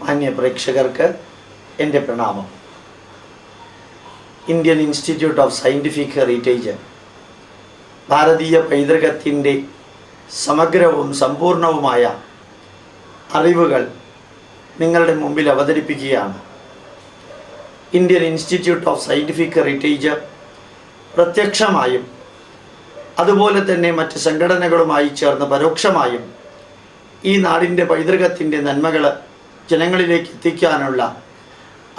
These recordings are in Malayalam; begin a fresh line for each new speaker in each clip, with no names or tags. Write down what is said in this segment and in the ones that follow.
മാന്യ പ്രേക്ഷകർക്ക് എൻ്റെ പ്രണാമം. Indian institute of scientific heritage ഭാരതീയ പൈതൃകത്തിൻ്റെ സമഗ്രവും സമ്പൂർണവുമായ അറിവുകൾ നിങ്ങളുടെ മുമ്പിൽ അവതരിപ്പിക്കുകയാണ്. Indian institute of scientific heritage പ്രത്യക്ഷമായും അതുപോലെ തന്നെ മറ്റ് സംഘടനകളുമായി ചേർന്ന് പരോക്ഷമായും ഈ നാടിൻ്റെ പൈതൃകത്തിൻ്റെ നന്മകൾ ജനങ്ങളിലേക്ക് എത്തിക്കാനുള്ള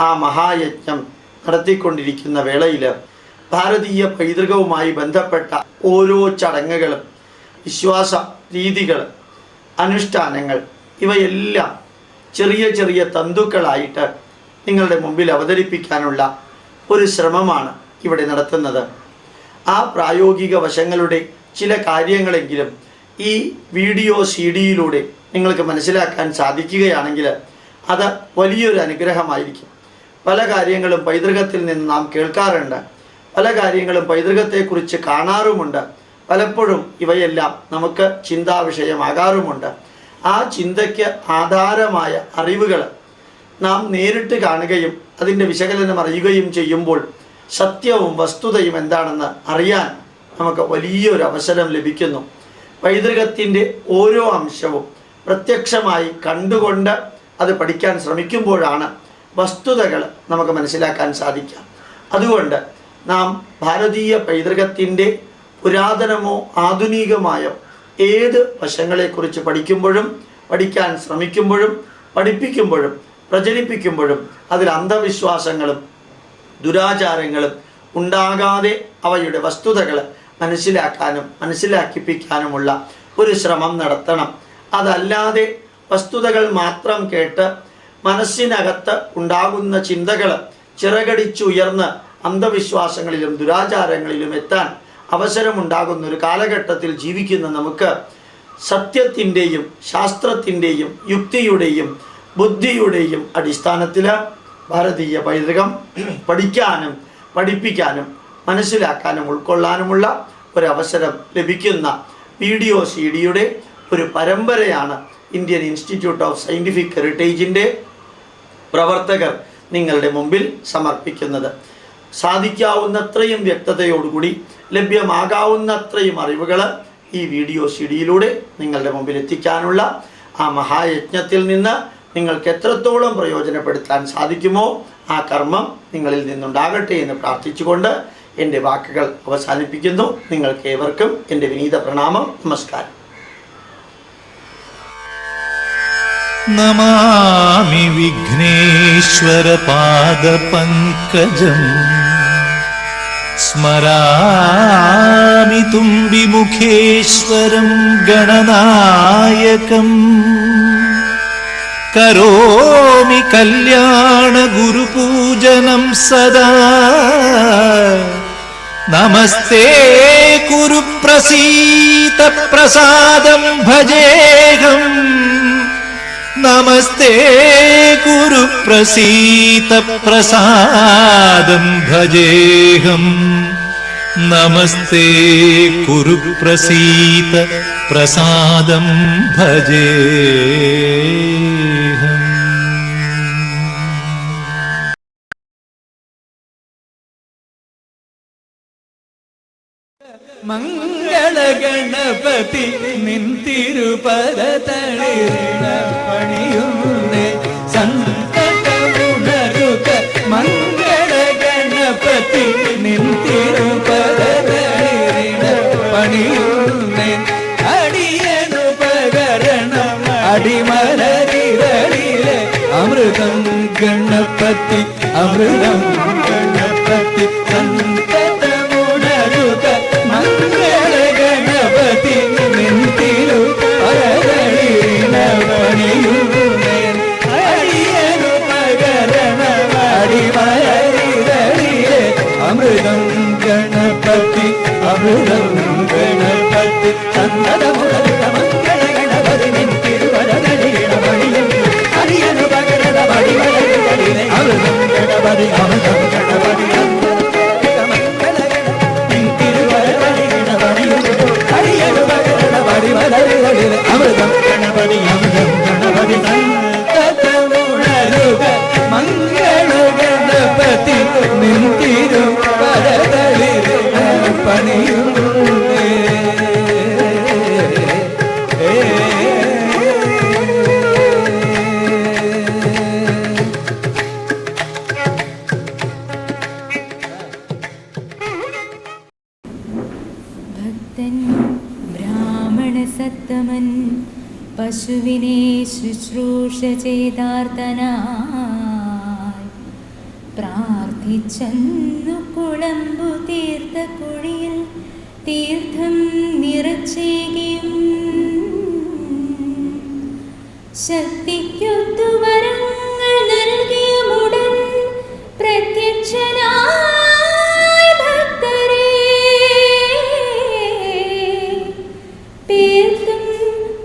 ആ മഹായജ്ഞം നടത്തിക്കൊണ്ടിരിക്കുന്ന വേളയിൽ ഭാരതീയ പൈതൃകവുമായി ബന്ധപ്പെട്ട ഓരോ ചടങ്ങുകളും വിശ്വാസ രീതികൾ, അനുഷ്ഠാനങ്ങൾ ഇവയെല്ലാം ചെറിയ ചെറിയ തന്തുക്കളായിട്ട് നിങ്ങളുടെ മുമ്പിൽ അവതരിപ്പിക്കാനുള്ള ഒരു ശ്രമമാണ് ഇവിടെ നടത്തുന്നത്. ആ പ്രായോഗിക വശങ്ങളുടെ ചില കാര്യങ്ങളെങ്കിലും ഈ വീഡിയോ CD-യിലൂടെ നിങ്ങൾക്ക് മനസ്സിലാക്കാൻ സാധിക്കുകയാണെങ്കിൽ അത് വലിയൊരു അനുഗ്രഹമായിരിക്കും. പല കാര്യങ്ങളും പൈതൃകത്തിൽ നിന്ന് നാം കേൾക്കാറുണ്ട്, പല കാര്യങ്ങളും പൈതൃകത്തെക്കുറിച്ച് കാണാറുമുണ്ട്. പലപ്പോഴും ഇവയെല്ലാം നമുക്ക് ചിന്താവിഷയമാകാറുമുണ്ട്. ആ ചിന്തയ്ക്ക് ആധാരമായ അറിവുകൾ നാം നേരിട്ട് കാണുകയും അതിൻ്റെ വിശകലനം അറിയുകയും ചെയ്യുമ്പോൾ സത്യവും വസ്തുതയും എന്താണെന്ന് അറിയാൻ നമുക്ക് വലിയൊരു അവസരം ലഭിക്കുന്നു. പൈതൃകത്തിൻ്റെ ഓരോ അംശവും പ്രത്യക്ഷമായി കണ്ടുകൊണ്ട് അത് പഠിക്കാൻ ശ്രമിക്കുമ്പോഴാണ് വസ്തുതകൾ നമുക്ക് മനസ്സിലാക്കാൻ സാധിക്കുക. അതുകൊണ്ട് നാം ഭാരതീയ പൈതൃകത്തിൻ്റെ പുരാതനമോ ആധുനികമായോ ഏത് വശങ്ങളെക്കുറിച്ച് പഠിക്കുമ്പോഴും, പഠിക്കാൻ ശ്രമിക്കുമ്പോഴും, പഠിപ്പിക്കുമ്പോഴും, പ്രചരിപ്പിക്കുമ്പോഴും അതിൽ അന്ധവിശ്വാസങ്ങളും ദുരാചാരങ്ങളും ഉണ്ടാകാതെ അവയുടെ വസ്തുതകൾ മനസ്സിലാക്കാനും മനസ്സിലാക്കിപ്പിക്കാനുമുള്ള ഒരു ശ്രമം നടത്തണം. അതല്ലാതെ വസ്തുതകൾ മാത്രം കേട്ട് മനസ്സിനകത്ത് ഉണ്ടാകുന്ന ചിന്തകൾ ചിറകടിച്ചുയർന്ന് അന്ധവിശ്വാസങ്ങളിലും ദുരാചാരങ്ങളിലും എത്താൻ അവസരമുണ്ടാകുന്ന ഒരു കാലഘട്ടത്തിൽ ജീവിക്കുന്ന നമുക്ക് സത്യത്തിൻ്റെയും ശാസ്ത്രത്തിൻ്റെയും യുക്തിയുടെയും ബുദ്ധിയുടെയും അടിസ്ഥാനത്തിൽ ഭാരതീയ പൈതൃകം പഠിക്കാനും പഠിപ്പിക്കാനും മനസ്സിലാക്കാനും ഉൾക്കൊള്ളാനുമുള്ള ഒരവസരം ലഭിക്കുന്ന വീഡിയോ CD-യുടെ ഒരു പരമ്പരയാണ് ഇന്ത്യൻ ഇൻസ്റ്റിറ്റ്യൂട്ട് ഓഫ് സയൻറ്റിഫിക് ഹെറിറ്റേജിൻ്റെ പ്രവർത്തകർ നിങ്ങളുടെ മുമ്പിൽ സമർപ്പിക്കുന്നത്. സാധിക്കാവുന്നത്രയും വ്യക്തതയോടുകൂടി ലഭ്യമാകാവുന്നത്രയും അറിവുകൾ ഈ വീഡിയോ CD-യിലൂടെ നിങ്ങളുടെ മുമ്പിൽ എത്തിക്കാനുള്ള ആ മഹായജ്ഞത്തിൽ നിന്ന് നിങ്ങൾക്ക് എത്രത്തോളം പ്രയോജനപ്പെടുത്താൻ സാധിക്കുമോ ആ കർമ്മം നിങ്ങളിൽ നിന്നുണ്ടാകട്ടെ എന്ന് പ്രാർത്ഥിച്ചുകൊണ്ട് എൻ്റെ വാക്കുകൾ അവസാനിപ്പിക്കുന്നു. നിങ്ങൾക്ക് ഏവർക്കും എൻ്റെ വിനീത പ്രണാമം. നമസ്കാരം.
നമാമി വിഘ്നേശ്വര പാദപങ്കജം സ്മരാമി തുംബിമുഖേശ്വരം ഗണനായകം കരോമി കല്യാണ ഗുരുപൂജനം സദാ നമസ്തേ കുരു പ്രസീത പ്രസാദം ഭജേഹം നമസ്തേ കുരു പ്രസീത പ്രസാദം ഭജേഹം നമസ്തേ കുരു പ്രസീത പ്രസാദം ഭജേഹം.
മംഗള ഗണപതി നിന്തിരുപദ തളിരിണ പണിയുന്നേ സന്തതമുണരുക. മംഗള ഗണപതി നിന്തിരുപദ തളിരിണ പണിയുന്നേ അടിയനു പകരണം അടിമലരിലെ അമൃതം ഗണപതി അമൃതം ഗണപതി സന്തതമുണരുക. മംഗള ഗണപതി നിന്തിരു പരളിന പണിയുന്നേ അടിയനു പകരണ അടിമലരിലെ അമൃതം ഗണപതി അമൃതം ഗണപതി സന്തതമുണരുക. മംഗള ഗണപതി നിന്തിരു പരളിന പണിയുന്നേ അടിയനു പകരണ അടിമലരിലെ അമൃതം ഗണപതി അമൃതം ഗണപതി
പശുവിനെ ശുശ്രൂഷ ചെയ്താർത്തനായി പ്രാർത്ഥിച്ചെന്നു കുളമ്പു തീർത്ത കുഴിയിൽ തീർത്ഥം നിറച്ചേകിയും ശക്തിക്കൊത്തു വരങ്ങൾ നൽകിയുമുടൻ പ്രത്യക്ഷനായ ഭക്തരെ തീർത്തും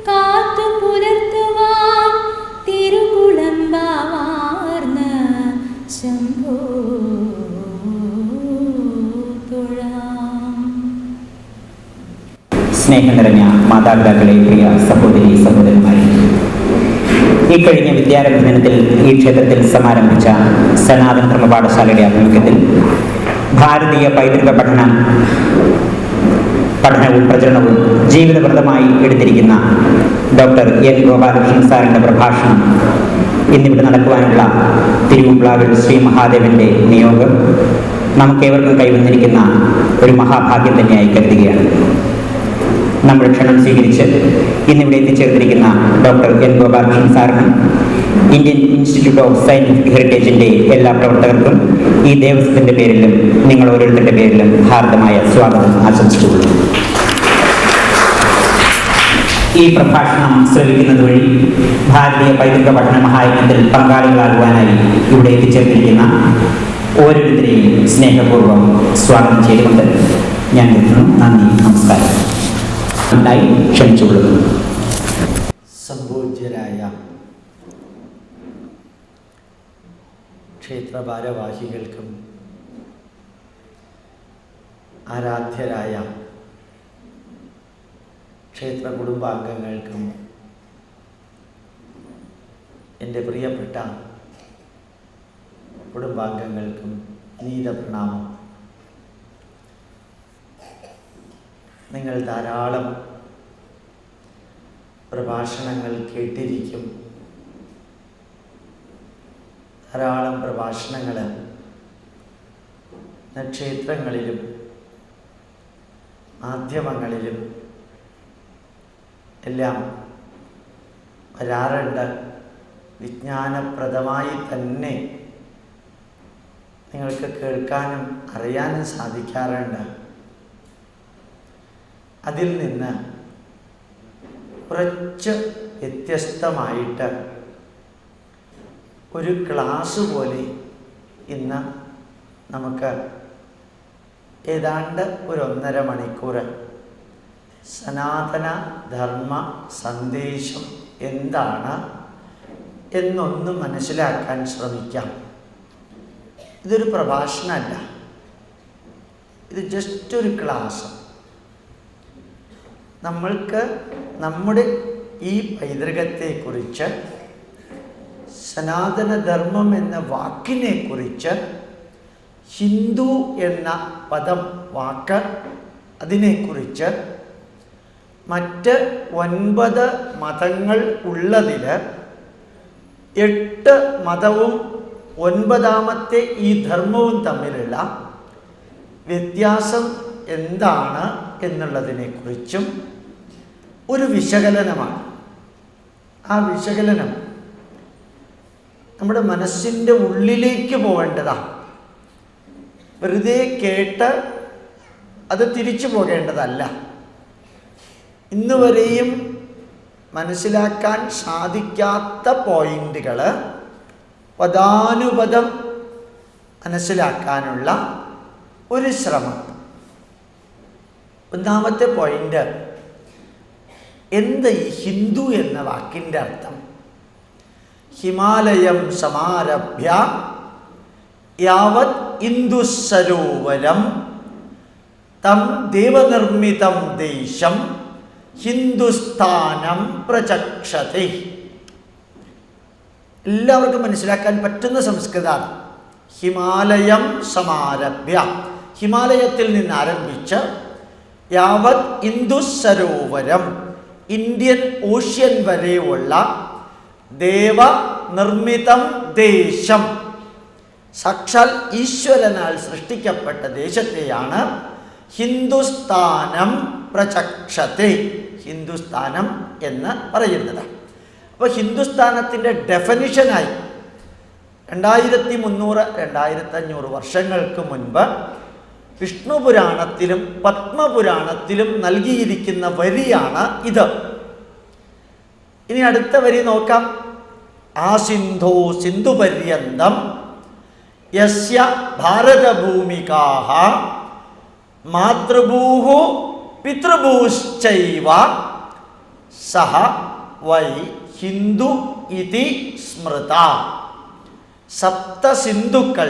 കാത്തു പുലർത്തുവാൻ തിരുകുളമ്പാർന്ന ശംഭോ തൊഴാം.
സ്നേഹം നിറഞ്ഞ മാതാപിതാക്കളെ, പ്രിയ സഹോദരി സഹോദരന്മാരെ, ഈ കഴിഞ്ഞ വിദ്യാരംഭ ദിനത്തിൽ ഈ ക്ഷേത്രത്തിൽ സമാരംഭിച്ച സനാതന ധർമ്മ പാഠശാലയുടെ ആഭിമുഖ്യത്തിൽ ഭാരതീയ പൈതൃക പഠനവും പ്രചരണവും ജീവിതവ്രതമായി എടുത്തിരിക്കുന്ന ഡോക്ടർ എൻ ഗോപാലകൃഷ്ണൻ സാറിൻ്റെ പ്രഭാഷണം ഇന്നിവിടെ നടക്കുവാനുള്ള തിരുവുംപ്ലാവിൽ ശ്രീ മഹാദേവന്റെ നിയോഗം നമുക്കേവർക്കും കൈവന്നിരിക്കുന്ന ഒരു മഹാഭാഗ്യം തന്നെയായി കരുതുകയാണ്. നമ്മുടെ ക്ഷണം സ്വീകരിച്ച് ഇന്നിവിടെ എത്തിച്ചേർന്നിരിക്കുന്ന ഡോക്ടർ എൻ ഗോപാലകൃഷ്ണൻ സാറിനും ഇന്ത്യൻ ഇൻസ്റ്റിറ്റ്യൂട്ട് ഓഫ് സയന്റിഫിക് ഹെറിറ്റേജിൻ്റെ എല്ലാ പ്രവർത്തകർക്കും ഈ ദേവസ്വത്തിൻ്റെ പേരിലും നിങ്ങൾ ഓരോരുത്തരുടെ പേരിലും ഹാർദമായ സ്വാഗതം ആശംസിച്ചുകൊള്ളുന്നു. ഈ പ്രഭാഷണം ശ്രവിക്കുന്നത് വഴി ഭാരതീയ പൈതൃക പഠന മഹായജ്ഞത്തിൽ പങ്കാളികളാകുവാനായി ഇവിടെ എത്തിച്ചേർന്നിരിക്കുന്ന ഓരോരുത്തരെയും സ്നേഹപൂർവ്വം സ്വാഗതം ചെയ്തുകൊണ്ട് ഞാൻ നിർത്തുന്നു. നന്ദി, നമസ്കാരം. ക്ഷണിച്ചുകൊള്ളുന്നു.
സംപൂജ്യരായ ക്ഷേത്ര ഭാരവാഹികൾക്കും ആരാധ്യരായ ക്ഷേത്ര കുടുംബാംഗങ്ങൾക്കും എൻ്റെ പ്രിയപ്പെട്ട കുടുംബാംഗങ്ങൾക്കും നീതപ്രണാമം. നിങ്ങൾ ധാരാളം പ്രഭാഷണങ്ങൾ കേട്ടിരിക്കും. ധാരാളം പ്രഭാഷണങ്ങൾ ക്ഷേത്രങ്ങളിലും മാധ്യമങ്ങളിലും എല്ലാം വരാറുണ്ട്. വിജ്ഞാനപ്രദമായി തന്നെ നിങ്ങൾക്ക് കേൾക്കാനും അറിയാനും സാധിക്കാറുണ്ട്. അതിൽ നിന്ന് കുറച്ച് വ്യത്യസ്തമായിട്ട് ഒരു ക്ലാസ് പോലെ ഇന്ന് നമുക്ക് ഏതാണ്ട് ഒരു 1.5 മണിക്കൂർ സനാതന ധർമ്മ സന്ദേശം എന്താണ് എന്നൊന്ന് മനസ്സിലാക്കാൻ ശ്രമിക്കാം. ഇതൊരു പ്രഭാഷണമല്ല, ഇത് ജസ്റ്റ് ഒരു ക്ലാസ്. നമ്മൾക്ക് നമ്മുടെ ഈ പൈതൃകത്തെക്കുറിച്ച്, സനാതനധർമ്മം എന്ന വാക്കിനെക്കുറിച്ച്, ഹിന്ദു എന്ന വാക്ക് അതിനെക്കുറിച്ച്, മറ്റ് 9 മതങ്ങൾ ഉള്ളതിൽ 8 മതവും 9ാമത്തെ ഈ ധർമ്മവും തമ്മിലുള്ള വ്യത്യാസം എന്താണ് എന്നുള്ളതിനെക്കുറിച്ചും ഒരു വിശകലനമാണ്. ആ വിശകലനം നമ്മുടെ മനസ്സിൻ്റെ ഉള്ളിലേക്ക് പോകേണ്ടതാണ്. വെറുതെ കേട്ട് അത് തിരിച്ചു പോകേണ്ടതല്ല. ഇന്നുവരെയും മനസ്സിലാക്കാൻ സാധിക്കാത്ത പോയിന്റുകൾ പദാനുപദം മനസ്സിലാക്കാനുള്ള ഒരു ശ്രമം. ഒന്നാമത്തെ പോയിന്റ്, എന്ത് ഈ ഹിന്ദു എന്ന വാക്കിൻ്റെ അർത്ഥം? ഹിമാലയം സമാരഭ്യ യാവത് ഇന്ദുസരോവരം തം ദേവനിർമ്മിതം ദേശം ഹിന്ദുസ്ഥാനം പ്രചക്ഷതി. എല്ലാവർക്കും മനസ്സിലാക്കാൻ പറ്റുന്ന സംസ്കൃതമാണ്. ഹിമാലയം സമാരഭ്യ, ഹിമാലയത്തിൽ നിന്ന് ആരംഭിച്ച് യാവത് ഇന്ദുസരോവരം, ഇന്ത്യൻ ഓഷ്യൻ വരെയുള്ള ദേവനിർമ്മിതം ദേശം, സാക്ഷാൽ ഈശ്വരനാൽ സൃഷ്ടിക്കപ്പെട്ട ദേശത്തെയാണ് ഹിന്ദുസ്ഥാനം പ്രചക്ഷത്തെ, ഹിന്ദുസ്ഥാനം എന്ന് പറയുന്നത്. അപ്പോൾ ഹിന്ദുസ്ഥാനത്തിൻ്റെ ഡെഫനിഷനായി 2300-2500 വർഷങ്ങൾക്ക് മുൻപ് വിഷ്ണു പുരാണത്തിലും പത്മപുരാണത്തിലും നൽകിയിരിക്കുന്ന വരിയാണ് ഇത്. ഇനി അടുത്ത വരി നോക്കാം. ആ സിന്ധോ സിന്ധുപര്യന്തം യസ്യ ഭാരതഭൂമികാഃ മാതൃഭൂഃ പിതൃഭൂശ്ചൈവ സഹ വൈ ഹിന്ദു ഇതി സ്മൃത. സപ്തസിന്ധുക്കൾ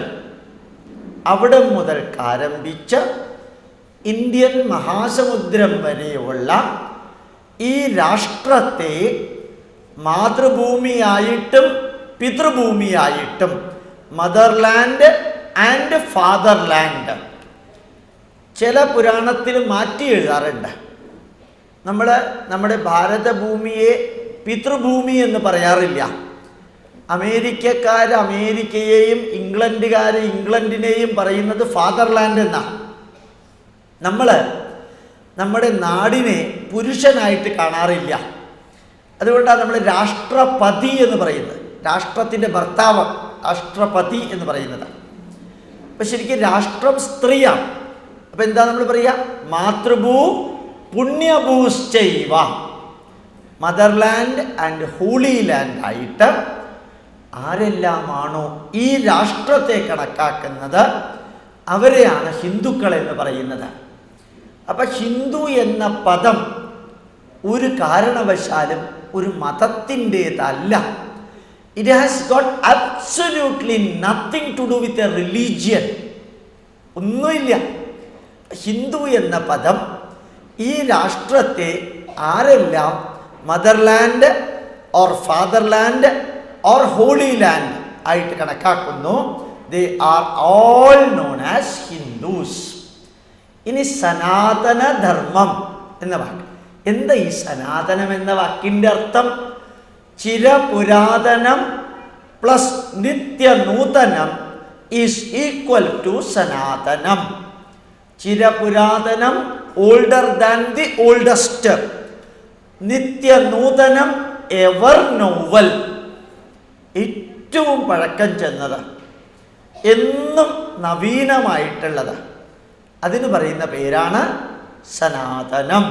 അവിടെ മുതൽക്ക് ആരംഭിച്ച് ഇന്ത്യൻ മഹാസമുദ്രം വരെയുള്ള ഈ രാഷ്ട്രത്തെ മാതൃഭൂമിയായിട്ടും പിതൃഭൂമിയായിട്ടും മദർലാൻഡ് ആൻഡ് ഫാദർലാൻഡ് ചില പുരാണത്തിൽ മാറ്റി എഴുതാറുണ്ട്. നമ്മുടെ ഭാരതഭൂമിയെ പിതൃഭൂമി എന്ന് പറയാറില്ല. അമേരിക്കക്കാർ അമേരിക്കയെയും ഇംഗ്ലണ്ടുകാർ ഇംഗ്ലണ്ടിനെയും പറയുന്നത് ഫാദർലാൻഡ് എന്നാണ്. നമ്മുടെ നാടിനെ പുരുഷനായിട്ട് കാണാറില്ല. അതുകൊണ്ടാണ് നമ്മൾ രാഷ്ട്രപതി എന്ന് പറയുന്നത്. രാഷ്ട്രത്തിൻ്റെ ഭർത്താവ് രാഷ്ട്രപതി എന്ന് പറയുന്നത്. അപ്പം ശരിക്കും രാഷ്ട്രം സ്ത്രീയാണ്. അപ്പം എന്താ നമ്മൾ പറയുക? മാതൃഭൂ പുണ്യഭൂശ്ചൈവ. മദർലാൻഡ് ആൻഡ് ഹോളി ലാൻഡ് ആയിട്ട് ആരെല്ലാമാണോ ഈ രാഷ്ട്രത്തെ കണക്കാക്കുന്നത് അവരെയാണ് ഹിന്ദുക്കൾ എന്ന് പറയുന്നത്. അപ്പം ഹിന്ദു എന്ന പദം ഒരു കാരണവശാലും ഒരു മതത്തിൻ്റേതല്ല. It has got absolutely nothing to do with a religion. ഒന്നുമില്ല. ഹിന്ദു എന്ന പദം ഈ രാഷ്ട്രത്തെ ആരെല്ലാം motherland or fatherland or holy land ആയിട്ട് കണക്കാക്കുന്നു, they are all known as Hindus. ഇനി സനാതനധർമ്മം എന്ന വാക്ക് എന്താ? ഈ സനാതനം എന്ന വാക്കിൻ്റെ അർത്ഥം ചിരപുരാതനം പ്ലസ് നിത്യനൂതനം ഈസ് ഈക്വൽ ടു സനാതനം. ചിരപുരാതനം ഓൾഡർ ദാൻ ദി ഓൾഡസ്റ്റ്, നിത്യനൂതനം എവർ നോവൽ, ഏറ്റവും പഴക്കം ചെന്നത്, എന്നും നവീനമായിട്ടുള്ളത്. അതിന് പറയുന്ന പേരാണ് സനാതനം.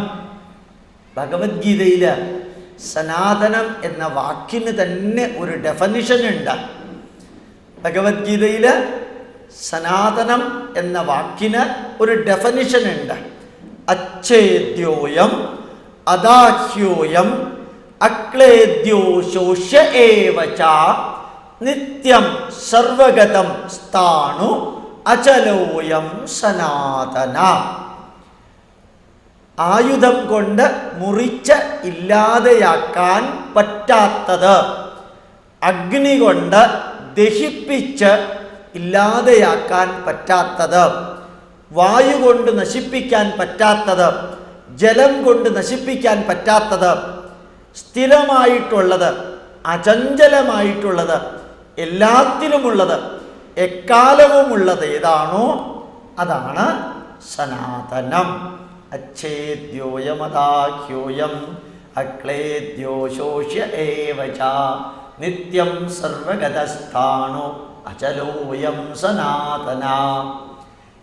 ഭഗവത്ഗീതയിൽ സനാതനം എന്ന വാക്കിന് തന്നെ ഒരു ഡെഫനിഷൻ ഉണ്ട്. ഭഗവത്ഗീതയിൽ സനാതനം എന്ന വാക്കിന് ഒരു ഡെഫനിഷൻ ഉണ്ട്. അച്ഛേദ്യോയം അദാഹ്യോയം അക്ലേദ്യോ ശോഷ്യ ഏവച നിത്യം സർവഗതം സ്ഥാണു അചലോയം സനാതന. ആയുധം കൊണ്ട് മുറിച്ച് ഇല്ലാതെയാക്കാൻ പറ്റാത്തത്, അഗ്നി കൊണ്ട് ദഹിപ്പിച്ച് ഇല്ലാതെയാക്കാൻ പറ്റാത്തത്, വായു കൊണ്ട് നശിപ്പിക്കാൻ പറ്റാത്തത്, ജലം കൊണ്ട് നശിപ്പിക്കാൻ പറ്റാത്തത്, സ്ഥിരമായിട്ടുള്ളത്, അചഞ്ചലമായിട്ടുള്ളത്, എല്ലാത്തിലുമുള്ളത്, എക്കാലവുമുള്ളത് ഏതാണോ അതാണ് സനാതനം. അച്ഛേദ്യോയമദാഹ്യോയം അക്ലേദ്യോ ശോഷ്യ ഏവച നിത്യം സർവഗതസ്ഥാണു അചലോയം സനാതന.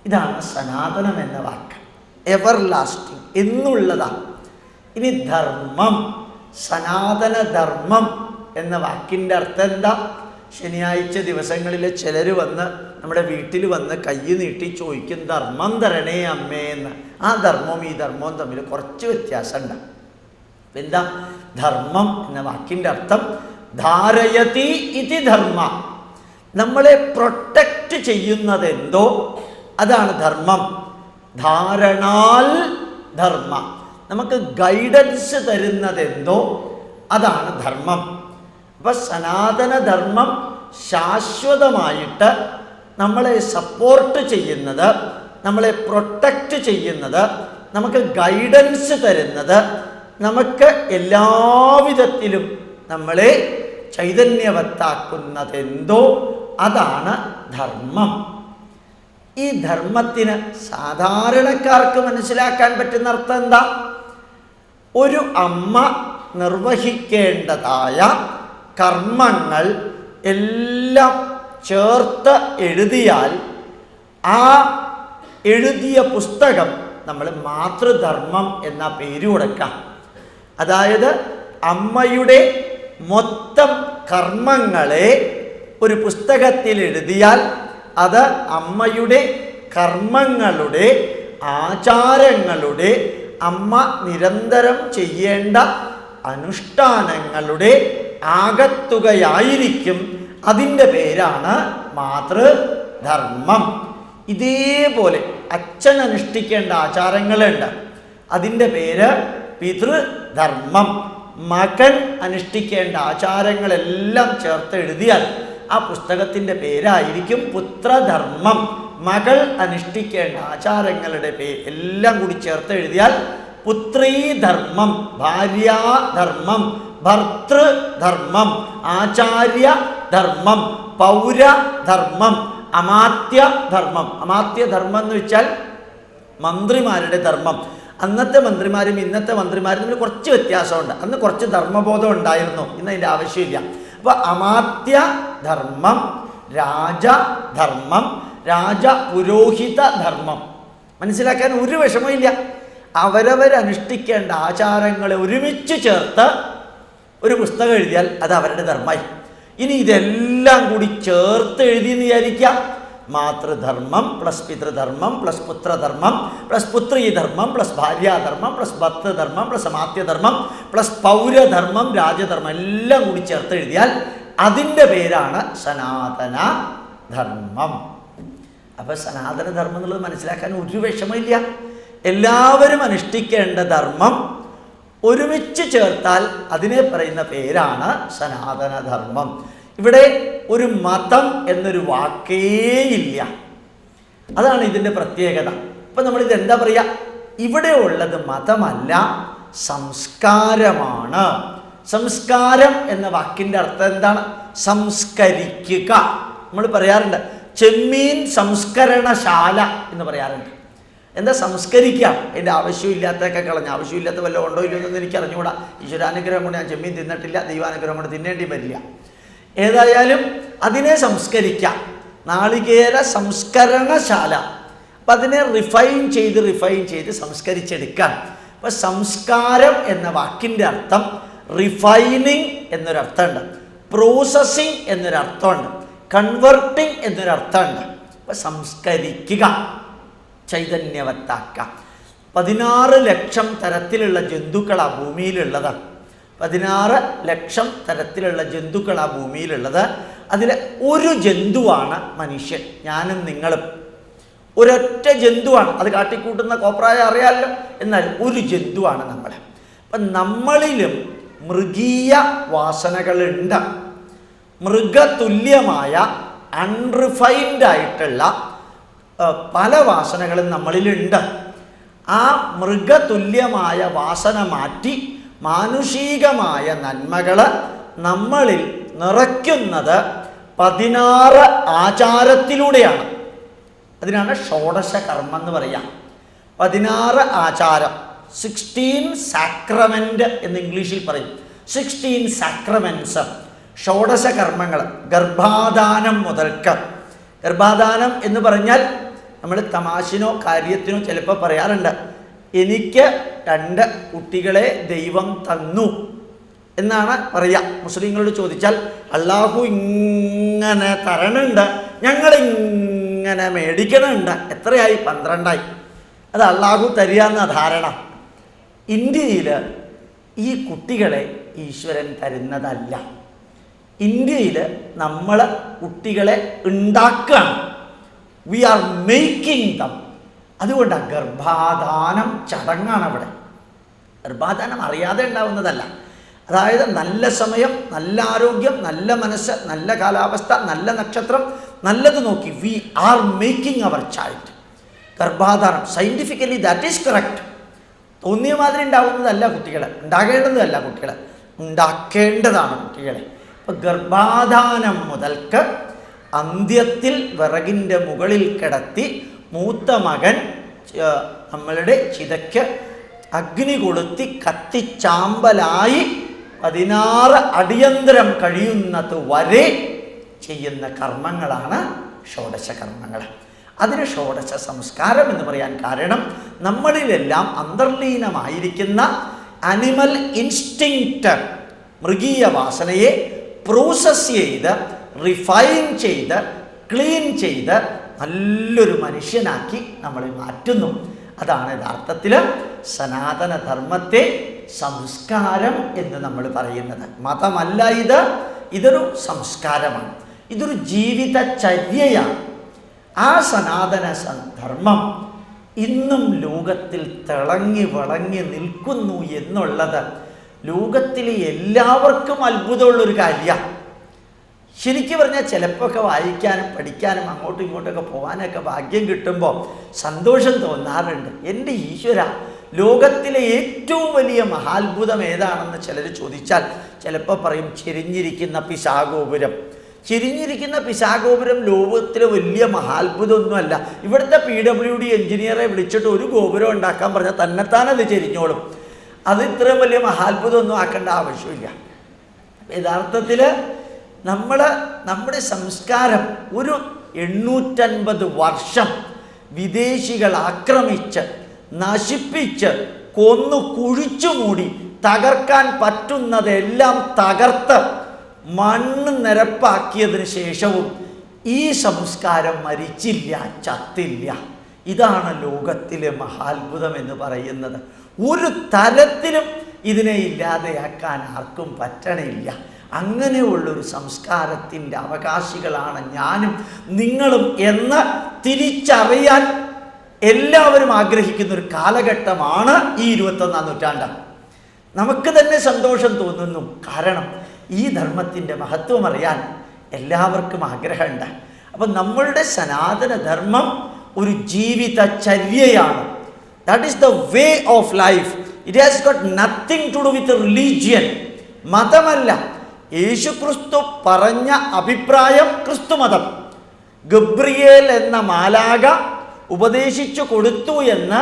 ഇതാണ് സനാതനം എന്ന വാക്ക്. എവർ ലാസ്റ്റിംഗ്, എന്നുള്ളതാണ്. ഇനി ധർമ്മം, സനാതനധർമ്മം എന്ന വാക്കിൻ്റെ അർത്ഥം എന്താ? ശനിയാഴ്ച ദിവസങ്ങളിൽ ചിലർ വന്ന് നമ്മുടെ വീട്ടിൽ വന്ന് കൈ നീട്ടി ചോദിക്കും, ധർമ്മം തരണേ അമ്മേ എന്ന്. ആ ധർമ്മവും ഈ ധർമ്മവും തമ്മിൽ കുറച്ച് വ്യത്യാസമുണ്ട്. എന്താ ധർമ്മം എന്ന വാക്കിൻ്റെ അർത്ഥം? ധാരയതി ഇതി ധർമ്മ. നമ്മളെ പ്രൊട്ടക്റ്റ് ചെയ്യുന്നത് എന്തോ അതാണ് ധർമ്മം. ധാരണാൽ ധർമ്മ. നമുക്ക് ഗൈഡൻസ് തരുന്നത് എന്തോ അതാണ് ധർമ്മം. അപ്പം സനാതനധർമ്മം ശാശ്വതമായിട്ട് നമ്മളെ സപ്പോർട്ട് ചെയ്യുന്നത്, നമ്മളെ പ്രൊട്ടക്റ്റ് ചെയ്യുന്നത്, നമുക്ക് ഗൈഡൻസ് തരുന്നത്, നമുക്ക് എല്ലാവിധത്തിലും നമ്മളെ ചൈതന്യവത്താക്കുന്നതെന്തോ അതാണ് ധർമ്മം. ഈ ധർമ്മത്തിന് സാധാരണക്കാർക്ക് മനസ്സിലാക്കാൻ പറ്റുന്ന അർത്ഥം എന്താ? ഒരു അമ്മ നിർവഹിക്കേണ്ടതായ കർമ്മങ്ങൾ എല്ലാം ചേർത്ത് എഴുതിയാൽ ആ എഴുതിയ പുസ്തകം നമ്മൾ മാതൃധർമ്മം എന്ന പേര് കൊടുക്കാം. അതായത് അമ്മയുടെ മൊത്തം കർമ്മങ്ങളെ ഒരു പുസ്തകത്തിൽ എഴുതിയാൽ അത് അമ്മയുടെ കർമ്മങ്ങളുടെ, ആചാരങ്ങളുടെ, അമ്മ നിരന്തരം ചെയ്യേണ്ട അനുഷ്ഠാനങ്ങളുടെ ആകത്തുകയായിരിക്കും. അതിൻ്റെ പേരാണ് മാതൃധർമ്മം. ഇതേപോലെ അച്ഛൻ അനുഷ്ഠിക്കേണ്ട ആചാരങ്ങളുണ്ട്, അതിൻ്റെ പേര് പിതൃധർമ്മം. മകൻ അനുഷ്ഠിക്കേണ്ട ആചാരങ്ങളെല്ലാം ചേർത്ത് എഴുതിയാൽ ആ പുസ്തകത്തിൻ്റെ പേരായിരിക്കും പുത്രധർമ്മം. മകൾ അനുഷ്ഠിക്കേണ്ട ആചാരങ്ങളുടെ എല്ലാം കൂടി ചേർത്ത് എഴുതിയാൽ പുത്രീധർമ്മം, ഭാര്യാധർമ്മം, ഭർത്തൃധർമ്മം, ആചാര്യധർമ്മം, പൗരധർമ്മം, അമാത്യധർമ്മം. അമാത്യധർമ്മം എന്ന് വെച്ചാൽ മന്ത്രിമാരുടെ ധർമ്മം. അന്നത്തെ മന്ത്രിമാരും ഇന്നത്തെ മന്ത്രിമാരും തമ്മിൽ കുറച്ച് വ്യത്യാസമുണ്ട്. അന്ന് കുറച്ച് ധർമ്മബോധം ഉണ്ടായിരുന്നു, ഇന്ന് അതിൻ്റെ ആവശ്യമില്ല. അപ്പോൾ അമാത്യധർമ്മം, രാജധർമ്മം, രാജപുരോഹിത ധർമ്മം. മനസ്സിലാക്കാൻ ഒരു വിഷമമില്ല. അവരവരനുഷ്ഠിക്കേണ്ട ആചാരങ്ങളെ ഒരുമിച്ച് ചേർത്ത് ഒരു പുസ്തകം എഴുതിയാൽ അത് അവരുടെ ധർമ്മമായി. ഇനി ഇതെല്ലാം കൂടി ചേർത്ത് എഴുതിയെന്ന് വിചാരിക്കാം. മാതൃധർമ്മം പ്ലസ് പിതൃധർമ്മം പ്ലസ് പുത്രധർമ്മം പ്ലസ് പുത്രീധർമ്മം പ്ലസ് ഭാര്യാധർമ്മം പ്ലസ് ഭർത്തൃധർമ്മം പ്ലസ് അമാത്യധർമ്മം പ്ലസ് പൗരധർമ്മം, രാജധർമ്മം എല്ലാം കൂടി ചേർത്ത് എഴുതിയാൽ അതിൻ്റെ പേരാണ് സനാതന ധർമ്മം. അപ്പോൾ സനാതനധർമ്മം എന്നുള്ളത് മനസ്സിലാക്കാൻ ഒരു വിഷമമില്ല. എല്ലാവരും അനുഷ്ഠിക്കേണ്ട ധർമ്മം ഒരുമിച്ച് ചേർത്താൽ അതിനെ പറയുന്ന പേരാണ് സനാതനധർമ്മം. ഇവിടെ ഒരു മതം എന്നൊരു വാക്കേയില്ല. അതാണ് ഇതിൻ്റെ പ്രത്യേകത. ഇപ്പം നമ്മളിത് എന്താ പറയുക? ഇവിടെ ഉള്ളത് മതമല്ല, സംസ്കാരമാണ്. സംസ്കാരം എന്ന വാക്കിൻ്റെ അർത്ഥം എന്താണ്? സംസ്കരിക്കുക. നമ്മൾ പറയാറുണ്ട് ചെമ്മീൻ സംസ്കരണശാല എന്ന് പറയാറുണ്ട്. എന്താ സംസ്കരിക്കാം? അതിൻ്റെ ആവശ്യമില്ലാത്തൊക്കെ കളഞ്ഞ്, ആവശ്യമില്ലാത്ത വല്ലതും ഉണ്ടോ ഇല്ലയോ എന്നൊന്നും എനിക്ക് അറിഞ്ഞുകൂടാ. ഈശ്വരാനുഗ്രഹം കൊണ്ട് ഞാൻ ചെമ്മീൻ തിന്നിട്ടില്ല, ദൈവാനുഗ്രഹം കൊണ്ട് തിന്നേണ്ടി വരില്ല. ഏതായാലും അതിനെ സംസ്കരിക്കാം. നാളികേര സംസ്കരണശാല. അപ്പം അതിനെ റിഫൈൻ ചെയ്ത് സംസ്കരിച്ചെടുക്കാം. അപ്പം സംസ്കാരം എന്ന വാക്കിൻ്റെ അർത്ഥം റിഫൈനിങ് എന്നൊരർത്ഥമുണ്ട്, പ്രോസസ്സിങ് എന്നൊരർത്ഥമുണ്ട്, കൺവെർട്ടിങ് എന്നൊരർത്ഥമുണ്ട്. അപ്പം സംസ്കരിക്കുക, ചൈതന്യവത്താക്കാം. 16 ലക്ഷം തരത്തിലുള്ള ജന്തുക്കളാണ് ഭൂമിയിലുള്ളത്. 16 ലക്ഷം തരത്തിലുള്ള ജന്തുക്കളാണ് ഭൂമിയിലുള്ളത്. അതിൽ ഒരു ജന്തുവാണ് മനുഷ്യൻ. ഞാനും നിങ്ങളും ഒരൊറ്റ ജന്തുവാണ്. അത് കാട്ടിക്കൂട്ടുന്ന കോപ്രായ അറിയാമല്ലോ. എന്നാൽ ഒരു ജന്തുവാണ് നമ്മൾ. അപ്പം നമ്മളിലും മൃഗീയ വാസനകളുണ്ട്. മൃഗതുല്യമായ അൺറിഫൈൻഡ് ആയിട്ടുള്ള പല വാസനകളും നമ്മളിലുണ്ട്. ആ മൃഗതുല്യമായ വാസന മാറ്റി മാനുഷികമായ നന്മകൾ നമ്മളിൽ നിറയ്ക്കുന്നത് 16 ആചാരത്തിലൂടെയാണ്. അതിനാണ് ഷോഡശ കർമ്മം എന്ന് പറയാം. 16 ആചാരം, 16 സാക്രമെൻ്റ് എന്ന് ഇംഗ്ലീഷിൽ പറയും. 16 സാക്രമെൻസ്, ഷോഡശ കർമ്മങ്ങൾ. ഗർഭാധാനം മുതൽക്ക്, ഗർഭാധാനം എന്ന് പറഞ്ഞാൽ നമ്മൾ തമാശിനോ കാര്യത്തിനോ ചിലപ്പോൾ പറയാറുണ്ട്, എനിക്ക് 2 കുട്ടികളെ ദൈവം തന്നു എന്നാണ് പറയുക. മുസ്ലിങ്ങളോട് ചോദിച്ചാൽ അള്ളാഹു ഇങ്ങനെ തരണുണ്ട്, ഞങ്ങളിങ്ങനെ മേടിക്കണുണ്ട്. എത്രയായി? 12ആയി. അത് അള്ളാഹു തരികയെന്ന ധാരണ. ഇന്ത്യയിൽ ഈ കുട്ടികളെ ഈശ്വരൻ തരുന്നതല്ല. ഇന്ത്യയിൽ നമ്മൾ കുട്ടികളെ ഉണ്ടാക്കുകയാണ്. We are making them. അതുകൊണ്ടാണ് ഗർഭാധാനം ചടങ്ങാണ് അവിടെ. ഗർഭാധാനം അറിയാതെ ഉണ്ടാവുന്നതല്ല. അതായത് നല്ല സമയം, നല്ല ആരോഗ്യം, നല്ല മനസ്സ്, നല്ല കാലാവസ്ഥ, നല്ല നക്ഷത്രം, നല്ലത് നോക്കി we are making our child. ഗർഭാധാനം സയൻറ്റിഫിക്കലി ദാറ്റ് ഈസ് കറക്റ്റ്. തോന്നിയ മാതിരി ഉണ്ടാവുന്നതല്ല കുട്ടികളെ, ഉണ്ടാകേണ്ടതല്ല കുട്ടികളെ, ഉണ്ടാക്കേണ്ടതാണ് കുട്ടികളെ. അപ്പം ഗർഭാധാനം മുതൽക്ക് അന്ത്യത്തിൽ വിറകിൻ്റെ മുകളിൽ കിടത്തി മൂത്ത മകൻ നമ്മളുടെ ചിതയ്ക്ക് അഗ്നി കൊളുത്തി കത്തിച്ചാമ്പലായി 16 അടിയന്തരം കഴിയുന്നത് വരെ ചെയ്യുന്ന കർമ്മങ്ങളാണ് ഷോഡശ കർമ്മങ്ങൾ. അതിന് ഷോഡശ സംസ്കാരം എന്ന് പറയാൻ കാരണം നമ്മളിലെല്ലാം അന്തർലീനമായിരിക്കുന്ന അനിമൽ ഇൻസ്റ്റിങ്ക്റ്റ്, മൃഗീയ വാസനയെ പ്രോസസ് ചെയ്ത് റിഫൈൻ ചെയ്ത് ക്ലീൻ ചെയ്ത് നല്ലൊരു മനുഷ്യനാക്കി നമ്മളെ മാറ്റുന്നു. അതാണ് യഥാർത്ഥത്തിൽ സനാതനധർമ്മത്തെ സംസ്കാരം എന്ന് നമ്മൾ പറയുന്നത്. മതമല്ല ഇതൊരു സംസ്കാരമാണ്, ഇതൊരു ജീവിതചര്യയാണ്. ആ സനാതന ധർമ്മം ഇന്നും ലോകത്തിൽ തിളങ്ങി വിളങ്ങി നിൽക്കുന്നു എന്നുള്ളത് ലോകത്തിലെ എല്ലാവർക്കും അത്ഭുതമുള്ളൊരു കാര്യമാണ്. ശരിക്കും പറഞ്ഞാൽ ചിലപ്പോൾ ഒക്കെ വായിക്കാനും പഠിക്കാനും അങ്ങോട്ടും ഇങ്ങോട്ടൊക്കെ പോകാനൊക്കെ ഭാഗ്യം കിട്ടുമ്പോൾ സന്തോഷം തോന്നാറുണ്ട്. എൻ്റെ ഈശ്വര, ലോകത്തിലെ ഏറ്റവും വലിയ മഹാത്ഭുതം ഏതാണെന്ന് ചിലർ ചോദിച്ചാൽ ചിലപ്പോൾ പറയും ചെരിഞ്ഞിരിക്കുന്ന പിശാഗോപുരം. ചെരിഞ്ഞിരിക്കുന്ന പിശാഗോപുരം ലോകത്തിലെ വലിയ മഹാത്ഭുതമൊന്നുമല്ല. ഇവിടുത്തെ PWD എഞ്ചിനീയറെ വിളിച്ചിട്ട് ഒരു ഗോപുരം ഉണ്ടാക്കാൻ പറഞ്ഞാൽ തന്നെത്താനത് ചെരിഞ്ഞോളും. അത് ഇത്രയും വലിയ മഹാത്ഭുതമൊന്നും ആക്കേണ്ട ആവശ്യമില്ല. യഥാർത്ഥത്തിൽ നമ്മുടെ സംസ്കാരം ഒരു 850 വർഷം വിദേശികൾ ആക്രമിച്ച് നശിപ്പിച്ച് കൊന്നു കുഴിച്ചു മൂടി തകർക്കാൻ പറ്റുന്നതെല്ലാം തകർത്ത് മണ്ണ് നിരപ്പാക്കിയതിന് ശേഷവും ഈ സംസ്കാരം മരിച്ചില്ല, ചത്തില്ല. ഇതാണ് ലോകത്തിലെ മഹാത്ഭുതം എന്ന് പറയുന്നത്. ഒരു തരത്തിലും ഇതിനെ ഇല്ലാതെയാക്കാൻ ആർക്കും പറ്റണില്ല. അങ്ങനെയുള്ളൊരു സംസ്കാരത്തിൻ്റെ അവകാശികളാണ് ഞാനും നിങ്ങളും എന്ന് തിരിച്ചറിയാൻ എല്ലാവരും ആഗ്രഹിക്കുന്ന ഒരു കാലഘട്ടമാണ് ഈ 21-ാം നൂറ്റാണ്ട്. നമുക്ക് തന്നെ സന്തോഷം തോന്നുന്നു. കാരണം ഈ ധർമ്മത്തിൻ്റെ മഹത്വം അറിയാൻ എല്ലാവർക്കും ആഗ്രഹമുണ്ട്. അപ്പം നമ്മളുടെ സനാതനധർമ്മം ഒരു ജീവിതചര്യയാണ്. That is the way of life. It has got nothing to do with religion. മതമല്ല. യേശുക്രിസ്തു പറഞ്ഞ അഭിപ്രായം ക്രിസ്തുമതം. ഗബ്രിയേൽ എന്ന മാലാഖ ഉപദേശിച്ചു കൊടുത്തു എന്ന്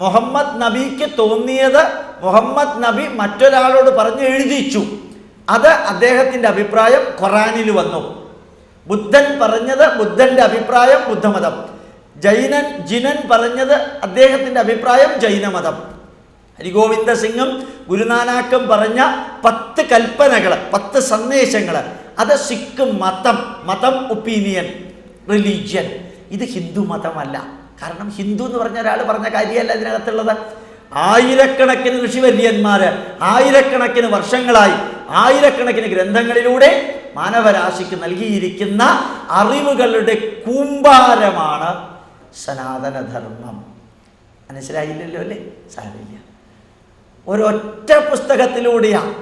മുഹമ്മദ് നബിക്ക് തോന്നിയത് മുഹമ്മദ് നബി മറ്റൊരാളോട് പറഞ്ഞ് എഴുതിച്ചു. അത് അദ്ദേഹത്തിൻ്റെ അഭിപ്രായം ഖുറാനിൽ വന്നു. ബുദ്ധൻ പറഞ്ഞത് ബുദ്ധൻ്റെ അഭിപ്രായം ബുദ്ധമതം. ജിനൻ പറഞ്ഞത് അദ്ദേഹത്തിൻ്റെ അഭിപ്രായം ജൈനമതം. ഹരിഗോവിന്ദ സിംഗും ഗുരുനാനാക്കും പറഞ്ഞ 10 കൽപ്പനകൾ, 10 സന്ദേശങ്ങൾ, അത് സിഖ് മതം ഒപ്പീനിയൻ, റിലീജിയൻ. ഇത് ഹിന്ദു മതമല്ല. കാരണം ഹിന്ദു എന്ന് പറഞ്ഞ ഒരാൾ പറഞ്ഞ കാര്യമല്ല ഇതിനകത്തുള്ളത്. ആയിരക്കണക്കിന് ഋഷിവര്യന്മാര് ആയിരക്കണക്കിന് വർഷങ്ങളായി ആയിരക്കണക്കിന് ഗ്രന്ഥങ്ങളിലൂടെ മാനവരാശിക്ക് നൽകിയിരിക്കുന്ന അറിവുകളുടെ കൂമ്പാരമാണ് സനാതനധർമ്മം. മനസ്സിലായില്ലല്ലോ അല്ലേ? സാരമില്ല. ഒരൊറ്റ പുസ്തകത്തിലൂടെയാണ്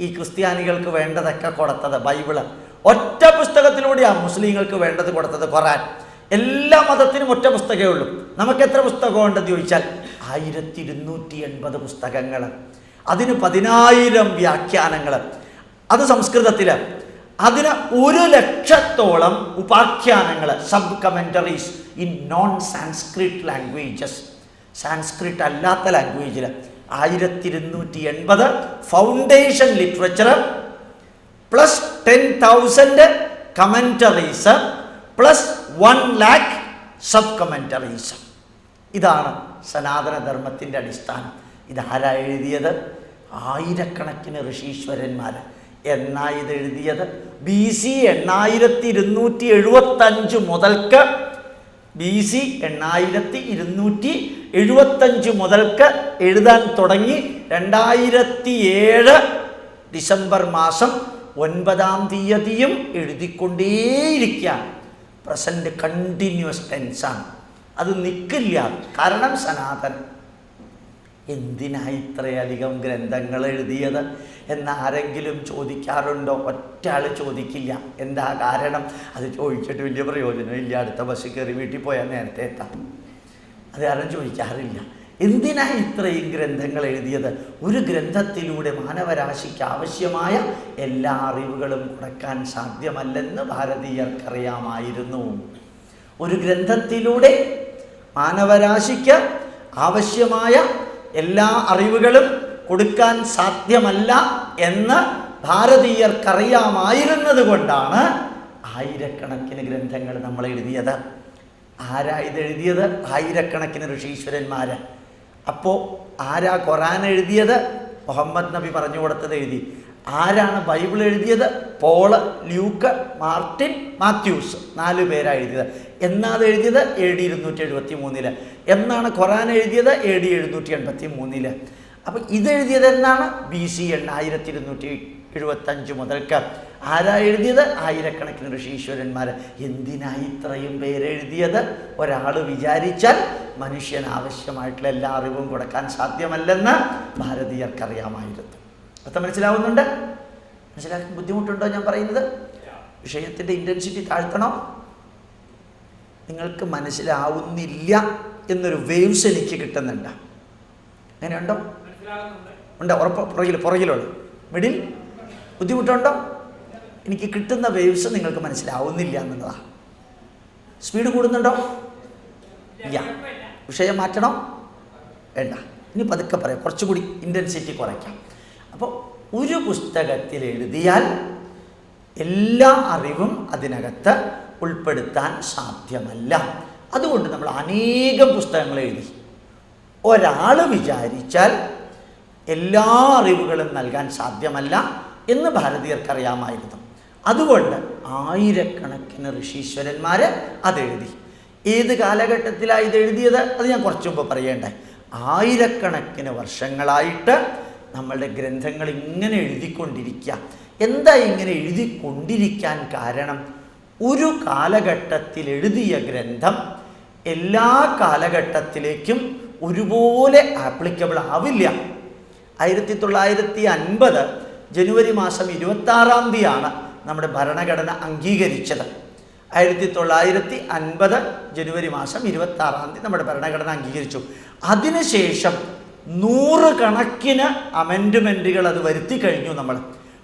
ഈ ക്രിസ്ത്യാനികൾക്ക് വേണ്ടതൊക്കെ കൊടുത്തത്, ബൈബിള്. ഒറ്റ പുസ്തകത്തിലൂടെയാണ് മുസ്ലിങ്ങൾക്ക് വേണ്ടത് കൊടുത്തത്, ഖുറാൻ. എല്ലാ മതത്തിനും ഒറ്റ പുസ്തകമേ ഉള്ളൂ. നമുക്ക് എത്ര പുസ്തകം ഉണ്ടെന്ന് ചോദിച്ചാൽ 1280 പുസ്തകങ്ങൾ, അതിന് 10,000 വ്യാഖ്യാനങ്ങൾ, അത് സംസ്കൃതത്തിൽ. അതിന് 100,000-ഓളം ഉപാഖ്യാനങ്ങൾ, sub commentaries in non Sanskrit languages. Sanskrit അല്ലാത്ത ലാംഗ്വേജിൽ 1280 foundation literature plus 10,000 commentaries plus 1,00,000 sub commentaries. ഇതാണ് സനാതനധർമ്മത്തിൻ്റെ അടിസ്ഥാനം. ഇതാരാ എഴുതിയത്? ആയിരക്കണക്കിന് ഋഷീശ്വരന്മാർ. എന്നാ ഇത് എഴുതിയത്? BC 8275 മുതൽക്ക് BC 8275 മുതൽക്ക് എഴുതാൻ തുടങ്ങി. 2007 ഡിസംബർ മാസം 9-ാം തീയതിയും എഴുതിക്കൊണ്ടേയിരിക്കുകയാണ്. Present continuous ടെൻസാണ്. അത് നിൽക്കില്ല. കാരണം സനാതനം. എന്തിനാ ഇത്രയധികം ഗ്രന്ഥങ്ങൾ എഴുതിയത് എന്ന് ആരെങ്കിലും ചോദിക്കാറുണ്ടോ? ഒറ്റ ആൾ ചോദിക്കില്ല. എന്താ കാരണം? അത് ചോദിച്ചിട്ട് വലിയ പ്രയോജനമില്ല. അടുത്ത ബസ് കയറി വീട്ടിൽ പോയാൽ നേരത്തെ എത്താം. അത് ആരും ചോദിക്കാറില്ല. എന്തിനാ ഇത്രയും ഗ്രന്ഥങ്ങൾ എഴുതിയത്? ഒരു ഗ്രന്ഥത്തിലൂടെ മാനവരാശിക്ക് ആവശ്യമായ എല്ലാ അറിവുകളും കൊടുക്കാൻ സാധ്യമല്ലെന്ന് ഭാരതീയർക്കറിയാമായിരുന്നു. ഒരു ഗ്രന്ഥത്തിലൂടെ മാനവരാശിക്ക് ആവശ്യമായ എല്ലാ അറിവുകളും കൊടുക്കാൻ സാധ്യമല്ല എന്ന് ഭാരതീയർക്കറിയാമായിരുന്നത് കൊണ്ടാണ് ആയിരക്കണക്കിന് ഗ്രന്ഥങ്ങൾ നമ്മൾ എഴുതിയത്. ആരാ ഇതെഴുതിയത്? ആയിരക്കണക്കിന് ഋഷീശ്വരന്മാർ. അപ്പോൾ ആരാ ഖുർആൻ എഴുതിയത്? മുഹമ്മദ് നബി പറഞ്ഞു കൊടുത്തത് എഴുതി. ആരാണ് ബൈബിൾ എഴുതിയത്? പോള്, ലൂക്ക്, മാർട്ടിൻ, മാത്യൂസ്, 4 പേരാണ് എഴുതിയത്. എന്നാണ് എഴുതിയത്? AD 273. എന്നാണ് ഖുർആൻ എഴുതിയത്? AD 783. അപ്പം ഇതെഴുതിയത് എന്നാണ്? BC 1275 മുതൽക്ക്. ആരാ എഴുതിയത്? ആയിരക്കണക്കിന് ഋഷീശ്വരന്മാർ. എന്തിനായി ഇത്രയും പേരെഴുതിയത്? ഒരാൾ വിചാരിച്ചാൽ മനുഷ്യന് ആവശ്യമായിട്ടുള്ള എല്ലാ അറിവും കൊടുക്കാൻ സാധ്യമല്ലെന്ന് ഭാരതീയർക്കറിയാമായിരുന്നു. അർത്ഥം മനസ്സിലാവുന്നുണ്ട്? മനസ്സിലാക്കാൻ ബുദ്ധിമുട്ടുണ്ടോ ഞാൻ പറയുന്നത്? വിഷയത്തിൻ്റെ ഇൻറ്റൻസിറ്റി താഴ്ത്തണോ? നിങ്ങൾക്ക് മനസ്സിലാവുന്നില്ല എന്നൊരു വേവ്സ് എനിക്ക് കിട്ടുന്നുണ്ട്. അങ്ങനെയുണ്ടോ? ഉണ്ട്. ഉറപ്പ് പുറകിലുണ്ട്. മിഡിൽ ബുദ്ധിമുട്ടുണ്ടോ? എനിക്ക് കിട്ടുന്ന വേവ്സ് നിങ്ങൾക്ക് മനസ്സിലാവുന്നില്ല എന്നുള്ളതാണ്. സ്പീഡ് കൂടുന്നുണ്ടോ? ഇല്ല. വിഷയം മാറ്റണോ? വേണ്ട. ഇനി പതുക്കെ പറയാം, കുറച്ചുകൂടി ഇൻറ്റൻസിറ്റി കുറയ്ക്കാം. അപ്പോൾ ഒരു പുസ്തകത്തിൽ എഴുതിയാൽ എല്ലാ അറിവും അതിനകത്ത് ഉൾപ്പെടുത്താൻ സാധ്യമല്ല. അതുകൊണ്ട് നമ്മൾ അനേകം പുസ്തകങ്ങൾ എഴുതി. ഒരാൾ വിചാരിച്ചാൽ എല്ലാ അറിവുകളും നൽകാൻ സാധ്യമല്ല എന്ന് ഭാരതീയർക്കറിയാമായിരുന്നു. അതുകൊണ്ട് ആയിരക്കണക്കിന് ഋഷീശ്വരന്മാർ അതെഴുതി. ഏത് കാലഘട്ടത്തിലാണ് ഇതെഴുതിയത്? അത് ഞാൻ കുറച്ചു മുമ്പ് പറയേണ്ടേ. ആയിരക്കണക്കിന് വർഷങ്ങളായിട്ട് നമ്മളുടെ ഗ്രന്ഥങ്ങൾ ഇങ്ങനെ എഴുതിക്കൊണ്ടിരിക്കുക. എന്താ ഇങ്ങനെ എഴുതിക്കൊണ്ടിരിക്കാൻ കാരണം? ഒരു കാലഘട്ടത്തിൽ എഴുതിയ ഗ്രന്ഥം എല്ലാ കാലഘട്ടത്തിലേക്കും ഒരുപോലെ ആപ്ലിക്കബിൾ ആവില്ല. 1950 ജനുവരി മാസം 26-ാം തീയതിയാണ് നമ്മുടെ ഭരണഘടന അംഗീകരിച്ചത്. 1950 ജനുവരി മാസം 26-ാം തീയതി നമ്മുടെ ഭരണഘടന അംഗീകരിച്ചു. അതിനുശേഷം 100 കണക്കിന് അമെൻഡ്മെൻറ്റുകൾ അത് വരുത്തി കഴിഞ്ഞു. നമ്മൾ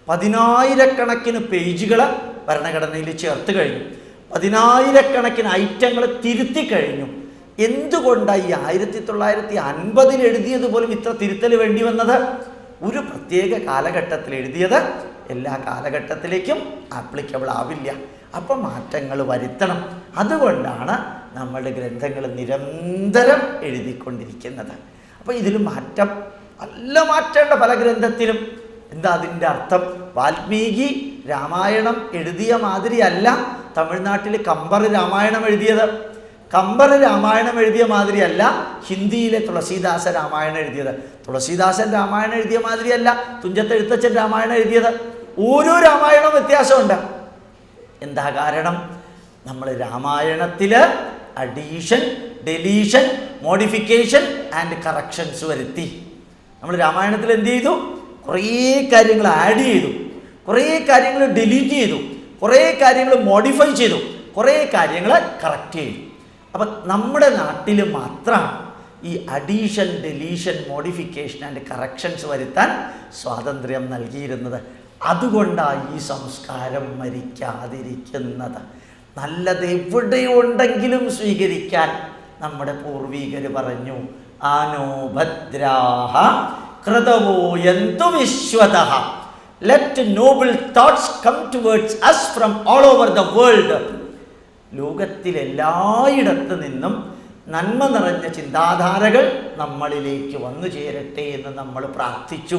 10,000-കണക്കിന് പേജുകൾ ഭരണഘടനയിൽ ചേർത്ത് കഴിഞ്ഞു. 10,000-കണക്കിന് ഐറ്റങ്ങൾ തിരുത്തി കഴിഞ്ഞു. എന്തുകൊണ്ടാണ് ഈ 1950 എഴുതിയതുപോലും ഇത്ര തിരുത്തൽ വേണ്ടി വന്നത്? ഒരു പ്രത്യേക കാലഘട്ടത്തിൽ എഴുതിയത് എല്ലാ കാലഘട്ടത്തിലേക്കും ആപ്ലിക്കബിൾ ആവില്ല. അപ്പം മാറ്റങ്ങൾ വരുത്തണം. അതുകൊണ്ടാണ് നമ്മളുടെ ഗ്രന്ഥങ്ങൾ നിരന്തരം എഴുതിക്കൊണ്ടിരിക്കുന്നത്. അപ്പോൾ ഇതിൽ മാറ്റം നല്ല മാറ്റേണ്ട പല ഗ്രന്ഥത്തിലും. എന്താ അതിൻ്റെ അർത്ഥം? വാൽമീകി രാമായണം എഴുതിയ മാതിരിയല്ല തമിഴ്നാട്ടിൽ കമ്പർ രാമായണം എഴുതിയത്. കമ്പർ രാമായണം എഴുതിയ മാതിരിയല്ല ഹിന്ദിയിലെ തുളസീദാസ രാമായണം എഴുതിയത്. തുളസീദാസൻ രാമായണം എഴുതിയ മാതിരിയല്ല തുഞ്ചത്ത് എഴുത്തച്ഛൻ രാമായണം എഴുതിയത്. ഓരോ രാമായണവും വ്യത്യാസമുണ്ട്. എന്താ കാരണം? നമ്മൾ രാമായണത്തിൽ addition, deletion, modification and corrections വരുത്തി. നമ്മൾ രാമായണത്തിൽ എന്ത് ചെയ്തു? കുറേ കാര്യങ്ങൾ ആഡ് ചെയ്തു, കുറേ കാര്യങ്ങൾ ഡിലീറ്റ് ചെയ്തു, കുറേ കാര്യങ്ങൾ മോഡിഫൈ ചെയ്തു, കുറേ കാര്യങ്ങൾ കറക്റ്റ് ചെയ്തു. അപ്പം നമ്മുടെ നാട്ടിൽ മാത്രം ഈ addition, deletion, modification and corrections വരുത്താൻ സ്വാതന്ത്ര്യം നൽകിയിരുന്നത്. അതുകൊണ്ടാണ് ഈ സംസ്കാരം മരിക്കാതിരിക്കുന്നത്. നല്ലത് എവിടെയുണ്ടെങ്കിലും സ്വീകരിക്കാൻ നമ്മുടെ പൂർവികർ പറഞ്ഞു. ആനോ ഭദ്രാഹ കൃതവോ യന്തു വിശ്വതഃ. Let noble thoughts come towards us from all over the world. ലോകത്തിലെല്ലായിടത്തു നിന്നും നന്മ നിറഞ്ഞ ചിന്താധാരകൾ നമ്മളിലേക്ക് വന്നു ചേരട്ടെ എന്ന് നമ്മൾ പ്രാർത്ഥിച്ചു.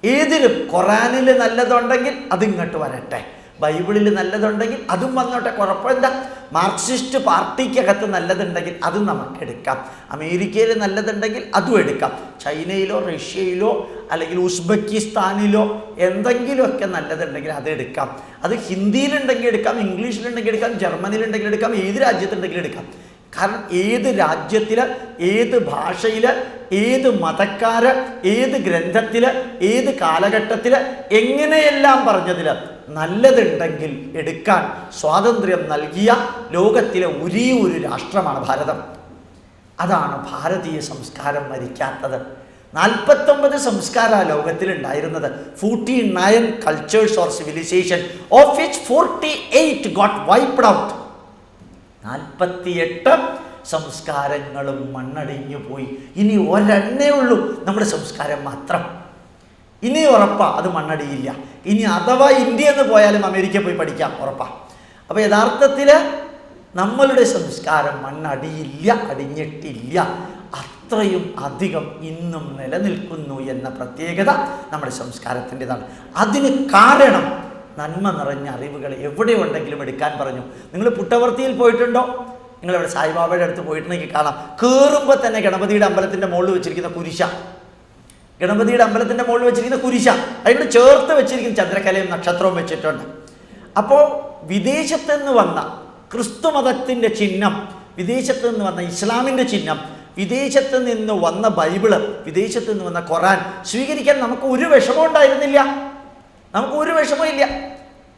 ഏതിലും ഖുറാനിൽ നല്ലതുണ്ടെങ്കിൽ അതിങ്ങോട്ട് വരട്ടെ, ബൈബിളിൽ നല്ലതുണ്ടെങ്കിൽ അതും വന്നോട്ടെ, കുഴപ്പമില്ല. മാർക്സിസ്റ്റ് പാർട്ടിക്കകത്ത് നല്ലതുണ്ടെങ്കിൽ അതും നമുക്കെടുക്കാം. അമേരിക്കയിൽ നല്ലതുണ്ടെങ്കിൽ അതും എടുക്കാം. ചൈനയിലോ റഷ്യയിലോ അല്ലെങ്കിൽ ഉസ്ബെക്കിസ്ഥാനിലോ എന്തെങ്കിലുമൊക്കെ നല്ലതുണ്ടെങ്കിൽ അത് എടുക്കാം. അത് ഹിന്ദിയിലുണ്ടെങ്കിൽ എടുക്കാം, ഇംഗ്ലീഷിലുണ്ടെങ്കിൽ എടുക്കാം, ജർമ്മനിയിലുണ്ടെങ്കിൽ എടുക്കാം, ഏത് രാജ്യത്തുണ്ടെങ്കിലും എടുക്കാം. കാരണം ഏത് രാജ്യത്തിൽ, ഏത് ഭാഷയിൽ, ഏത് മതക്കാർ, ഏത് ഗ്രന്ഥത്തിൽ, ഏത് കാലഘട്ടത്തിൽ, എങ്ങനെയെല്ലാം പറഞ്ഞതിൽ നല്ലതുണ്ടെങ്കിൽ എടുക്കാൻ സ്വാതന്ത്ര്യം നൽകിയ ലോകത്തിലെ ഒരേ ഒരു രാഷ്ട്രമാണ് ഭാരതം. അതാണ് ഭാരതീയ സംസ്കാരം മരിക്കാത്തത്. 49 സംസ്കാര ലോകത്തിലുണ്ടായിരുന്നത്. 49 cultures or civilization, of which 48 got wiped out. 48 സംസ്കാരങ്ങളും മണ്ണടിഞ്ഞു പോയി. ഇനി ഒരെണ്ണേ ഉള്ളൂ നമ്മുടെ സംസ്കാരം മാത്രം. ഇനി ഉറപ്പാ അത് മണ്ണടിയില്ല. ഇനി അഥവാ ഇന്ത്യ എന്ന് പോയാലും അമേരിക്ക പോയി പഠിക്കാം, ഉറപ്പാ. അപ്പോൾ യഥാർത്ഥത്തിൽ നമ്മളുടെ സംസ്കാരം മണ്ണടിയില്ല, അടിഞ്ഞിട്ടില്ല, അത്രയും അധികം ഇന്നും നിലനിൽക്കുന്നു എന്ന പ്രത്യേകത നമ്മുടെ സംസ്കാരത്തിൻ്റെതാണ്. അതിന് കാരണം നന്മ നിറഞ്ഞ അറിവുകൾ എവിടെ ഉണ്ടെങ്കിലും എടുക്കാൻ പറഞ്ഞു. നിങ്ങൾ പുട്ടവർത്തിയിൽ പോയിട്ടുണ്ടോ? നിങ്ങളിവിടെ സായിബാബയുടെ അടുത്ത് പോയിട്ടുണ്ടെങ്കിൽ കാണാം, കയറുമ്പോൾ തന്നെ ഗണപതിയുടെ അമ്പലത്തിൻ്റെ മുകളിൽ വെച്ചിരിക്കുന്ന കുരിശ, ഗണപതിയുടെ അമ്പലത്തിൻ്റെ മുകളിൽ വെച്ചിരിക്കുന്ന കുരിശ, അതിനോട് ചേർത്ത് വെച്ചിരിക്കുന്ന ചന്ദ്രക്കലയും നക്ഷത്രവും വെച്ചിട്ടുണ്ട്. അപ്പോൾ വിദേശത്ത് നിന്ന് വന്ന ക്രിസ്തു മതത്തിൻ്റെ ചിഹ്നം, വിദേശത്ത് നിന്ന് വന്ന ഇസ്ലാമിൻ്റെ ചിഹ്നം, വിദേശത്ത് നിന്ന് വന്ന ബൈബിള്, വിദേശത്ത് നിന്ന് വന്ന ഖുർആൻ സ്വീകരിക്കാൻ നമുക്ക് ഒരു വിഷമം ഉണ്ടായിരുന്നില്ല. നമുക്ക് ഒരു വിഷമവും ഇല്ല.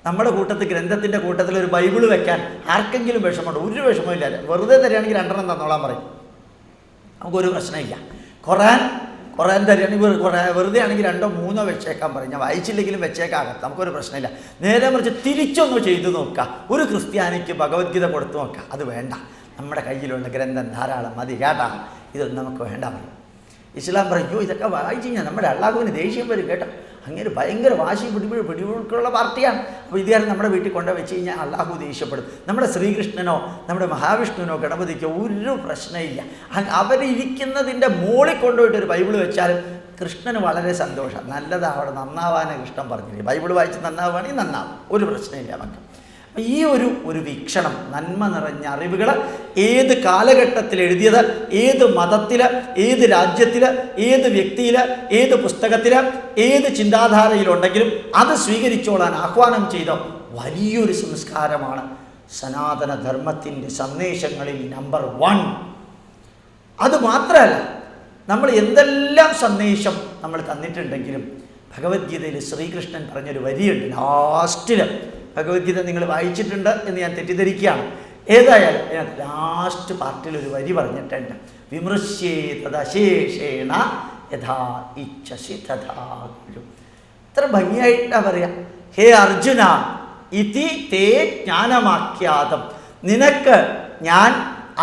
നമ്മുടെ കൂട്ടത്തിൽ, ഗ്രന്ഥത്തിൻ്റെ കൂട്ടത്തിൽ ഒരു ബൈബിള് വെക്കാൻ ആർക്കെങ്കിലും വിഷമമുണ്ട്? ഒരു വിഷമവും ഇല്ല. വെറുതെ തരികയാണെങ്കിൽ 2 തന്നോളാൻ പറയും, നമുക്കൊരു പ്രശ്നമില്ല. ഖുർആൻ തരികയാണെങ്കിൽ വെറുതെ ആണെങ്കിൽ 2 or 3 വെച്ചേക്കാൻ പറയും. ഞാൻ വായിച്ചില്ലെങ്കിലും വെച്ചേക്കാകത്ത്, നമുക്കൊരു പ്രശ്നമില്ല. നേരെ മറിച്ച് തിരിച്ചൊന്ന് ചെയ്തു നോക്കുക. ഒരു ക്രിസ്ത്യാനിക്ക് ഭഗവത്ഗീത കൊടുത്തു നോക്കുക, അത് വേണ്ട, നമ്മുടെ കയ്യിലുള്ള ഗ്രന്ഥം ധാരാളം മതി കേട്ടാ, ഇതൊന്നും നമുക്ക് വേണ്ട പറയും. ഇസ്ലാം പറയും, ഇതൊക്കെ വായിച്ചു കഴിഞ്ഞാൽ നമ്മുടെ അള്ളാഹുവിന് ദേഷ്യം വരും കേട്ടോ, അങ്ങനെ ഭയങ്കര വാശി പിടിപിടിക്കുള്ള പാർട്ടിയാണ്. അപ്പോൾ ഇതുകാരം നമ്മുടെ വീട്ടിൽ കൊണ്ടു വെച്ച് കഴിഞ്ഞാൽ അള്ളാഹു ദേഷ്യപ്പെടും. നമ്മുടെ ശ്രീകൃഷ്ണനോ നമ്മുടെ മഹാവിഷ്ണുവിനോ ഗണപതിക്കോ ഒരു പ്രശ്നമില്ല. അവരിയ്ക്കുന്നതിൻ്റെ മുകളിൽ കൊണ്ടുപോയിട്ട് ഒരു ബൈബിൾ വെച്ചാലും കൃഷ്ണന് വളരെ സന്തോഷം. നല്ലതാവണം, നന്നാവാനാണ് കൃഷ്ണൻ പറഞ്ഞില്ലേ. ബൈബിൾ വായിച്ച് നന്നാവുകയാണെങ്കിൽ നന്നാവും, ഒരു പ്രശ്നമില്ല നമുക്ക്. ഈ ഒരു വീക്ഷണം, നന്മ നിറഞ്ഞ അറിവുകൾ ഏത് കാലഘട്ടത്തിൽ എഴുതിയത്, ഏത് മതത്തിൽ, ഏത് രാജ്യത്തിൽ, ഏത് വ്യക്തിയിൽ, ഏത് പുസ്തകത്തിൽ, ഏത് ചിന്താധാരയിലുണ്ടെങ്കിലും അത് സ്വീകരിച്ചോളാൻ ആഹ്വാനം ചെയ്ത വലിയൊരു സംസ്കാരമാണ് സനാതനധർമ്മത്തിൻ്റെ സന്ദേശങ്ങളിൽ നമ്പർ 1. അതുമാത്രമല്ല, നമ്മൾ എന്തെല്ലാം സന്ദേശം നമ്മൾ തന്നിട്ടുണ്ടെങ്കിലും ഭഗവത്ഗീതയിൽ ശ്രീകൃഷ്ണൻ പറഞ്ഞൊരു വരിയുണ്ട് ലാസ്റ്റിൽ. ഭഗവത്ഗീത നിങ്ങൾ വായിച്ചിട്ടുണ്ട് എന്ന് ഞാൻ തെറ്റിദ്ധരിക്കുകയാണ്. ഏതായാലും അതിനകത്ത് ലാസ്റ്റ് പാർട്ടിൽ ഒരു വരി പറഞ്ഞിട്ടുണ്ട്, വിമൃശ്യേതദശേഷേണ യഥാ ഇച്ഛസി തഥാ കുരു. ഇത്ര ഭംഗിയായിട്ടാണ് പറയാം. ഹേ അർജുന, ഇതി തേ ജ്ഞാനമാഖ്യാതം, നിനക്ക് ഞാൻ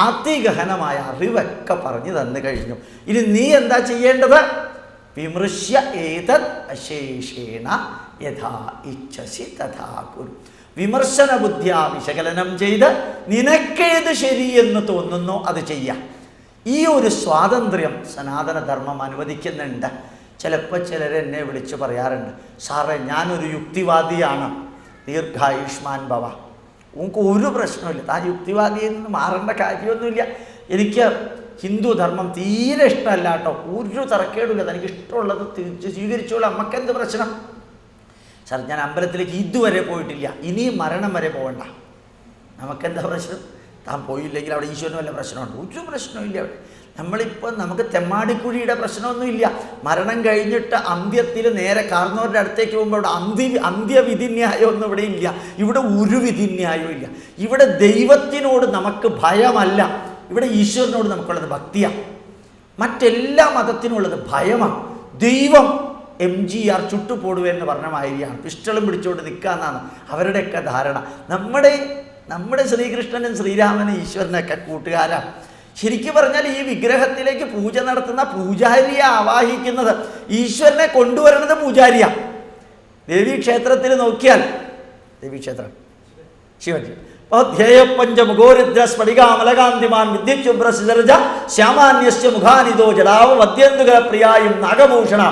അതിഗഹനമായ അറിവൊക്കെ പറഞ്ഞു തന്നു കഴിഞ്ഞു. ഇനി നീ എന്താ ചെയ്യേണ്ടത്? വിമൃശ്യ ഏതത് അശേഷേണ യഥാ ഇച്ഛസി തഥാ കുരു. വിമർശന ബുദ്ധിയാ വിശകലനം ചെയ്ത് നിനക്കേത് ശരിയെന്ന് തോന്നുന്നോ അത് ചെയ്യാം. ഈ ഒരു സ്വാതന്ത്ര്യം സനാതനധർമ്മം അനുവദിക്കുന്നുണ്ട്. ചിലപ്പോൾ ചിലരെന്നെ വിളിച്ച് പറയാറുണ്ട്, സാറേ ഞാനൊരു യുക്തിവാദിയാണ്, ദീർഘായുഷ്മാൻ ഭവ. നമുക്ക് ഒരു പ്രശ്നമില്ല, താൻ യുക്തിവാദിയിൽ നിന്ന് മാറേണ്ട കാര്യമൊന്നുമില്ല. എനിക്ക് ഹിന്ദു ധർമ്മം തീരെ ഇഷ്ടമല്ല കേട്ടോ, ഒരു തറക്കേടില്ല, തനിക്ക് ഇഷ്ടമുള്ളത് സ്വീകരിച്ചോളാം, നമുക്കെന്ത് പ്രശ്നം? സാർ ഞാൻ അമ്പലത്തിലേക്ക് ഇതുവരെ പോയിട്ടില്ല, ഇനിയും മരണം വരെ പോകണ്ട, നമുക്കെന്താ പ്രശ്നം? താൻ പോയില്ലെങ്കിൽ അവിടെ ഈശ്വരന് വല്ല പ്രശ്നമുണ്ട്? ഒരു പ്രശ്നമില്ല അവിടെ. നമ്മളിപ്പോൾ നമുക്ക് തെമ്മാടിക്കുഴിയുടെ പ്രശ്നമൊന്നുമില്ല. മരണം കഴിഞ്ഞിട്ട് അന്ത്യത്തിൽ നേരെ കാർന്നവരുടെ അടുത്തേക്ക് പോകുമ്പോൾ അവിടെ അന്ത്യവിധിന്യായമൊന്നും ഇവിടെ ഇല്ല. ഇവിടെ ഒരു വിധിന്യായവും ഇല്ല. ഇവിടെ ദൈവത്തിനോട് നമുക്ക് ഭയമല്ല, ഇവിടെ ഈശ്വരനോട് നമുക്കുള്ളത് ഭക്തിയാണ്. മറ്റെല്ലാ മതത്തിനുള്ളത് ഭയമാണ്. ദൈവം MGR ചുട്ടുപോടുവെന്ന് പറഞ്ഞ മാതിരിയാണ്, പിസ്റ്റളും പിടിച്ചുകൊണ്ട് നിൽക്കാമെന്നാണ് അവരുടെയൊക്കെ ധാരണ. നമ്മുടെ ശ്രീകൃഷ്ണനും ശ്രീരാമനും ഈശ്വരനൊക്കെ കൂട്ടുകാരാണ്. ശരിക്കും പറഞ്ഞാൽ ഈ വിഗ്രഹത്തിലേക്ക് പൂജ നടത്തുന്ന പൂജാരിയെ ആവാഹിക്കുന്നത്, ഈശ്വരനെ കൊണ്ടുവരുന്നത് പൂജാരിയാണ്. ദേവീക്ഷേത്രത്തിൽ നോക്കിയാൽ, ദേവീക്ഷേത്രം ശിവജി ധ്യേയപഞ്ചമുഖോരുദ്ര സ്ഫടികാമലകാന്തിമാൻ വിദ്യുച്ഛുഭ്രസിതർജ ശ്യാമാന്യസ്യ മുഖാനിതോ ജലാവ വദ്യന്തുക പ്രിയായും നാഗഭൂഷണ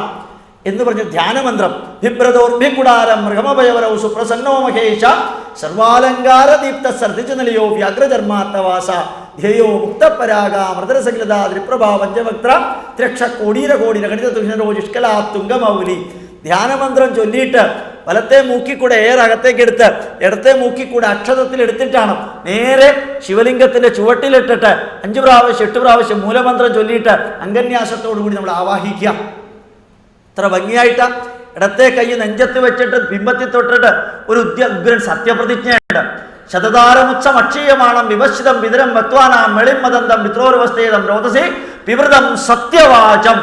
എന്ന് പറഞ്ഞ ധ്യാനമന്ത്രം. ഭിഭ്രതോർഭികുടാരം മൃഗമഭയവരൗ സുപ്രസന്നോ മഹേഷ സർവാലങ്കാര ദീപ്ത സർദിച്ചു നിലയോ വ്യാഘ്രധർമാത്തവാസ ധ്യേയോ മുക്തപരാഗ മൃദരസകൃത ത്രിപ്രഭാ പഞ്ചവക്ത്ര ത്രക്ഷ കോടീര കോടീര ഗണിത തുഹിനരോ ജിഷ്കലാ തുംഗമൗലി. ധ്യാനമന്ത്രം ചൊല്ലിയിട്ട് വലത്തെ മൂക്കിക്കൂടെ അകത്തേക്ക് എടുത്ത് ഇടത്തെ മൂക്കിക്കൂടെ അക്ഷതത്തിൽ എടുത്തിട്ടാണ് നേരെ ശിവലിംഗത്തിൻ്റെ ചുവട്ടിലിട്ടിട്ട് 5 പ്രാവശ്യം 8 പ്രാവശ്യം മൂലമന്ത്രം ചൊല്ലിയിട്ട് അംഗന്യാസത്തോടു കൂടി നമ്മൾ ആവാഹിക്കുക. ഇത്ര ഭംഗിയായിട്ട് ഇടത്തെ കൈ നെഞ്ചത്ത് വെച്ചിട്ട് ബിംബത്തിൽ തൊട്ടിട്ട് ഒരു ഉഗ്രൻ സത്യപ്രതിജ്ഞയുണ്ട്. ശതതാരമുച്ചം അക്ഷീയമാണം വിവശ്ചിതം വിതരം വത്വാനാം മെളിമദന്തം പിത്രോർവസ്ഥേതം രോദസി വിവൃതം സത്യവാചം.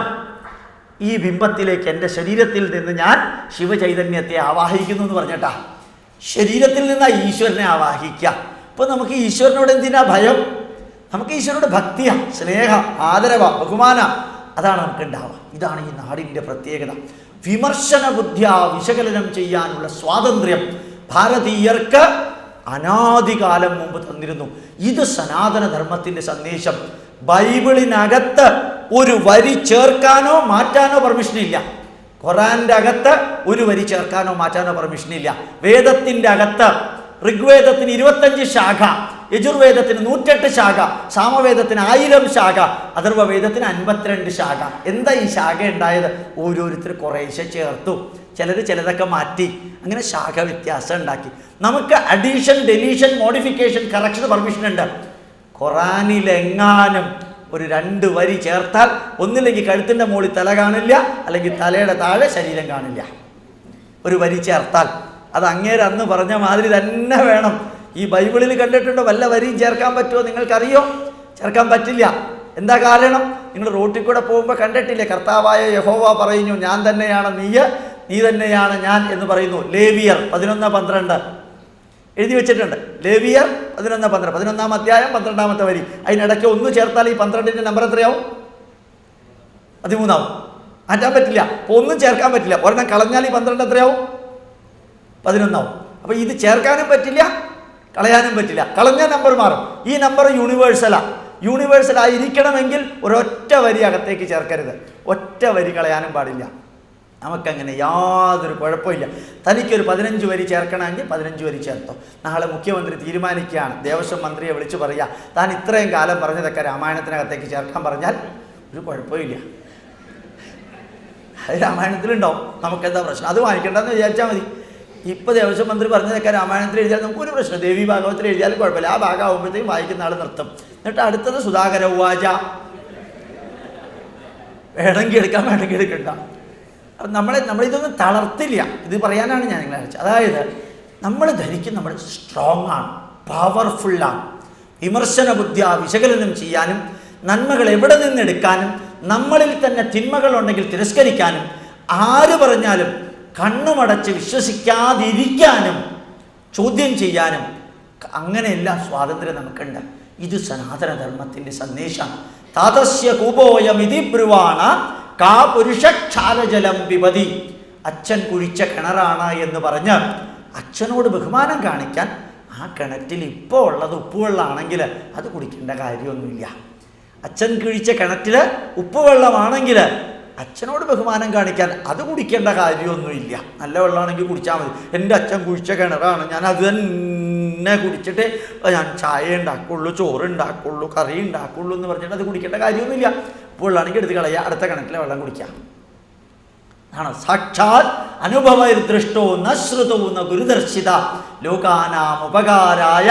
ഈ ബിംബത്തിലേക്ക് എൻ്റെ ശരീരത്തിൽ നിന്ന് ഞാൻ ശിവചൈതന്യത്തെ ആവാഹിക്കുന്നു എന്ന് പറഞ്ഞിട്ടാ. ശരീരത്തിൽ നിന്ന് ഈശ്വരനെ ആവാഹിക്കുക. അപ്പോൾ നമുക്ക് ഈശ്വരനോട് എന്തിനാ ഭയം? നമുക്ക് ഈശ്വരനോട് ഭക്തിയാ, സ്നേഹ, ആദരവ, ബഹുമാന. അതാണ് നമുക്ക് ഉണ്ടാവുക. ഇതാണ് ഈ നാടിൻ്റെ പ്രത്യേകത. വിമർശന ബുദ്ധ്യാ വിശകലനം ചെയ്യാനുള്ള സ്വാതന്ത്ര്യം ഭാരതീയർക്ക് അനാദികാലം മുമ്പ് തന്നിരുന്നു. ഇത് സനാതനധർമ്മത്തിൻ്റെ സന്ദേശം. ബൈബിളിനകത്ത് ഒരു വരി ചേർക്കാനോ മാറ്റാനോ പെർമിഷനില്ല. ഖുറാൻ്റെ അകത്ത് ഒരു വരി ചേർക്കാനോ മാറ്റാനോ പെർമിഷനില്ല. വേദത്തിൻ്റെ അകത്ത് ഋഗ്വേദത്തിന് 25 ശാഖ, യജുർവേദത്തിന് 108 ശാഖ, സാമവേദത്തിന് 1000 ശാഖ, അഥർവവേദത്തിന് 52 ശാഖ. എന്താ ഈ ശാഖ ഉണ്ടായത്? ഓരോരുത്തർ കുറേശ്ശെ ചേർത്തു, ചിലർ ചിലതൊക്കെ മാറ്റി, അങ്ങനെ ശാഖ വ്യത്യാസം ഉണ്ടാക്കി. നമുക്ക് addition, deletion, modification, correction permission ഉണ്ട്. ഖുറാനിലെങ്ങാനും ഒരു 2 വരി ചേർത്താൽ ഒന്നില്ലെങ്കിൽ കഴുത്തിൻ്റെ മുകളിൽ തല കാണില്ല, അല്ലെങ്കിൽ തലയുടെ താഴെ ശരീരം കാണില്ല. ഒരു വരി ചേർത്താൽ അത് അങ്ങേര് അന്ന് പറഞ്ഞ മാതിരി തന്നെ വേണം. ഈ ബൈബിളിൽ കണ്ടിട്ടുണ്ടോ വല്ല വരിയും ചേർക്കാൻ പറ്റുമോ? നിങ്ങൾക്കറിയോ? ചേർക്കാൻ പറ്റില്ല. എന്താ കാരണം? നിങ്ങൾ റോട്ടിൽ കൂടെ പോകുമ്പോൾ കണ്ടിട്ടില്ലേ? കർത്താവായ യഹോവ പറയുന്നു, ഞാൻ തന്നെയാണ് നീ തന്നെയാണ് ഞാൻ എന്ന് പറയുന്നു. ലേവിയർ 11:12 എഴുതി വെച്ചിട്ടുണ്ട്. ലേവിയർ 11:12, 11-ാം അധ്യായം 12-ാമത്തെ വരി. അതിനിടയ്ക്ക് ഒന്ന് ചേർത്താൽ ഈ 12ന്റെ നമ്പർ എത്രയാവും? 13 ആവും. മാറ്റാൻ പറ്റില്ല. അപ്പോൾ ഒന്നും ചേർക്കാൻ പറ്റില്ല. ഒരെണ്ണം കളഞ്ഞാൽ ഈ 12 എത്രയാവും? 11 ആവും. അപ്പോൾ ഇത് ചേർക്കാനും പറ്റില്ല, കളയാനും പറ്റില്ല. കളഞ്ഞ നമ്പർ മാറും. ഈ നമ്പർ യൂണിവേഴ്സലായിരിക്കണമെങ്കിൽ ഒരൊറ്റ വരി അകത്തേക്ക് ചേർക്കരുത്, ഒറ്റ വരി കളയാനും പാടില്ല. നമുക്കങ്ങനെ യാതൊരു കുഴപ്പമില്ല. തനിക്കൊരു 15 വരി ചേർക്കണമെങ്കിൽ 15 വരി ചേർത്തോ. നാളെ മുഖ്യമന്ത്രി തീരുമാനിക്കുകയാണ്, ദേവസ്വം മന്ത്രിയെ വിളിച്ച് പറയുക, താൻ ഇത്രയും കാലം പറഞ്ഞതൊക്കെ രാമായണത്തിനകത്തേക്ക് ചേർക്കാൻ പറഞ്ഞാൽ ഒരു കുഴപ്പമില്ല. അത് രാമായണത്തിലുണ്ടാവും, നമുക്കെന്താ പ്രശ്നം? അത് വായിക്കേണ്ടെന്ന് വിചാരിച്ചാൽ മതി. ഇപ്പോൾ ദേവസ്വം മന്ത്രി പറഞ്ഞതൊക്കെ രാമായണത്തിൽ എഴുതിയാൽ നമുക്കൊരു പ്രശ്നം, ദേവി ഭാഗവത്തിൽ എഴുതിയാലും കുഴപ്പമില്ല. ആ ഭാഗമാകുമ്പോഴത്തേക്കും വായിക്കുന്ന ആൾ നിർത്തും. എന്നിട്ട് അടുത്തത് സുധാകര ഉവാച, വേണമെങ്കിൽ എടുക്കാം, വേണമെങ്കിൽ എടുക്കണ്ട. അപ്പം നമ്മളിതൊന്നും തളർത്തില്ല. ഇത് പറയാനാണ് ഞാൻ നിങ്ങളെ അയച്ചത്. അതായത് നമ്മൾ ധരിക്കും നമ്മൾ സ്ട്രോങ് ആണ്, പവർഫുള്ളാണ്. വിമർശന ബുദ്ധിയ വിശകലനം ചെയ്യാനും നന്മകൾ എവിടെ നിന്നെടുക്കാനും നമ്മളിൽ തന്നെ തിന്മകളുണ്ടെങ്കിൽ തിരസ്കരിക്കാനും ആര് പറഞ്ഞാലും കണ്ണുമടച്ച് വിശ്വസിക്കാതിരിക്കാനും ചോദ്യം ചെയ്യാനും അങ്ങനെയെല്ലാം സ്വാതന്ത്ര്യം നമുക്കുണ്ട്. ഇത് സനാതനധർമ്മത്തിൻ്റെ സന്ദേശമാണ്. താതസ്യ കൂപോയമിതി ബ്രുവാണ കാ പുരുഷക്ഷാരജലം പിബതി. അച്ഛൻ കുഴിച്ച കിണറാണ് എന്ന് പറഞ്ഞ് അച്ഛനോട് ബഹുമാനം കാണിക്കാൻ ആ കിണറ്റിൽ ഇപ്പോൾ ഉള്ളത് ഉപ്പുവെള്ളമാണെങ്കിൽ അത് കുടിക്കേണ്ട കാര്യമൊന്നുമില്ല. അച്ഛൻ കുഴിച്ച കിണറ്റിൽ ഉപ്പുവെള്ളമാണെങ്കിൽ അച്ഛനോട് ബഹുമാനം കാണിക്കാൻ അത് കുടിക്കേണ്ട കാര്യമൊന്നുമില്ല. നല്ല വെള്ളമാണെങ്കിൽ കുടിച്ചാൽ മതി. എൻ്റെ അച്ഛൻ കുഴിച്ച കിണറാണ്, ഞാൻ അത് തന്നെ കുടിച്ചിട്ട് ഞാൻ ചായ ഉണ്ടാക്കുള്ളൂ, ചോറ് ഉണ്ടാക്കുള്ളൂ, കറി ഉണ്ടാക്കുള്ളൂ എന്ന് പറഞ്ഞിട്ട് അത് കുടിക്കേണ്ട കാര്യമൊന്നുമില്ല. വെള്ളമാണെങ്കിൽ എടുത്ത് കളയുക, അടുത്ത കിണറ്റിലെ വെള്ളം കുടിക്കാം. ആണ് സാക്ഷാത് അനുഭവൈർദൃഷ്ടോ ന ശ്രുതോ ന ഗുരുദർശിത ലോകാനാം ഉപകാരായ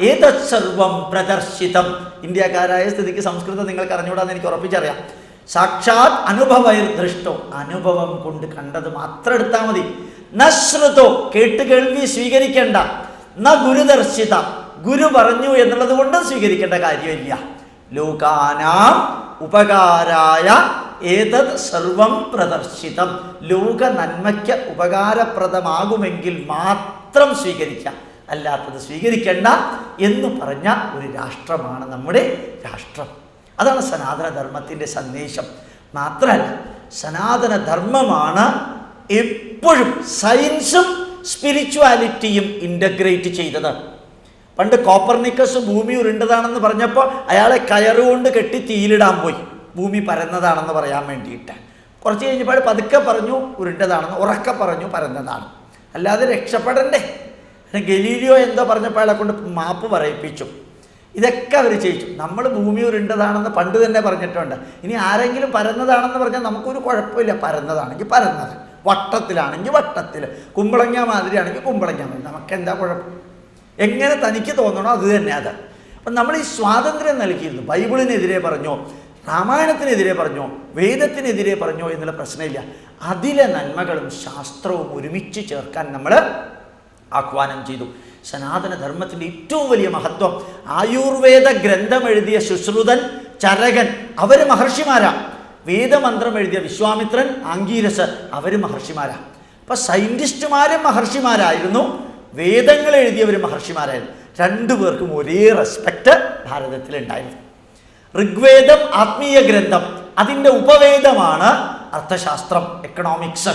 ഏതത് സർവം പ്രദർശിതം. ഇന്ത്യക്കാരായ സ്ഥിതിക്ക് സംസ്കൃതം നിങ്ങൾക്ക് അറിഞ്ഞുകൂടാന്ന് എനിക്ക് ഉറപ്പിച്ചറിയാം. സാക്ഷാത് അനുഭവൈർദൃഷ്ടോ, അനുഭവം കൊണ്ട് കണ്ടത് മാത്രം എടുത്താൽ മതി. ന ശ്രുതോ, കേട്ട് കേൾവി സ്വീകരിക്കേണ്ട. ന ഗുരുദർശിത, ഗുരു പറഞ്ഞു എന്നുള്ളത് കൊണ്ട് സ്വീകരിക്കേണ്ട കാര്യമില്ല. ലോകാനാം ഉപകാരായ ഏതത് സർവം പ്രദർശിതം, ലോക നന്മയ്ക്ക് ഉപകാരപ്രദമാകുമെങ്കിൽ മാത്രം സ്വീകരിക്കാം, അല്ലാത്തത് സ്വീകരിക്കേണ്ട എന്ന് പറഞ്ഞ ഒരു രാഷ്ട്രമാണ് നമ്മുടെ രാഷ്ട്രം. അതാണ് സനാതനധർമ്മത്തിൻ്റെ സന്ദേശം. മാത്രമല്ല സനാതനധർമ്മമാണ് എപ്പോഴും സയൻസും സ്പിരിച്വാലിറ്റിയും ഇൻ്റഗ്രേറ്റ് ചെയ്തത്. പണ്ട് കോപ്പർനിക്കസ് ഭൂമി ഉരുണ്ടതാണെന്ന് പറഞ്ഞപ്പോൾ അയാളെ കയറുകൊണ്ട് കെട്ടി തീയിലിടാൻ പോയി, ഭൂമി പരന്നതാണെന്ന് പറയാൻ വേണ്ടിയിട്ട്. കുറച്ച് കഴിഞ്ഞപ്പോൾ പതുക്കെ പറഞ്ഞു ഉരുണ്ടതാണെന്ന്, ഉറക്കെ പറഞ്ഞു പരന്നതാണ്. അല്ലാതെ രക്ഷപ്പെടണ്ടേ. ഗലീലിയോ എന്തോ പറഞ്ഞപ്പോൾ അയാളെ കൊണ്ട് മാപ്പ് പറയിപ്പിച്ചു. ഇതൊക്കെ അവർ ചെയ്യിച്ചു. നമ്മൾ ഭൂമി ഉരുണ്ടതാണെന്ന് പണ്ട് തന്നെ പറഞ്ഞിട്ടുണ്ട്. ഇനി ആരെങ്കിലും പരന്നതാണെന്ന് പറഞ്ഞാൽ നമുക്കൊരു കുഴപ്പമില്ല. പരന്നതാണെങ്കിൽ പരന്നത്, വട്ടത്തിലാണെങ്കിൽ വട്ടത്തിൽ, കുമ്പളങ്ങ മാതിരിയാണെങ്കിൽ കുമ്പളങ്ങ മാതിരി, നമുക്കെന്താ കുഴപ്പം? എങ്ങനെ തനിക്ക് തോന്നണോ അത് തന്നെ അത്. അപ്പം നമ്മൾ ഈ സ്വാതന്ത്ര്യം നൽകിയിരുന്നു. ബൈബിളിനെതിരെ പറഞ്ഞോ, രാമായണത്തിനെതിരെ പറഞ്ഞോ, വേദത്തിനെതിരെ പറഞ്ഞോ എന്നുള്ള പ്രശ്നമില്ല. അതിലെ നന്മകളും ശാസ്ത്രവും ഒരുമിച്ച് ചേർക്കാൻ നമ്മൾ ആഹ്വാനം ചെയ്തു. സനാതനധർമ്മത്തിൻ്റെ ഏറ്റവും വലിയ മഹത്വം, ആയുർവേദ ഗ്രന്ഥം എഴുതിയ ശുശ്രുതൻ, ചരകൻ, അവർ മഹർഷിമാരാണ്. വേദമന്ത്രം എഴുതിയ വിശ്വാമിത്രൻ, ആംഗീരസ്, അവർ മഹർഷിമാരാണ്. അപ്പം സയൻറ്റിസ്റ്റുമാരും മഹർഷിമാരായിരുന്നു, വേദങ്ങൾ എഴുതിയവർ മഹർഷിമാരായിരുന്നു. രണ്ടുപേർക്കും ഒരേ റെസ്പെക്റ്റ് ഭാരതത്തിലുണ്ടായിരുന്നു. ഋഗ്വേദം ആത്മീയ ഗ്രന്ഥം, അതിൻ്റെ ഉപവേദമാണ് അർത്ഥശാസ്ത്രം, എക്കണോമിക്സ്.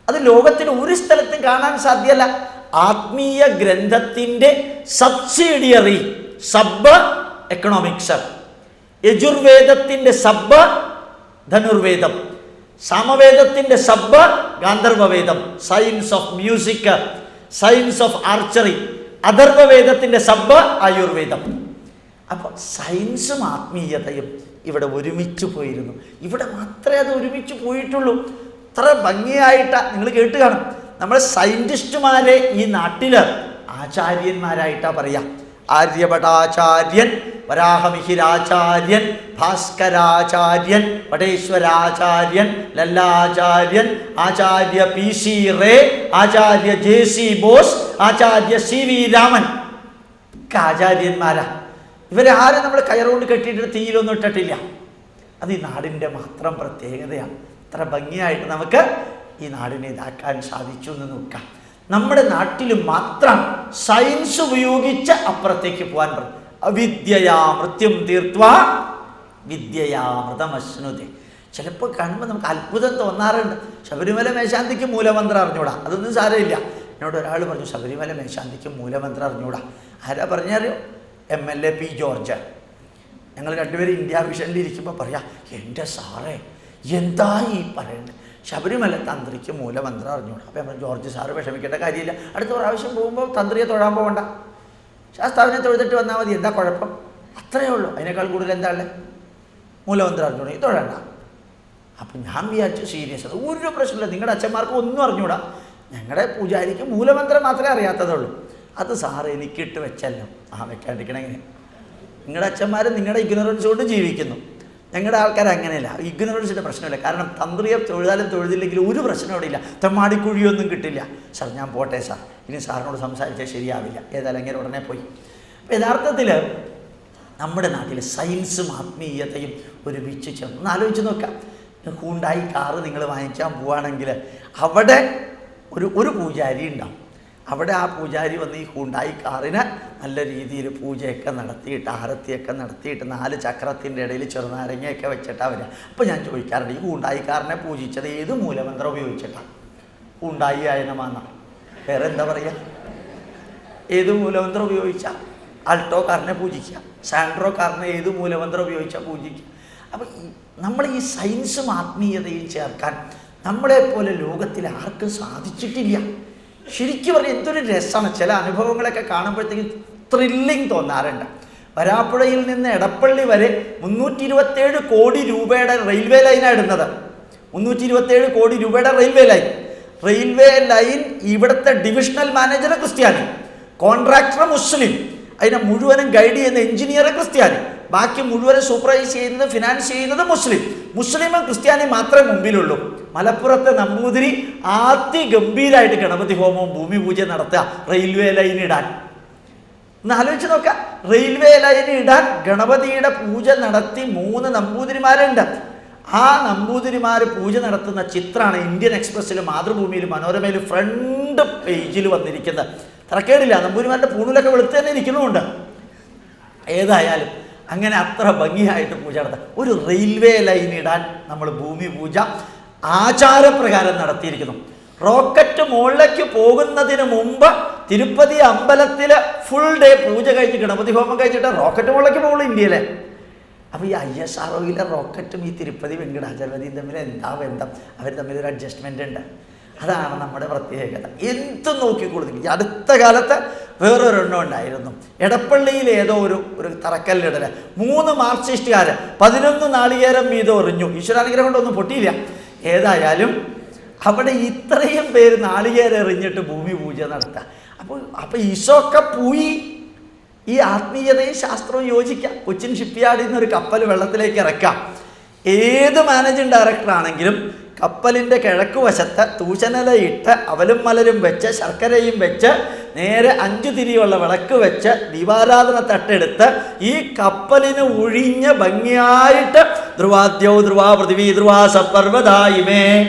അത് ലോകത്തിൽ ഒരു സ്ഥലത്തും കാണാൻ സാധ്യമല്ല. ആത്മീയ ഗ്രന്ഥത്തിൻ്റെ സബ്സിഡിയറി സബ് എക്കണോമിക്സ്, യജുർവേദത്തിൻ്റെ സബ് ധനുർവേദം, സാമവേദത്തിൻ്റെ സബ് ഗാന്ധർവവേദം, science of music, science of archery, അഥർവവേദത്തിൻ്റെ സബ് ആയുർവേദം. അപ്പോൾ സയൻസും ആത്മീയതയും ഇവിടെ ഒരുമിച്ച് പോയിരുന്നു. ഇവിടെ മാത്രമേ അത് ഒരുമിച്ച് പോയിട്ടുള്ളൂ. അത്ര ഭംഗിയായിട്ടാണ് നിങ്ങൾ കേട്ട് കാണും. നമ്മൾ സയൻറ്റിസ്റ്റുമാരെ ഈ നാട്ടിൽ ആചാര്യന്മാരായിട്ടാണ് പറയാം. ആര്യഭടാചാര്യൻ, വരാഹമിഹിരാചാര്യൻ, ഭാസ്കരാചാര്യൻ, വടേശ്വരാചാര്യൻ, ലല്ലാചാര്യൻ, ആചാര്യ PC റേ, ആചാര്യ JC ബോസ്, ആചാര്യ CV രാമൻ ഒക്കെ ആചാര്യന്മാരാ. ഇവരാരും നമ്മൾ കയറുകൊണ്ട് കെട്ടിയിട്ട് തീയിലൊന്നും ഇട്ടിട്ടില്ല. അത് ഈ നാടിൻ്റെ മാത്രം പ്രത്യേകതയാണ്. അത്ര ഭംഗിയായിട്ട് നമുക്ക് ഈ നാടിനെ ഇതാക്കാൻ സാധിച്ചു എന്ന് നോക്കാം. നമ്മുടെ നാട്ടിൽ മാത്രം സയൻസ് ഉപയോഗിച്ച് അപ്പുറത്തേക്ക് പോകാൻ പറഞ്ഞു. അവിദ്യയാ മൃത്യും തീർത്വാ വിദ്യയാമൃതമശ്നുതേ. ചിലപ്പോൾ കാണുമ്പോൾ നമുക്ക് അത്ഭുതം തോന്നാറുണ്ട്. ശബരിമല മേശാന്തിക്ക് മൂലമന്ത്രം അറിഞ്ഞൂടാ, അതൊന്നും സാരമില്ല. എന്നോട് ഒരാൾ പറഞ്ഞു ശബരിമല മേശാന്തിക്ക് മൂലമന്ത്രം അറിഞ്ഞൂടാ. ആരാ പറഞ്ഞറിയോ? MLA P. ജോർജ്. ഞങ്ങൾ രണ്ടുപേരും ഇന്ത്യ വിഷനിൽ ഇരിക്കുമ്പോൾ പറയാം, എൻ്റെ സാറേ എന്താ ഈ പറയുന്നത്, ശബരിമല തന്ത്രിക്ക് മൂലമന്ത്രം അറിഞ്ഞൂടാ. അപ്പം നമ്മൾ ജോർജ് സാറ് വിഷമിക്കേണ്ട കാര്യമില്ല, അടുത്ത പ്രാവശ്യം പോകുമ്പോൾ തന്ത്രിയെ തൊഴാൻ പോകണ്ട, ശാസ്താവിനെ തൊഴുതിട്ട് വന്നാൽ മതി, എന്താ കുഴപ്പം? അത്രയേ ഉള്ളൂ. അതിനേക്കാൾ കൂടുതൽ എന്താ ഉള്ളത്? മൂലമന്ത്രം അറിഞ്ഞൂടാ, ഇത് തൊഴണ്ട. അപ്പം ഞാൻ വിചാരിച്ചു സീരിയസ്, അത് ഒരു പ്രശ്നമില്ല, നിങ്ങളുടെ അച്ഛന്മാർക്ക് ഒന്നും അറിഞ്ഞൂടാ, ഞങ്ങളുടെ പൂജാരിക്ക് മൂലമന്ത്രം മാത്രമേ അറിയാത്തതുള്ളൂ. അത് സാറ് എനിക്കിട്ട് വെച്ചല്ലോ. വെക്കാണ്ടിരിക്കണം. എങ്ങനെ? നിങ്ങളുടെ അച്ഛന്മാർ നിങ്ങളുടെ ഇഗ്നോറൻസ് കൊണ്ട് ജീവിക്കുന്നു, ഞങ്ങളുടെ ആൾക്കാർ അങ്ങനെയല്ല. ഇഗ്നോറൻസിൻ്റെ പ്രശ്നമില്ല. കാരണം തന്ത്രിയെ തൊഴുതാലും തൊഴുതില്ലെങ്കിൽ ഒരു പ്രശ്നം അവിടെ ഇല്ല, തെമ്മാടിക്കുഴിയൊന്നും കിട്ടില്ല. സാർ ഞാൻ പോട്ടെ സാർ, ഇനി സാറിനോട് സംസാരിച്ചാൽ ശരിയാവില്ല. ഏതായാലും അങ്ങനെ ഉടനെ പോയി. അപ്പോൾ യഥാർത്ഥത്തിൽ നമ്മുടെ നാട്ടിൽ സയൻസും ആത്മീയതയും ഒരുമിച്ച് ചേർന്ന് ഒന്ന് ആലോചിച്ച് നോക്കാം. ഹൂണ്ടായി കാറ് നിങ്ങൾ വാങ്ങിക്കാൻ പോവുകയാണെങ്കിൽ അവിടെ ഒരു പൂജാരി ഉണ്ടാവും. അവിടെ ആ പൂജാരി വന്ന് ഈ ഹൂണ്ടായി കാറിന് നല്ല രീതിയിൽ പൂജയൊക്കെ നടത്തിയിട്ട് ആരത്തിയൊക്കെ നടത്തിയിട്ട് 4 ചക്രത്തിൻ്റെ ഇടയിൽ ചെറുനാരങ്ങയൊക്കെ വെച്ചിട്ടാണ് വരിക. അപ്പോൾ ഞാൻ ചോദിക്കാറുണ്ട്, ഈ ഹൂണ്ടായി കാറിനെ പൂജിച്ചത് ഏത് മൂലമന്ത്രം ഉപയോഗിച്ചിട്ടാണ്? ഹൂണ്ടായി ആയനമാന്ന, വേറെ എന്താ പറയുക? ഏത് മൂലമന്ത്രം ഉപയോഗിച്ചാൽ? ആൾട്ടോ കാറിനെ പൂജിക്കുക, സാൻഡ്രോ കാറിനെ ഏത് മൂലമന്ത്രം ഉപയോഗിച്ചാൽ പൂജിക്കുക? അപ്പോൾ നമ്മൾ ഈ സയൻസും ആത്മീയതയും ചേർക്കാൻ നമ്മളെപ്പോലെ ലോകത്തിൽ ആർക്കും സാധിച്ചിട്ടില്ല. ശരിക്കും പറഞ്ഞാൽ എന്തൊരു രസമാണ്. ചില അനുഭവങ്ങളൊക്കെ കാണുമ്പോഴത്തേക്കും ത്രില്ലിങ് തോന്നാറുണ്ട്. വരാപ്പുഴയിൽ നിന്ന് എടപ്പള്ളി വരെ 327 കോടി രൂപയുടെ റെയിൽവേ ലൈനാണ് ഇടുന്നത്. 327 കോടി രൂപയുടെ റെയിൽവേ ലൈൻ ഇവിടുത്തെ ഡിവിഷണൽ മാനേജർ ക്രിസ്ത്യാനി, കോൺട്രാക്ടർ മുസ്ലിം, അതിനെ മുഴുവനും ഗൈഡ് ചെയ്യുന്ന എഞ്ചിനീയർ ക്രിസ്ത്യാനി, ബാക്കി മുഴുവനും സൂപ്പർവൈസ് ചെയ്യുന്നത് ഫിനാൻസ് ചെയ്യുന്നത് മുസ്ലിമും ക്രിസ്ത്യാനി മാത്രമേ മുമ്പിലുള്ളൂ. മലപ്പുറത്തെ നമ്പൂതിരി അതിഗംഭീരമായിട്ട് ഗണപതി ഹോമവും ഭൂമി പൂജ നടത്തുക റെയിൽവേ ലൈൻ ഇടാൻ. ഒന്ന് ആലോചിച്ച് നോക്കാം, റെയിൽവേ ലൈൻ ഇടാൻ ഗണപതിയുടെ പൂജ നടത്തി 3 നമ്പൂതിരിമാരുണ്ട്. ആ നമ്പൂതിരിമാർ പൂജ നടത്തുന്ന ചിത്രമാണ് ഇന്ത്യൻ എക്സ്പ്രസ്സിൽ, മാതൃഭൂമിയിൽ, മനോരമയിൽ ഫ്രണ്ട് പേജിൽ വന്നിരിക്കുന്നത്. തറക്കേടില്ല, നമ്പൂതിരിമാരുടെ പൂണിലൊക്കെ വെളുത്ത് തന്നെ ഇരിക്കുന്നുമുണ്ട്. ഏതായാലും അങ്ങനെ അത്ര ഭംഗിയായിട്ട് പൂജ നടത്താം. ഒരു റെയിൽവേ ലൈൻ ഇടാൻ നമ്മൾ ഭൂമി പൂജ ആചാരപ്രകാരം നടത്തിയിരിക്കുന്നു. റോക്കറ്റ് മുകളിലേക്ക് പോകുന്നതിന് മുമ്പ് തിരുപ്പതി അമ്പലത്തിൽ ഫുൾ ഡേ പൂജ കഴിച്ച് ഗണപതി ഹോമം കഴിച്ചിട്ട് റോക്കറ്റ് മുകളിലേക്ക് പോകുള്ളൂ ഇന്ത്യയിലെ. അപ്പോൾ ഈ ISROയിലെ റോക്കറ്റും ഈ തിരുപ്പതി വെങ്കടാചലപതിയും തമ്മിൽ എന്താ ബന്ധം? അവർ തമ്മിലൊരു അഡ്ജസ്റ്റ്മെൻ്റ് ഉണ്ട്. അതാണ് നമ്മുടെ പ്രത്യേകത. എന്തും നോക്കിക്കൊടുത്തില്ല. ഈ അടുത്ത കാലത്ത് വേറൊരെണ്ണം ഉണ്ടായിരുന്നു. എടപ്പള്ളിയിൽ ഏതോ ഒരു തറക്കല്ലിടൽ 3 മാർക്സിസ്റ്റുകാർ 11 നാളികേരം വീതം എറിഞ്ഞു. ഈശ്വരാനുഗ്രഹം കൊണ്ടൊന്നും പൊട്ടിയില്ല. ഏതായാലും അവിടെ ഇത്രയും പേര് നാളികേരം എറിഞ്ഞിട്ട് ഭൂമി പൂജ നടത്തുക. അപ്പോൾ ഈശോക്കെ പോയി ഈ ആത്മീയതയും ശാസ്ത്രവും യോജിക്കാം. കൊച്ചിൻ ഷിപ്പ്യാർഡിൽ നിന്നൊരു കപ്പൽ വെള്ളത്തിലേക്ക് ഇറക്കാം. ഏത് മാനേജിങ് ഡയറക്ടർ ആണെങ്കിലും കപ്പലിൻ്റെ കിഴക്ക് വശത്ത് തൂശനിലയിട്ട് അവലും മലരും വെച്ച് ശർക്കരയും വെച്ച് നേരെ 5 തിരിയുള്ള വിളക്ക് വെച്ച് ദീപാരാധന തട്ടെടുത്ത് ഈ കപ്പലിന് ഒഴിഞ്ഞ് ഭംഗിയായിട്ട് ധ്രുവാദ്യോ ധ്രുവാ പൃഥിവീ ധ്രുവാ സപർവതായിമേ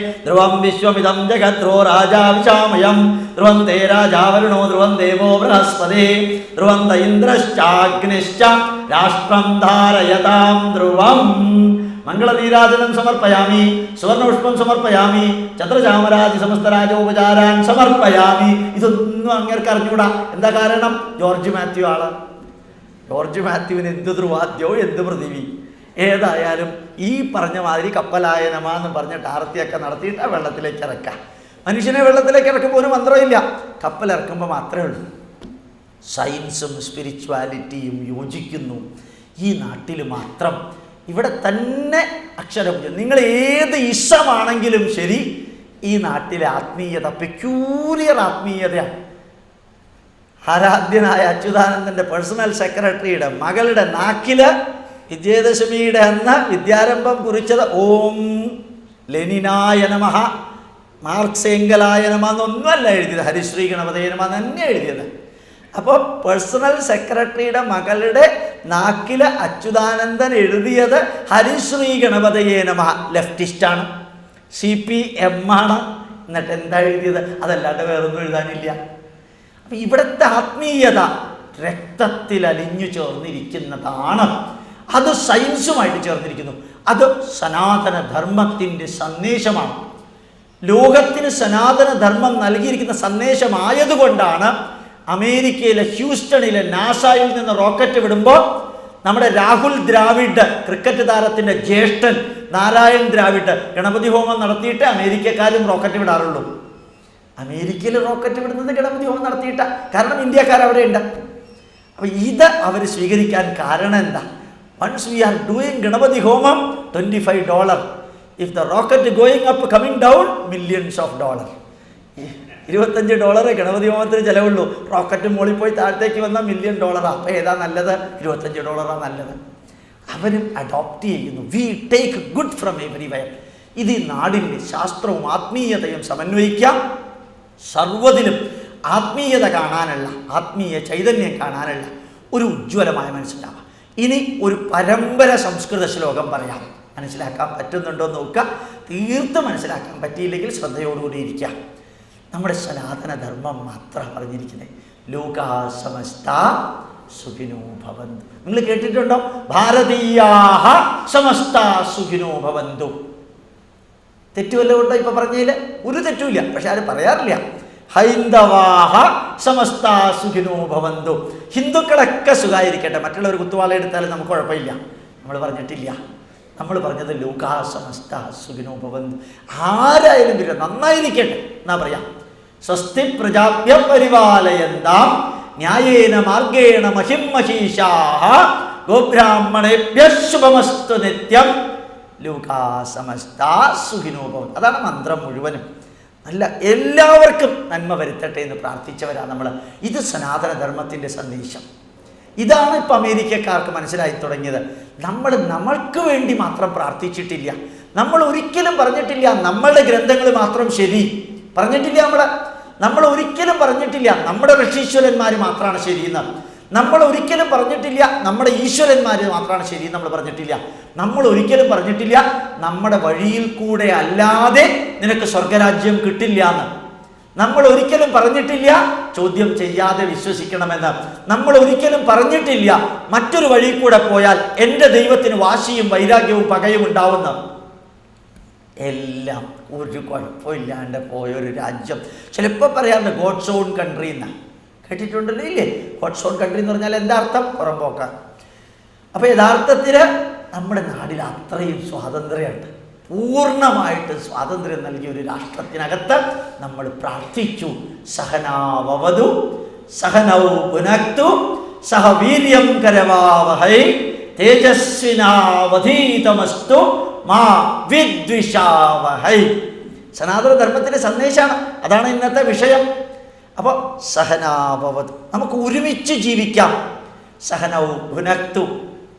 ധ്രുവം വിശ്വമിതം ജഗദ്രോ രാജാ വിശാമയം ധ്രുവം തേ രാജാവരുണോ ധ്രുവം ദേവോ ബൃഹസ്പതി ധ്രുവം ഇന്ദ്രശ്ചാഗ്നിശ്ച രാഷ്ട്രം ധാരയതാം ധ്രുവം മംഗളനീരാജനം സമർപ്പയാമി, സുവർണപുഷ്പം സമർപ്പയാമി, ചന്ദ്രചാമരാജി സമസ്ത രാജോപചാരാൻ സമർപ്പയാമി. ഇതൊന്നും അങ്ങേർക്ക് അറിഞ്ഞൂടാ. എന്താ കാരണം? ജോർജ് മാത്യു ആള്. ജോർജ് മാത്യുവിന് എന്ത് ധ്രുവാദ്യവും എന്ത് പൃഥിവി. ഏതായാലും ഈ പറഞ്ഞ മാതിരി കപ്പലായനമാന്ന് പറഞ്ഞിട്ട് ആർത്തിയൊക്കെ നടത്തിയിട്ട് ആ വെള്ളത്തിലേക്ക് ഇറക്കാം. മനുഷ്യനെ വെള്ളത്തിലേക്ക് ഇറക്കുമ്പോൾ ഒരു മന്ത്രമില്ല, കപ്പലിറക്കുമ്പോൾ മാത്രമേ ഉള്ളൂ. സയൻസും സ്പിരിച്വാലിറ്റിയും യോജിക്കുന്നു. ഈ നാട്ടിൽ മാത്രം, ഇവിടെ തന്നെ അക്ഷരപൂജ. നിങ്ങൾ ഏത് ഇസമാണെങ്കിലും ശരി, ഈ നാട്ടിലെ ആത്മീയത പെക്യൂലിയർ ആത്മീയതയാണ്. ആരാധ്യനായ അച്യുതാനന്ദൻ്റെ പേഴ്സണൽ സെക്രട്ടറിയുടെ മകളുടെ നാക്കില് വിജയദശമിയുടെ അന്ന് വിദ്യാരംഭം കുറിച്ചത് ഓം ലെനിനായ നമഃ, മാർക്സ് എങ്കലായ നമ എന്നൊന്നുമല്ല എഴുതിയത്, ഹരിശ്രീ ഗണപതേ നമ തന്നെ എഴുതിയത്. അപ്പോൾ പേഴ്സണൽ സെക്രട്ടറിയുടെ മകളുടെ നാക്കില് അച്യുതാനന്ദൻ എഴുതിയത് ഹരിശ്രീ ഗണപതയേ നമ. ലെഫ്റ്റിസ്റ്റാണ്, CPM ആണ്. എന്നിട്ട് എന്താ എഴുതിയത്? അതല്ലാണ്ട് വേറൊന്നും എഴുതാനില്ല. അപ്പം ഇവിടുത്തെ ആത്മീയത രക്തത്തിൽ അലിഞ്ഞു ചേർന്നിരിക്കുന്നതാണ്. അത് സയൻസുമായിട്ട് ചേർന്നിരിക്കുന്നു. അത് സനാതന ധർമ്മത്തിൻ്റെ സന്ദേശമാണ്. ലോകത്തിന് സനാതന ധർമ്മം നൽകിയിരിക്കുന്ന സന്ദേശമായതുകൊണ്ടാണ് അമേരിക്കയിലെ ഹ്യൂസ്റ്റണിലെ നാസയിൽ നിന്ന് റോക്കറ്റ് വിടുമ്പോൾ നമ്മുടെ രാഹുൽ ദ്രാവിഡ്, ക്രിക്കറ്റ് താരത്തിൻ്റെ ജ്യേഷ്ഠൻ നാരായൺ ദ്രാവിഡ്, ഗണപതി ഹോമം നടത്തിയിട്ട് അമേരിക്കക്കാരും റോക്കറ്റ് വിടാറുള്ളൂ. അമേരിക്കയിൽ റോക്കറ്റ് വിടുന്നത് ഗണപതി ഹോമം നടത്തിയിട്ട, കാരണം ഇന്ത്യക്കാരവിടെ ഉണ്ട്. അപ്പം ഇത് അവർ സ്വീകരിക്കാൻ കാരണം എന്താ? Once we are doing Ganapati ഹോമം, $25. If the rocket going up coming down, $millions. $25 Ganapati ഹോമത്തിന് ചിലവുള്ളൂ. റോക്കറ്റ് മുകളിൽ പോയി താഴത്തേക്ക് വന്നാൽ $1 million. അപ്പോൾ ഏതാ നല്ലത്? $25 നല്ലത്. അവരും അഡോപ്റ്റ് ചെയ്യുന്നു. We take good from everywhere. ഇത് ഈ നാടിൻ്റെ ശാസ്ത്രവും ആത്മീയതയും സമന്വയിക്കാം. സർവ്വതിലും ആത്മീയത കാണാനുള്ള, ആത്മീയ ചൈതന്യം കാണാനുള്ള ഒരു ഉജ്ജ്വലമായ മനസ്സിലാവാം. ഇനി ഒരു പരമ്പര സംസ്കൃത ശ്ലോകം പറയാം. മനസ്സിലാക്കാൻ പറ്റുന്നുണ്ടോ എന്ന് നോക്കുക. തീർത്തും മനസ്സിലാക്കാൻ പറ്റിയില്ലെങ്കിൽ ശ്രദ്ധയോടുകൂടി ഇരിക്കാം. നമ്മുടെ സനാതന ധർമ്മം മാത്രം പറഞ്ഞിരിക്കുന്നത്. ലോകാ സമസ്ത സുഖിനോ ഭവന്തു. നിങ്ങൾ കേട്ടിട്ടുണ്ടോ? ഭാരതീയാഹ സമസ്ത സുഖിനോ ഭവന്തു. തെറ്റുമല്ലോ ഉണ്ടോ ഇപ്പൊ പറഞ്ഞതിൽ? ഒരു തെറ്റുമില്ല, പക്ഷെ ആരും പറയാറില്ല. ഹൈന്ദവാഹ സമസ്ത സുഖിനോ ഭവന്തു. ഹിന്ദുക്കളൊക്കെ സുഖമായിരിക്കട്ടെ. മറ്റുള്ളവർ കുത്തുവാള എടുത്താലും നമുക്ക് കുഴപ്പമില്ല. നമ്മൾ പറഞ്ഞിട്ടില്ല. നമ്മൾ പറഞ്ഞത് ലോകാ സമസ്ത സുഖിനോ ഭവന്തു. ആരായാലും നന്നായിരിക്കട്ടെ എന്നാ പറയാം. സ്വസ്തി പ്രജാഭ്യ പരിപാലയന്താം ന്യായേന മാർഗേണ മഹിം മഹീഷാഃ ഗോബ്രാഹ്മണേഭ്യഃ ശുഭമസ്തു നിത്യം ലോകാ സമസ്ത സുഖിനോ ഭവന്തു. അതാണ് മന്ത്രം മുഴുവനും. നല്ല എല്ലാവർക്കും നന്മ വരുത്തട്ടെ എന്ന് പ്രാർത്ഥിച്ചവരാണ് നമ്മൾ. ഇത് സനാതന ധർമ്മത്തിൻ്റെ സന്ദേശം. ഇതാണ് ഇപ്പം അമേരിക്കക്കാർക്ക് മനസ്സിലായി തുടങ്ങിയത്. നമ്മൾക്ക് വേണ്ടി മാത്രം പ്രാർത്ഥിച്ചിട്ടില്ല. നമ്മൾ ഒരിക്കലും പറഞ്ഞിട്ടില്ല നമ്മളുടെ ഗ്രന്ഥങ്ങൾ മാത്രം ശരി. പറഞ്ഞിട്ടില്ല. നമ്മൾ ഒരിക്കലും പറഞ്ഞിട്ടില്ല നമ്മുടെ ഋഷീശ്വരന്മാർ മാത്രമാണ് ശരിയെന്ന്. നമ്മൾ ഒരിക്കലും പറഞ്ഞിട്ടില്ല നമ്മുടെ ഈശ്വരന്മാർ മാത്രമാണ് ശരിയെന്ന് നമ്മൾ പറഞ്ഞിട്ടില്ല. നമ്മൾ ഒരിക്കലും പറഞ്ഞിട്ടില്ല നമ്മുടെ വഴിയിൽ കൂടെ അല്ലാതെ നിനക്ക് സ്വർഗരാജ്യം കിട്ടില്ല എന്ന്. നമ്മൾ ഒരിക്കലും പറഞ്ഞിട്ടില്ല ചോദ്യം ചെയ്യാതെ വിശ്വസിക്കണമെന്ന്. നമ്മൾ ഒരിക്കലും പറഞ്ഞിട്ടില്ല മറ്റൊരു വഴി കൂടെ പോയാൽ എൻ്റെ ദൈവത്തിന് വാശിയും വൈരാഗ്യവും പകയും ഉണ്ടാവുന്ന. എല്ലാം ഒരു കുഴപ്പമില്ലാണ്ട് പോയൊരു രാജ്യം. ചിലപ്പോൾ പറയാറുണ്ട് ഗോഡ്സ് ഓൺ കൺട്രി എന്ന്. കേട്ടിട്ടുണ്ടല്ലോ ഇല്ലേ? ഗോഡ്സ് ഓൺ കൺട്രി എന്ന് പറഞ്ഞാൽ എന്താ അർത്ഥം? പുറമ്പോക്ക. അപ്പോൾ യഥാർത്ഥത്തിൽ നമ്മുടെ നാടിൽ അത്രയും സ്വാതന്ത്ര്യമുണ്ട്. പൂർണ്ണമായിട്ട് സ്വാതന്ത്ര്യം നൽകിയ ഒരു രാഷ്ട്രത്തിനകത്ത് നമ്മൾ പ്രാർത്ഥിച്ചു. സഹനാവവതു സഹനൗ ഭുനക്തു സഹ വീര്യം കരവാവഹൈ തേജസ്വിനാവധീതമസ്തു മാ വിദ്വിഷാവഹൈ. സനാതന ധർമ്മത്തിൻ്റെ സന്ദേശമാണ്. അതാണ് ഇന്നത്തെ വിഷയം. അപ്പോൾ സഹനാവവതു, നമുക്ക് ഒരുമിച്ച് ജീവിക്കാം. സഹനൗ ഭുനക്തു,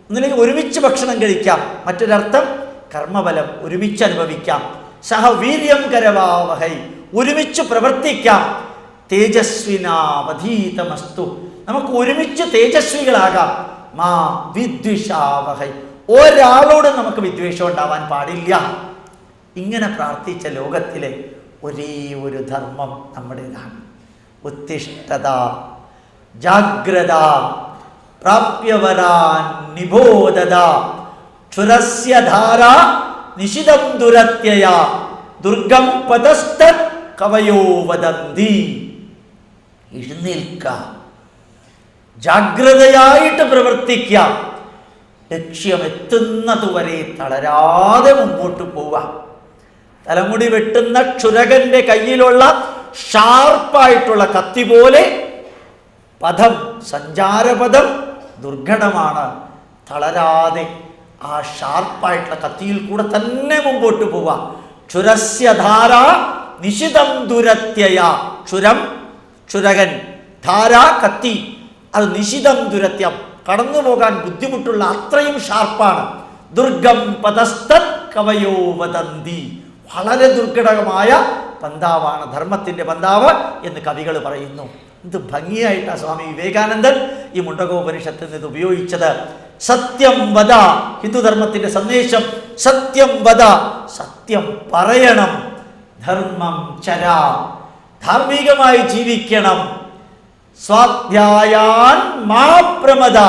ഒന്നില്ലെങ്കിൽ ഒരുമിച്ച് ഭക്ഷണം കഴിക്കാം. മറ്റൊരർത്ഥം കർമ്മബലം ഒരുമിച്ച് അനുഭവിക്കാം. സഹവീര്യം കരവാവഹൈ, ഒരുമിച്ച് പ്രവർത്തിക്കാം. തേജസ്വിനാവധീതമസ്തു, നമുക്ക് ഒരുമിച്ച് തേജസ്വികളാകാം. മാ വിദ്വിഷാവഹൈ, ഒരാളോടും നമുക്ക് വിദ്വേഷം ഉണ്ടാവാൻ പാടില്ല. ഇങ്ങനെ പ്രാർത്ഥിച്ച ലോകത്തിലെ ഒരേ ഒരു ധർമ്മം നമ്മുടേതാണ്. ഉത്തിഷ്ഠത ജാഗ്രത പ്രാപ്യവരാൻ നിബോധത ക്ഷുരസ്യ ധാര നിശിതം ദുരത്യയ ദുർഗം പതസ്ഥ കവയോ വദന്തി. എഴുന്നേൽക്ക, ജാഗ്രതയായിട്ട് പ്രവർത്തിക്കുക, ലക്ഷ്യമെത്തുന്നതുവരെ തളരാതെ മുമ്പോട്ട് പോവുക. തലമുടി വെട്ടുന്ന ക്ഷുരകന്റെ കയ്യിലുള്ള ഷാർപ്പായിട്ടുള്ള കത്തി പോലെ പദം, സഞ്ചാരപദം ദുർഘടമാണ്. തളരാതെ ആ ഷാർപ്പായിട്ടുള്ള കത്തിയിൽ കൂടെ തന്നെ മുമ്പോട്ട് പോവുക. ക്ഷുരസ്യധാര നിശിതം ദുരത്യയ. ക്ഷുരം ക്ഷുരകൻ, ധാര കത്തി, അത് നിശിതം ദുരത്യം, കടന്നു പോകാൻ ബുദ്ധിമുട്ടുള്ള അത്രയും ഷാർപ്പാണ്. ദുർഗം പതസ്തത് കവയോ വദന്തി. വളരെ ദുർഘടകമായ പന്താവാണ് ധർമ്മത്തിന്റെ പന്താവ് എന്ന് കവികൾ പറയുന്നു. ഇത് ഭംഗിയായിട്ടാണ് സ്വാമി വിവേകാനന്ദൻ ഈ മുണ്ടകോപനിഷത്തിൽ നിന്ന് ഉപയോഗിച്ചത്. സത്യം വദ, ഹിന്ദുധർമ്മത്തിന്റെ സന്ദേശം സത്യം വദ, സത്യം പറയണം. ധർമ്മം ചര, ധാർമ്മികമായി ജീവിക്കണം. സ്വാധ്യായാൻ മാ പ്രമദ,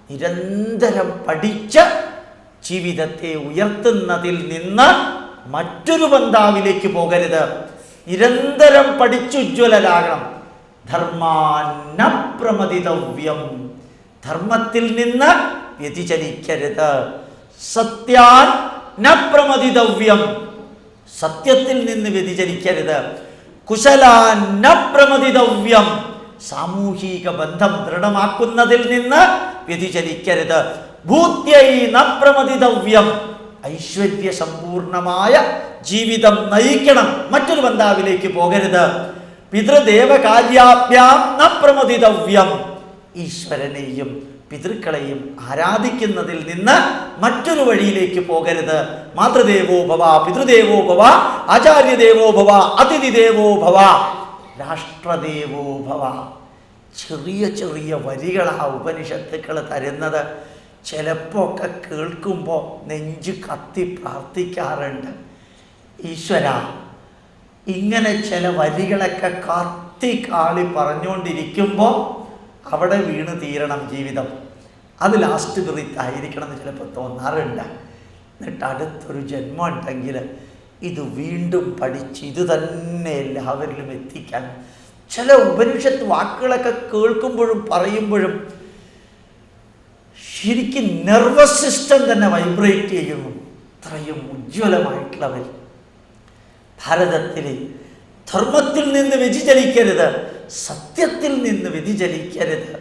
നിരന്തരം പഠിച്ച് ജീവിതത്തെ ഉയർത്തുന്നതിൽ നിന്ന് മറ്റൊരു പന്താവിലേക്ക് പോകരുത്. നിരന്തരം പഠിച്ചുജ്വലരാകണം. ധർമാന്ന പ്രമദിതവ്യം, ധർമ്മത്തിൽ നിന്ന് വ്യതിചലിക്കരുത്. സത്യാൻ ന പ്രമദിതവ്യം, സത്യത്തിൽ നിന്ന് വ്യതിചലിക്കരുത്. കുശലാൻ ന പ്രമദിതവ്യം, സാമൂഹിക ബന്ധം ദൃഢമാക്കുന്നതിൽ നിന്ന് വ്യതിചലിക്കരുത്. ഭൂത്യൈ ന പ്രമദിതവ്യം, ഐശ്വര്യ സമ്പൂർണമായ ജീവിതം നയിക്കണം, മറ്റൊരു ബന്ധാവിലേക്ക് പോകരുത്. പിതൃദേവകാര്യാഭ്യാം ന പ്രമദിതവ്യം, ഈശ്വരനെയും പിതൃക്കളെയും ആരാധിക്കുന്നതിൽ നിന്ന് മറ്റൊരു വഴിയിലേക്ക് പോകരുത്. മാതൃദേവോ ഭവ, പിതൃദേവോ ഭവ, ആചാര്യദേവോ ഭവ, അതിഥിദേവോ ഭവ, രാഷ്ട്രദേവോ ഭവ. ചെറിയ ചെറിയ വരികളാ ഉപനിഷത്തുക്കൾ തരുന്നത്. ചിലപ്പോൾ ഒക്കെ കേൾക്കുമ്പോൾ നെഞ്ച് കത്തി പ്രാർത്ഥിക്കാറുണ്ട്, ഈശ്വര ഇങ്ങനെ ചില വരികളൊക്കെ കത്തി കാളി പറഞ്ഞുകൊണ്ടിരിക്കുമ്പോൾ അവിടെ വീണ് തീരണം ജീവിതം. അത് ലാസ്റ്റ് ബ്രീത്തായിരിക്കണം എന്ന് ചിലപ്പോൾ തോന്നാറുണ്ട്. എന്നിട്ട് അടുത്തൊരു ജന്മം ഉണ്ടെങ്കിൽ ഇത് വീണ്ടും പഠിച്ച് ഇത് തന്നെ എല്ലാവരിലും എത്തിക്കാൻ. ചില ഉപനിഷത്ത് വാക്കുകളൊക്കെ കേൾക്കുമ്പോഴും പറയുമ്പോഴും ശരിക്കും നെർവസ് സിസ്റ്റം തന്നെ വൈബ്രേറ്റ് ചെയ്യുന്നു. അത്രയും ഉജ്ജ്വലമായിട്ടുള്ളവർ. ഭാരതത്തിലെ ധർമ്മത്തിൽ നിന്ന് വ്യതിചലിക്കരുത്, സത്യത്തിൽ നിന്ന് വ്യതിചലിക്കരുത്,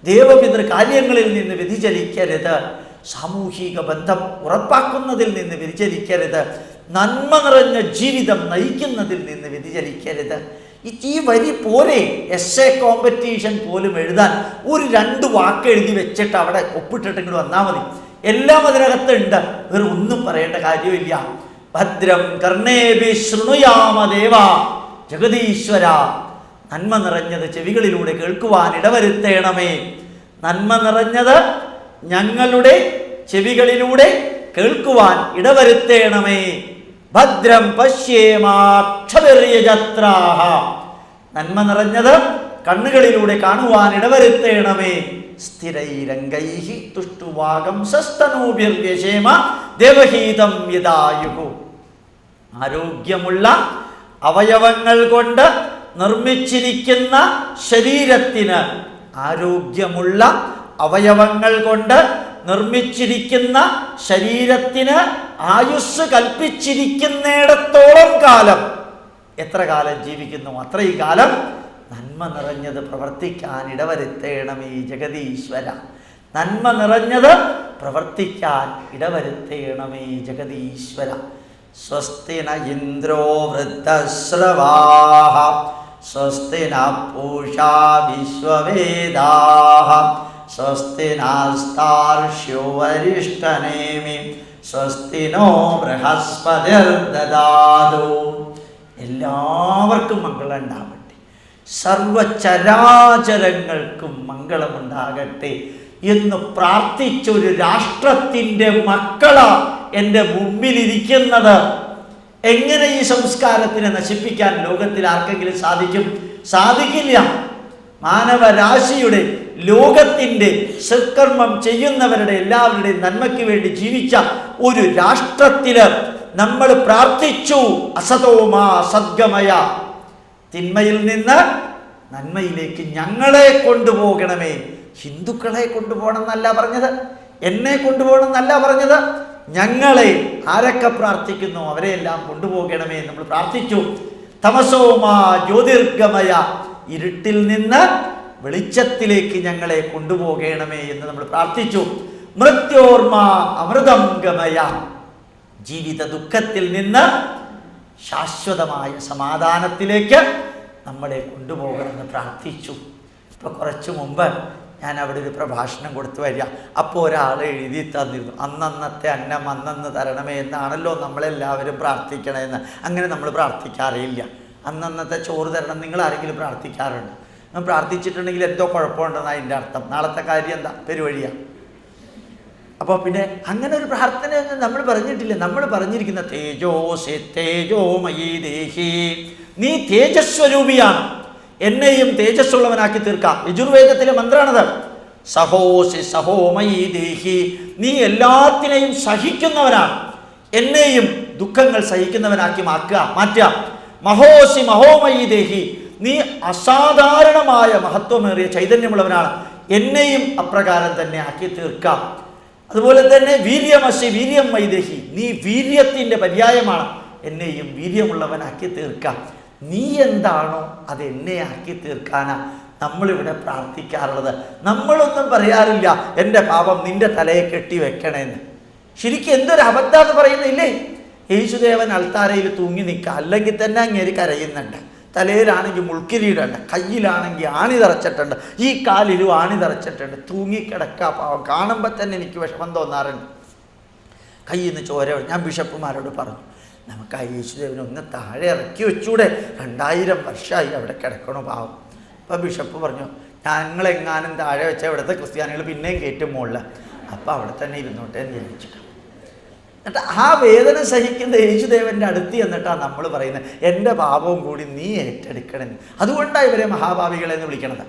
ദേവപിതൃ കാര്യങ്ങളിൽ നിന്ന് വ്യതിചലിക്കരുത്, സാമൂഹിക ബന്ധം ഉറപ്പാക്കുന്നതിൽ നിന്ന് വ്യതിചലിക്കരുത്, നന്മ നിറഞ്ഞ ജീവിതം നയിക്കുന്നതിൽ നിന്ന് വ്യതിചലിക്കരുത്. ഈ വരി പോരെ എസ്സേ കോമ്പറ്റീഷൻ പോലും എഴുതാൻ ഒരു 2 വാക്ക് എഴുതി വെച്ചിട്ട് അവിടെ ഒപ്പിട്ടിട്ട് ഇങ്ങോട്ട് വന്നാൽ മതി. എല്ലാം അതിനകത്തുണ്ട്, വേറെ ഒന്നും പറയേണ്ട കാര്യമില്ല. ഭദ്രം കർണേഭി ശൃണുയാമ ദേവ, ജഗതീശ്വര നന്മ നിറഞ്ഞത് ചെവികളിലൂടെ കേൾക്കുവാൻ ഇടവരുത്തേണമേ. നന്മ നിറഞ്ഞത് ഞങ്ങളുടെ ചെവികളിലൂടെ കേൾക്കുവാൻ ഇടവരുത്തേണമേ. ഭദ്രം പശ്യേമാക്ഷഭിര്യജത്രാഹ, നന്മ നിറഞ്ഞത് കണ്ണുകളിലൂടെ കാണുവാൻ ഇടവരുത്തേണമേ. സ്ഥിരൈരംഗൈഹി തുഷ്ടുവാകം സസ്തനൂഭിർവ്യശേമ ദേവഹീതം യദായുഹു. ആരോഗ്യമുള്ള അവയവങ്ങൾ കൊണ്ട് നിർമ്മിച്ചിരിക്കുന്ന ശരീരത്തിന്, ആരോഗ്യമുള്ള അവയവങ്ങൾ കൊണ്ട് നിർമ്മിച്ചിരിക്കുന്ന ശരീരത്തിന് ആയുസ് കൽപ്പിച്ചിരിക്കുന്നിടത്തോളം കാലം, എത്ര കാലം ജീവിക്കുന്നു അത്രയും കാലം നന്മ നിറഞ്ഞത് പ്രവർത്തിക്കാൻ ഇടവരുത്തേണമേ ജഗതീശ്വര. നന്മ നിറഞ്ഞത് പ്രവർത്തിക്കാൻ ഇടവരുത്തേണമേ ജഗതീശ്വര. സ്വസ്തി ന ഇന്ദ്രോ വൃദ്ധശ്രവാഃ, സ്വസ്തി ന പൂഷാ വിശ്വവേദാഃ, സ്വസ്തി നാസ്താർക്ഷ്യോ വരിഷ്ഠനേമി, സ്വസ്തി നോ ബൃഹസ്പതിർദദാതു. എല്ലാവർക്കും മംഗളം ഉണ്ടാവട്ടെ, സർവചരാചരങ്ങൾക്കും മംഗളമുണ്ടാകട്ടെ എന്ന് പ്രാർത്ഥിച്ചൊരു രാഷ്ട്രത്തിൻ്റെ മക്കളാ എൻ്റെ മുമ്പിലിരിക്കുന്നത്. എങ്ങനെ ഈ സംസ്കാരത്തിനെ നശിപ്പിക്കാൻ ലോകത്തിൽ ആർക്കെങ്കിലും സാധിക്കും? സാധിക്കില്ല. മാനവരാശിയുടെ, ലോകത്തിൻ്റെ സൽക്കർമ്മം ചെയ്യുന്നവരുടെ എല്ലാവരുടെയും നന്മയ്ക്ക് വേണ്ടി ജീവിച്ച ഒരു രാഷ്ട്രത്തില് നമ്മൾ പ്രാർത്ഥിച്ചു, അസതോമാ സദ്ഗമയ, തിന്മയിൽ നിന്ന് നന്മയിലേക്ക് ഞങ്ങളെ കൊണ്ടുപോകണമേ. ഹിന്ദുക്കളെ കൊണ്ടുപോകണം എന്നല്ല പറഞ്ഞത്, എന്നെ കൊണ്ടുപോകണം എന്നല്ല പറഞ്ഞത്, ഞങ്ങളെ ആരൊക്കെ പ്രാർത്ഥിക്കുന്നു അവരെയെല്ലാം കൊണ്ടുപോകണമേ നമ്മൾ പ്രാർത്ഥിച്ചു. തമസോമാ ജ്യോതിർഗമയ, ഇരുട്ടിൽ നിന്ന് വെളിച്ചത്തിലേക്ക് ഞങ്ങളെ കൊണ്ടുപോകണമേ എന്ന് നമ്മൾ പ്രാർത്ഥിച്ചു. മൃത്യോർമ അമൃതം ഗമയ, ജീവിത ദുഃഖത്തിൽ നിന്ന് ശാശ്വതമായ സമാധാനത്തിലേക്ക് നമ്മളെ കൊണ്ടുപോകണമെന്ന് പ്രാർത്ഥിച്ചു. ഇപ്പോൾ കുറച്ച് മുമ്പ് ഞാൻ അവിടെ ഒരു പ്രഭാഷണം കൊടുത്തു വരിക. അപ്പോൾ ഒരാൾ എഴുതി തന്നിരുന്നു, അന്നന്നത്തെ അന്നം അന്നന്ന് തരണമേ എന്നാണല്ലോ നമ്മളെല്ലാവരും പ്രാർത്ഥിക്കണമെന്ന്. അങ്ങനെ നമ്മൾ പ്രാർത്ഥിക്കാറില്ല. അന്നന്നത്തെ ചോറ് തരണം നിങ്ങൾ ആരെങ്കിലും പ്രാർത്ഥിക്കാറുണ്ട്? ഞാൻ പ്രാർത്ഥിച്ചിട്ടുണ്ടെങ്കിൽ എന്തോ കുഴപ്പമുണ്ടെന്നാണ് അതിൻ്റെ അർത്ഥം. നാളത്തെ കാര്യം എന്താ, പെരുവഴിയാണ്. അപ്പോൾ പിന്നെ അങ്ങനെ ഒരു പ്രാർത്ഥന നമ്മൾ പറഞ്ഞിട്ടില്ല. നമ്മൾ പറഞ്ഞിരിക്കുന്ന തേജോസി തേജോമയീ ദേഹി, നീ തേജസ്വരൂപിയാണ്, എന്നെയും തേജസ്സുള്ളവനാക്കി തീർക്കാം. യജുർവേദത്തിലെ മന്ത്രമാണത്. സഹോസി സഹോമയീ ദേഹി, നീ എല്ലാത്തിനെയും സഹിക്കുന്നവനാണ്, എന്നെയും ദുഃഖങ്ങൾ സഹിക്കുന്നവനാക്കി മാറ്റുക. മഹോസി മഹോമയീ ദേഹി, നീ അസാധാരണമായ മഹത്വമേറിയ ചൈതന്യമുള്ളവനാണ്, എന്നെയും അപ്രകാരം തന്നെ ആക്കി തീർക്കാം. അതുപോലെ തന്നെ വീര്യമസി വീര്യം വൈദേഹി, നീ വീര്യത്തിൻ്റെ പര്യായമാണ്, എന്നെയും വീര്യമുള്ളവനാക്കി തീർക്കാം. നീ എന്താണോ അത് എന്നെ ആക്കി തീർക്കാനാ നമ്മളിവിടെ പ്രാർത്ഥിക്കാറുള്ളത്. നമ്മളൊന്നും പറയാറില്ല എൻ്റെ പാപം നിന്റെ തലയെ കെട്ടി വെക്കണേന്ന്. ശരിക്കും എന്തൊരു അബദ്ധാന്ന് പറയുന്നില്ലേ? യേശുദേവൻ അൾത്താരയിൽ തൂങ്ങി നിൽക്കുക, അല്ലെങ്കിൽ തന്നെ അങ്ങേര് കരയുന്നുണ്ട്. തലയിലാണെങ്കിൽ മുൾക്കിരീടുണ്ട്, കയ്യിലാണെങ്കിൽ ആണി തറച്ചിട്ടുണ്ട്, ഈ കാലിലും ആണി തറച്ചിട്ടുണ്ട്, തൂങ്ങിക്കിടക്കുക. പാവം കാണുമ്പോൾ തന്നെ എനിക്ക് വിഷമം തോന്നാറുണ്ട്. കയ്യിൽ നിന്ന് ചോര. ഞാൻ ബിഷപ്പുമാരോട് പറഞ്ഞു, നമുക്ക് ആ യേശുദേവനെ ഒന്ന് താഴെ ഇറക്കി വെച്ചൂടെ, 2000 വർഷമായി അവിടെ കിടക്കണോ പാവം. അപ്പോൾ ബിഷപ്പ് പറഞ്ഞു, ഞങ്ങളെങ്ങാനും താഴെ വെച്ചാൽ ഇവിടുത്തെ ക്രിസ്ത്യാനികൾ പിന്നെയും കയറ്റും മുകളിൽ, അപ്പോൾ അവിടെ തന്നെ ഇരുന്നോട്ടെ എന്ന് വിചാരിച്ചിട്ട്. എന്നിട്ട് ആ വേദന സഹിക്കുന്ന യേശുദേവൻ്റെ അടുത്ത് എന്നിട്ടാണ് നമ്മൾ പറയുന്നത് എൻ്റെ പാപവും കൂടി നീ ഏറ്റെടുക്കണമെന്ന്. അതുകൊണ്ടാണ് ഇവരെ മഹാഭാവികളെ എന്ന് വിളിക്കണത്.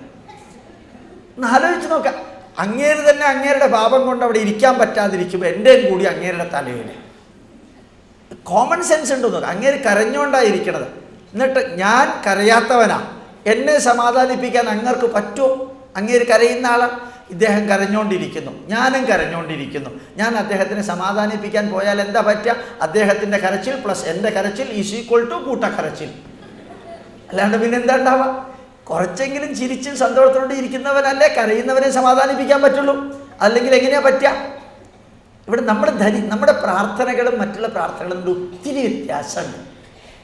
ഒന്ന് ആലോചിച്ച് നോക്കാം. അങ്ങേര് തന്നെ അങ്ങേരുടെ പാപം കൊണ്ട് അവിടെ ഇരിക്കാൻ പറ്റാതിരിക്കുമ്പോൾ എൻ്റെയും കൂടി അങ്ങേരുടെ തലയിൽ കോമൺ സെൻസ് ഉണ്ടോ നോക്കാം. അങ്ങേര് കരഞ്ഞുകൊണ്ടായിരിക്കണത്, എന്നിട്ട് ഞാൻ കരയാത്തവനാ, എന്നെ സമാധാനിപ്പിക്കാൻ അങ്ങർക്ക് പറ്റുമോ? അങ്ങേര് കരയുന്ന ആളാണ്, ഇദ്ദേഹം കരഞ്ഞുകൊണ്ടിരിക്കുന്നു, ഞാനും കരഞ്ഞുകൊണ്ടിരിക്കുന്നു. ഞാൻ അദ്ദേഹത്തിനെ സമാധാനിപ്പിക്കാൻ പോയാൽ എന്താ പറ്റുക? അദ്ദേഹത്തിൻ്റെ കരച്ചിൽ പ്ലസ് എൻ്റെ കരച്ചിൽ ഈസ് ഈക്വൽ ടു കൂട്ടക്കരച്ചിൽ. അല്ലാണ്ട് പിന്നെ എന്താ ഉണ്ടാവുക? കുറച്ചെങ്കിലും ചിരിച്ചും സന്തോഷത്തോടെ ഇരിക്കുന്നവനല്ലേ കരയുന്നവനെ സമാധാനിപ്പിക്കാൻ പറ്റുള്ളൂ. അല്ലെങ്കിൽ എങ്ങനെയാ പറ്റുക? ഇവിടെ നമ്മുടെ പ്രാർത്ഥനകളും മറ്റുള്ള പ്രാർത്ഥനകളും ഒത്തിരി വ്യത്യാസമുണ്ട്.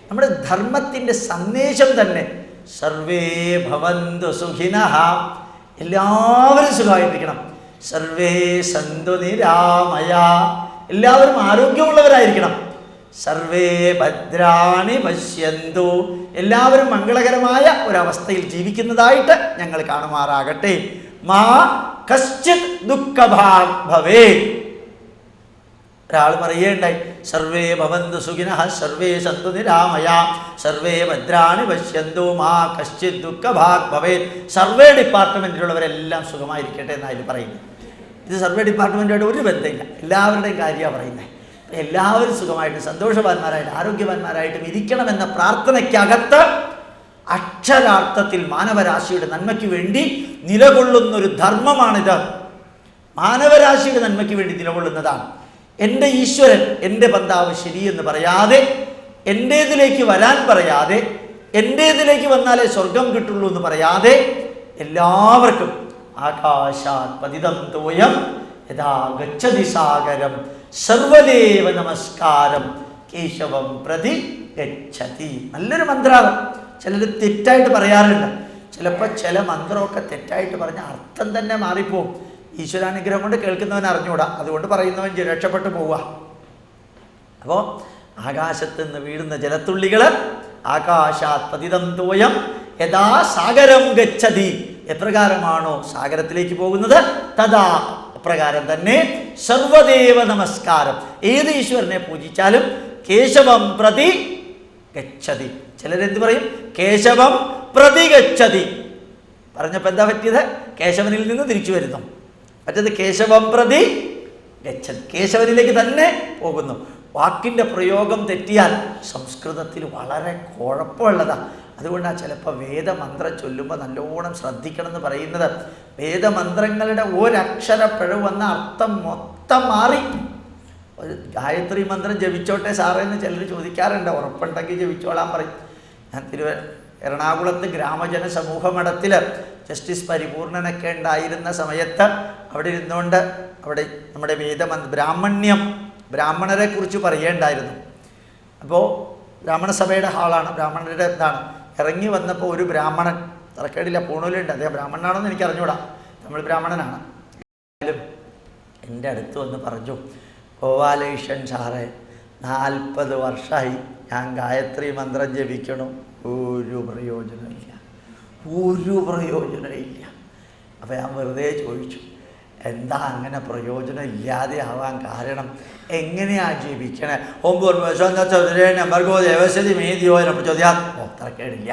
നമ്മുടെ ധർമ്മത്തിൻ്റെ സന്ദേശം തന്നെ സർവേ ഭവന്തു സുഖിനഃ, എല്ലാവരും സുഖമായിരിക്കണം. സർവേ സന്തു നിരാമയ, എല്ലാവരും ആരോഗ്യമുള്ളവരായിരിക്കണം. സർവേ ഭദ്രാണി പശ്യന്തു, എല്ലാവരും മംഗളകരമായ ഒരവസ്ഥയിൽ ജീവിക്കുന്നതായിട്ട് ഞങ്ങൾ കാണുമാറാകട്ടെ. മാ കശ്ചിത് ദുഃഖഭാഗ് ഭവേ. ഒരാൾ പറയുകയുണ്ടായി, സർവേ ഭവന്തു സുഖിനഃ സർവേ സന്തു നിരാമയ സർവേ ഭദ്രാണി പശ്യന്തു മാ കശ്ചിത് ദുഃഖഭാഗ് ഭവേത്. സർവേ ഡിപ്പാർട്ട്മെൻറ്റിലുള്ളവരെല്ലാം സുഖമായിരിക്കട്ടെ എന്നാണ് പറയുന്നത്. ഇത് സർവേ ഡിപ്പാർട്ട്മെൻറ്റുമായിട്ട് ഒരു ബന്ധമില്ല, എല്ലാവരുടെയും കാര്യമാണ് പറയുന്നത്. എല്ലാവരും സുഖമായിട്ട് സന്തോഷവാന്മാരായിട്ട് ആരോഗ്യവാന്മാരായിട്ടും ഇരിക്കണമെന്ന പ്രാർത്ഥനയ്ക്കകത്ത് അക്ഷരാർത്ഥത്തിൽ മാനവരാശിയുടെ നന്മയ്ക്ക് വേണ്ടി നിലകൊള്ളുന്നൊരു ധർമ്മമാണിത്. മാനവരാശിയുടെ നന്മയ്ക്ക് വേണ്ടി നിലകൊള്ളുന്നതാണ്. എൻ്റെ ഈശ്വരൻ, എൻ്റെ ബന്ധാവ് ശരിയെന്ന് പറയാതെ, എൻ്റേതിലേക്ക് വരാൻ പറയാതെ, എൻ്റേതിലേക്ക് വന്നാലേ സ്വർഗം കിട്ടുള്ളൂ എന്ന് പറയാതെ, എല്ലാവർക്കും ആകാശാത് പതിതം തോയം യഥാ ഗച്ഛതി സാഗരം സർവദേവ നമസ്കാരം കേശവം പ്രതി ഗച്ഛതി. നല്ലൊരു മന്ത്രമാണ്. ചിലർ തെറ്റായിട്ട് പറയാറുണ്ട്. ചിലപ്പോൾ ചില മന്ത്രമൊക്കെ തെറ്റായിട്ട് പറഞ്ഞ അർത്ഥം തന്നെ മാറിപ്പോവും. ഈശ്വരാനുഗ്രഹം കൊണ്ട് കേൾക്കുന്നവൻ അറിഞ്ഞുകൂടാ, അതുകൊണ്ട് പറയുന്നവൻ രക്ഷപ്പെട്ടു പോവുക. അപ്പോൾ ആകാശത്ത് നിന്ന് വീഴുന്ന ജലത്തുള്ളികൾ ആകാശാത് പതിതം തോയം യഥാ സാഗരം ഗച്ഛതി, എപ്രകാരമാണോ സാഗരത്തിലേക്ക് പോകുന്നത് തഥാ അപ്രകാരം തന്നെ സർവദേവ നമസ്കാരം, ഏത് ഈശ്വരനെ പൂജിച്ചാലും കേശവം പ്രതി ഗച്ഛതി. ചിലരെന്ത് പറയും? കേശവം പ്രതി ഗച്ഛതി. പറഞ്ഞപ്പോൾ എന്താ പറ്റിയത്? കേശവനിൽ നിന്ന് തിരിച്ചു വരുന്നു. മറ്റേത് കേശവം പ്രതി ഗച്ഛൻ, കേശവനിലേക്ക് തന്നെ പോകുന്നു. വാക്കിൻ്റെ പ്രയോഗം തെറ്റിയാൽ സംസ്കൃതത്തിൽ വളരെ കുഴപ്പമുള്ളതാണ്. അതുകൊണ്ടാണ് ചിലപ്പോൾ വേദമന്ത്രം ചൊല്ലുമ്പോൾ നല്ലോണം ശ്രദ്ധിക്കണം എന്ന് പറയുന്നത്. വേദമന്ത്രങ്ങളുടെ ഒരക്ഷര പിഴവ് വന്ന അർത്ഥം മൊത്തം മാറി. ഒരു ഗായത്രി മന്ത്രം ജപിച്ചോട്ടെ സാറേ എന്ന് ചിലർ ചോദിക്കാറുണ്ട്. ഉറപ്പുണ്ടെങ്കിൽ ജപിച്ചോളാൻ പറയും. ഞാൻ എറണാകുളത്ത് ഗ്രാമജന സമൂഹ മഠത്തിൽ ജസ്റ്റിസ് പരിപൂർണനൊക്കെ ഉണ്ടായിരുന്ന സമയത്ത് അവിടെ ഇരുന്നുകൊണ്ട് അവിടെ നമ്മുടെ ബ്രാഹ്മണരെ കുറിച്ച് പറയേണ്ടായിരുന്നു. അപ്പോൾ ബ്രാഹ്മണ സഭയുടെ ഹാളാണ്, ബ്രാഹ്മണരുടെ ഇതാണ്. ഇറങ്ങി വന്നപ്പോൾ ഒരു ബ്രാഹ്മണൻ, തറക്കേടില്ല, പൂണൂലുണ്ട്, അദ്ദേഹം ബ്രാഹ്മണനാണെന്ന് എനിക്ക് അറിഞ്ഞൂടാ, തമിഴ് ബ്രാഹ്മണനാണ്. എൻ്റെ അടുത്ത് വന്ന് പറഞ്ഞു, ഗോപാലകൃഷ്ണൻ സാറേ 40 വർഷമായി ഞാൻ ഗായത്രി മന്ത്രം ജപിക്കണം, ഒരു പ്രയോജനമില്ല. അപ്പോൾ ഞാൻ വെറുതെ ചോദിച്ചു, എന്താ അങ്ങനെ പ്രയോജനം ഇല്ലാതെ ആവാൻ കാരണം? എങ്ങനെയാണ് ജപിക്കണേ? ചോദ്യം അത്രക്കേടില്ല,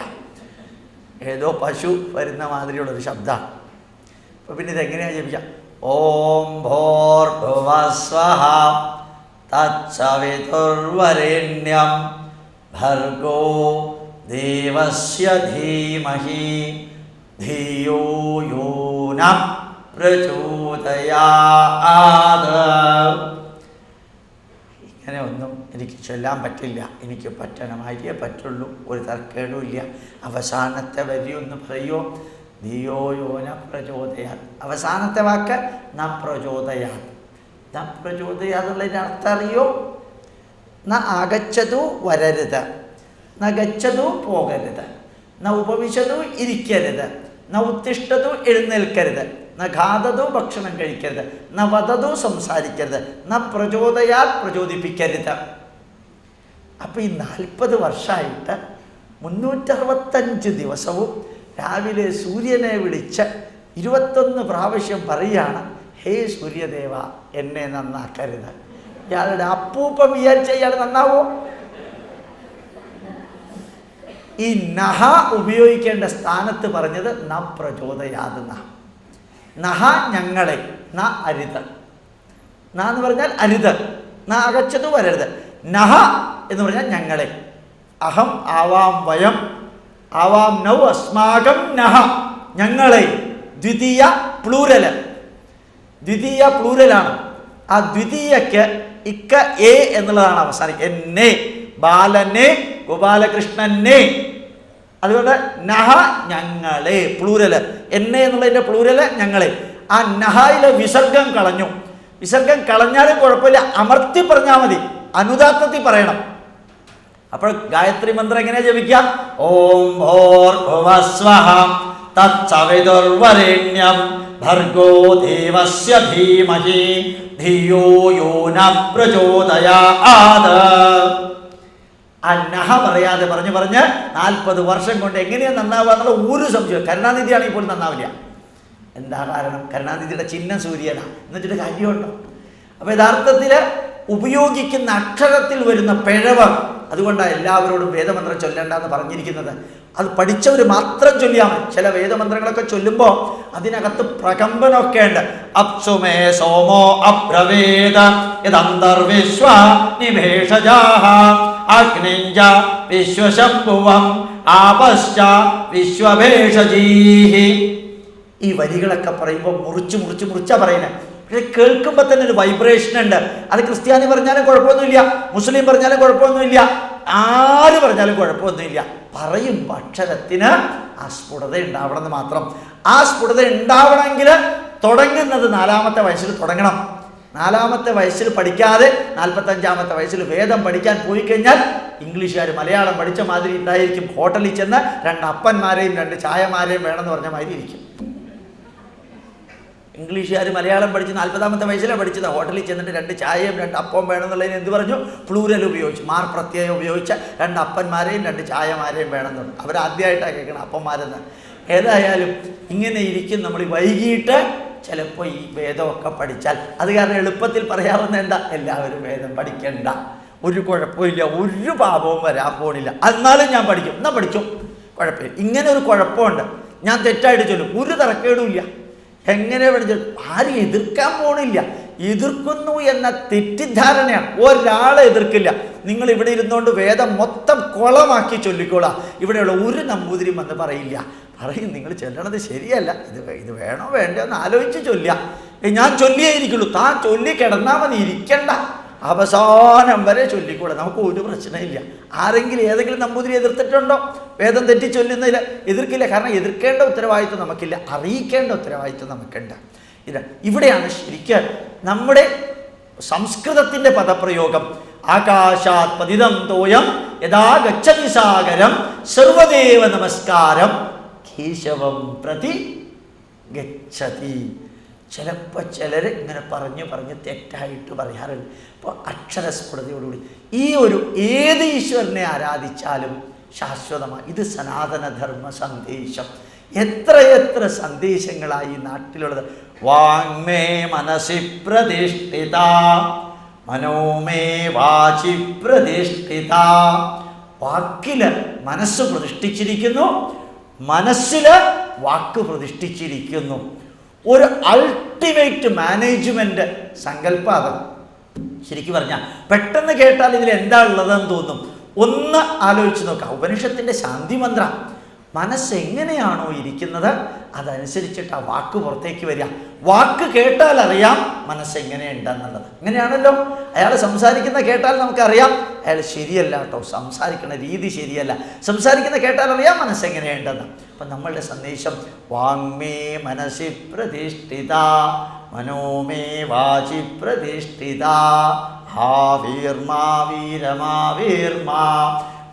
ഏതോ പശു വരുന്ന മാതിരിയുള്ളൊരു ശബ്ദമാണ്. അപ്പോൾ പിന്നെ ഇതെങ്ങനെയാണ് ജപിക്കാം? ഓം ഭോർഭുവസ്വഹ തത്സവിതുർവരേണ്യം ഭർഗോ ദേവസ്യ ധീമഹി ധിയോ യോ ന പ്രചോദയാത്. ഇങ്ങനെ ഒന്നും എനിക്ക് ചൊല്ലാൻ പറ്റില്ല, എനിക്ക് പറ്റണമായിരിക്കേ പറ്റുള്ളൂ, ഒരു തർക്കേടും ഇല്ല. അവസാനത്തെ വരി ഒന്ന് പറയോ? ധിയോ യോ ന പ്രചോദയാത്. അവസാനത്തെ വാക്ക് ന പ്രചോദയാത്. ന പ്രചോദയാതുള്ളതിൻ്റെ അർത്ഥം അറിയോ? ന ആഗച്ഛതു വരരുത്, ന ഗച്ഛതു പോകരുത്, ന ഉപവിശതു ഇരിക്കരുത്, ന ഉത്തിഷ്ഠതു എഴുന്നേൽക്കരുത്, ന ഘാതതു ഭക്ഷണം കഴിക്കരുത്, ന വദതു സംസാരിക്കരുത്, ന പ്രചോദയാത് പ്രചോദിപ്പിക്കരുത്. അപ്പോൾ ഈ 40 വർഷമായിട്ട് 365 ദിവസവും രാവിലെ സൂര്യനെ വിളിച്ച് 21 പ്രാവശ്യം പറയുകയാണ്, ഹേ സൂര്യദേവ എന്നെ നന്നാക്കരുത്. ഇയാളുടെ അപ്പൂപ്പം വിചാരിച്ച ഇയാൾ നന്നാവോ? ഈ നഹ ഉപയോഗിക്കേണ്ട സ്ഥാനത്ത് പറഞ്ഞത് ന പ്രചോദയാത്. നഹ ഞങ്ങളെ, ന അരുത്. ന എന്ന് പറഞ്ഞാൽ അരുത്, ന അകച്ചതു വരരുത്. നഹ എന്ന് പറഞ്ഞാൽ ഞങ്ങളെ. അഹം ആവാം വയം ആവാം നൗ അസ്മാകം നഹ, ഞങ്ങളെ. ദ്വിതീയ പ്ലൂരലാണ്. ആ ദ്വിതീയക്ക് ഇക്ക എ എന്നുള്ളതാണ് അവസാനിക്കുക. എന്നെ, ബാലനെ, ഗോപാലകൃഷ്ണനെ. അതുകൊണ്ട് നഹ ഞങ്ങളെ, പ്ലൂരല്. എന്നെ എന്നുള്ളതിൻ്റെ പ്ലൂരല് ഞങ്ങളെ. ആ നഹയിലെ വിസർഗം കളഞ്ഞു. വിസർഗം കളഞ്ഞാലും കുഴപ്പമില്ല, അമർത്തി പറഞ്ഞാൽ മതി, അനുദാത്തത്തിൽ പറയണം. അപ്പോൾ ഗായത്രി മന്ത്രം എങ്ങനെ ജപിക്കാം? ഓം ഭോർഭുവസ്വഹ തത്സവിതുർവരേണ്യം ഭർഗോ ദേവസ്യ ധീമഹി ധിയോ യോ ന പ്രചോദയാത്. ആ നഹ പറയാതെ പറഞ്ഞ് 40 വർഷം കൊണ്ട് എങ്ങനെയാണ് നന്നാവുക എന്നുള്ള ഒരു സംശയം. കരുണാനിധിയാണെങ്കിൽ പോലും നന്നാവില്ല. എന്താ കാരണം? കരുണാനിധിയുടെ ചിഹ്നം സൂര്യനാണ്. എന്നിട്ട് കാര്യമുണ്ടോ? അപ്പോൾ യഥാർത്ഥത്തിൽ ഉപയോഗിക്കുന്ന അക്ഷരത്തിൽ വരുന്ന പിഴവ്. അതുകൊണ്ടാണ് എല്ലാവരോടും വേദമന്ത്രം ചൊല്ലേണ്ടെന്ന് പറഞ്ഞിരിക്കുന്നത്. അത് പഠിച്ചവർ മാത്രം ചൊല്ലിയാൽ മതി. ചില വേദമന്ത്രങ്ങളൊക്കെ ചൊല്ലുമ്പോൾ അതിനകത്ത് പ്രകമ്പനമൊക്കെ ഉണ്ട്. അപ്സുമേ സോമോ അബ്രവേദ യദന്തർവിശ്വ നിഭേഷജാഹ അഗ്നിഞ്ച വിശ്വശംഭുവം ആപശ്ച വിശ്വഭേഷജീഹി. ഈ വരികളൊക്കെ പറയുമ്പോൾ മുറിച്ചാ പറയുന്നത്. പക്ഷെ കേൾക്കുമ്പോൾ തന്നെ ഒരു വൈബ്രേഷൻ ഉണ്ട്. അത് ക്രിസ്ത്യാനി പറഞ്ഞാലും കുഴപ്പമൊന്നുമില്ല, മുസ്ലിം പറഞ്ഞാലും കുഴപ്പമൊന്നുമില്ല, ആര് പറഞ്ഞാലും കുഴപ്പമൊന്നുമില്ല. പറയുമ്പോൾ അക്ഷരത്തിന് ആ സ്ഫുടത ഉണ്ടാവണമെന്ന് മാത്രം. ആ സ്ഫുടത ഉണ്ടാവണമെങ്കിൽ തുടങ്ങുന്നത് 4-ാമത്തെ വയസ്സിൽ തുടങ്ങണം. 4-ാമത്തെ വയസ്സിൽ പഠിക്കാതെ 45-ാമത്തെ വയസ്സിൽ വേദം പഠിക്കാൻ പോയി കഴിഞ്ഞാൽ ഇംഗ്ലീഷുകാർ മലയാളം പഠിച്ച മാതിരി ഉണ്ടായിരിക്കും. ഹോട്ടലിൽ ചെന്ന് 2 അപ്പന്മാരെയും 2 ചായമാരെയും വേണമെന്ന് പറഞ്ഞ മാതിരി ഇരിക്കും. ഇംഗ്ലീഷുകാർ മലയാളം പഠിച്ച് 40-ാമത്തെ വയസ്സിലാണ് പഠിച്ചത്. ഹോട്ടലിൽ ചെന്നിട്ട് 2 ചായയും 2 അപ്പവും വേണമെന്നുള്ളതിന് എന്ത് പറഞ്ഞു? പ്ലൂരൽ ഉപയോഗിച്ച്, മാർ പ്രത്യയം ഉപയോഗിച്ച് 2 അപ്പന്മാരെയും 2 ചായമാരെയും വേണമെന്നുണ്ട്. അവരാദ്യമായിട്ടാണ് കേൾക്കണം അപ്പന്മാരെന്ന്. ഏതായാലും ഇങ്ങനെ ഇരിക്കും നമ്മൾ. വൈകിട്ട് ചിലപ്പോൾ ഈ വേദമൊക്കെ പഠിച്ചാൽ അത് കാരണം എളുപ്പത്തിൽ പറയാവുന്ന എന്താ? എല്ലാവരും വേദം പഠിക്കണ്ട, ഒരു കുഴപ്പമില്ല, ഒരു പാപവും വരാൻ പോണില്ല, എന്നാലും ഞാൻ പഠിക്കും. എന്നാൽ പഠിച്ചു, കുഴപ്പമില്ല. ഇങ്ങനെ ഒരു കുഴപ്പമുണ്ട്. ഞാൻ തെറ്റായിട്ട് ചൊല്ലും, ഒരു തരക്കേടുമില്ല. എങ്ങനെ പഠിച്ചു? ആരും എതിർക്കാൻ പോണില്ല. എതിർക്കുന്നു എന്ന തെറ്റിദ്ധാരണയാണ്. ഒരാളെ എതിർക്കില്ല. നിങ്ങൾ ഇവിടെ ഇരുന്നുകൊണ്ട് വേദം മൊത്തം കുളമാക്കി ചൊല്ലിക്കോളാം, ഇവിടെയുള്ള ഒരു നമ്പൂതിരിയും വന്ന് പറയില്ല. പറയും നിങ്ങൾ ചൊല്ലണത് ശരിയല്ല, ഇത് വേണോ വേണ്ടോ എന്ന് ആലോചിച്ച് ചൊല്ലുക. ഞാൻ ചൊല്ലിയേ ഇരിക്കുള്ളൂ. താൻ ചൊല്ലി കിടന്നാൽ മതി, ഇരിക്കണ്ട, അവസാനം വരെ ചൊല്ലിക്കൂടെ, നമുക്ക് ഒരു പ്രശ്നമില്ല. ആരെങ്കിലും ഏതെങ്കിലും നമ്പൂതിരി എതിർത്തിട്ടുണ്ടോ? വേദം തെറ്റി ചൊല്ലുന്നതിൽ എതിർക്കില്ല. കാരണം എതിർക്കേണ്ട ഉത്തരവാദിത്വം നമുക്കില്ല, അറിയിക്കേണ്ട ഉത്തരവാദിത്വം നമുക്കുണ്ട്. ഇവിടെയാണ് ശരിക്ക് നമ്മുടെ സംസ്കൃതത്തിൻ്റെ പദപ്രയോഗം. ആകാശാത് പതിതം തോയം യഥാ ഗച്ഛതി സാഗരം സർവദേവ നമസ്കാരം കേശവം പ്രതി ഗച്ഛതി. ചിലപ്പോൾ ചിലർ ഇങ്ങനെ പറഞ്ഞ് തെറ്റായിട്ട് പറയാറുണ്ട്. അപ്പോൾ അക്ഷരസ്ഫുടതയോടുകൂടി ഈ ഒരു ഏത് ഈശ്വരനെ ആരാധിച്ചാലും ശാശ്വതമായി. ഇത് സനാതനധർമ്മ സന്ദേശം. എത്രയെത്ര സന്ദേശങ്ങളായി ഈ നാട്ടിലുള്ളത്. വാങ്മേ മനസി പ്രതിഷ്ഠിത മനോമേ വാചി പ്രതിഷ്ഠിത. വാക്കില് മനസ്സ് പ്രതിഷ്ഠിച്ചിരിക്കുന്നു, മനസ്സില് വാക്ക് പ്രതിഷ്ഠിച്ചിരിക്കുന്നു. ഒരു അൾട്ടിമേറ്റ് മാനേജ്മെന്റ് സങ്കല്പം അതാണ്. ശരിക്കും പറഞ്ഞാൽ പെട്ടെന്ന് കേട്ടാൽ ഇതിൽ എന്താ ഉള്ളതെന്ന് തോന്നും. ഒന്ന് ആലോചിച്ച് നോക്കാം. ഉപനിഷത്തിന്റെ ശാന്തി മന്ത്രം. മനസ്സെങ്ങനെയാണോ ഇരിക്കുന്നത് അതനുസരിച്ചിട്ട് ആ വാക്ക് പുറത്തേക്ക് വരിക. വാക്ക് കേട്ടാൽ അറിയാം മനസ്സെങ്ങനെയുണ്ടെന്നുള്ളത്. അങ്ങനെയാണല്ലോ. അയാൾ സംസാരിക്കുന്ന കേട്ടാൽ നമുക്കറിയാം അയാൾ ശരിയല്ല കേട്ടോ, സംസാരിക്കുന്ന രീതി ശരിയല്ല. സംസാരിക്കുന്ന കേട്ടാൽ അറിയാം മനസ്സെങ്ങനെയുണ്ടെന്ന്. അപ്പം നമ്മളുടെ സന്ദേശം വാങ്മേ മനസി പ്രതിഷ്ഠിത മനോമേ വാചി പ്രതിഷ്ഠിത ഹാവീർമാ വീരമാ വീർമാ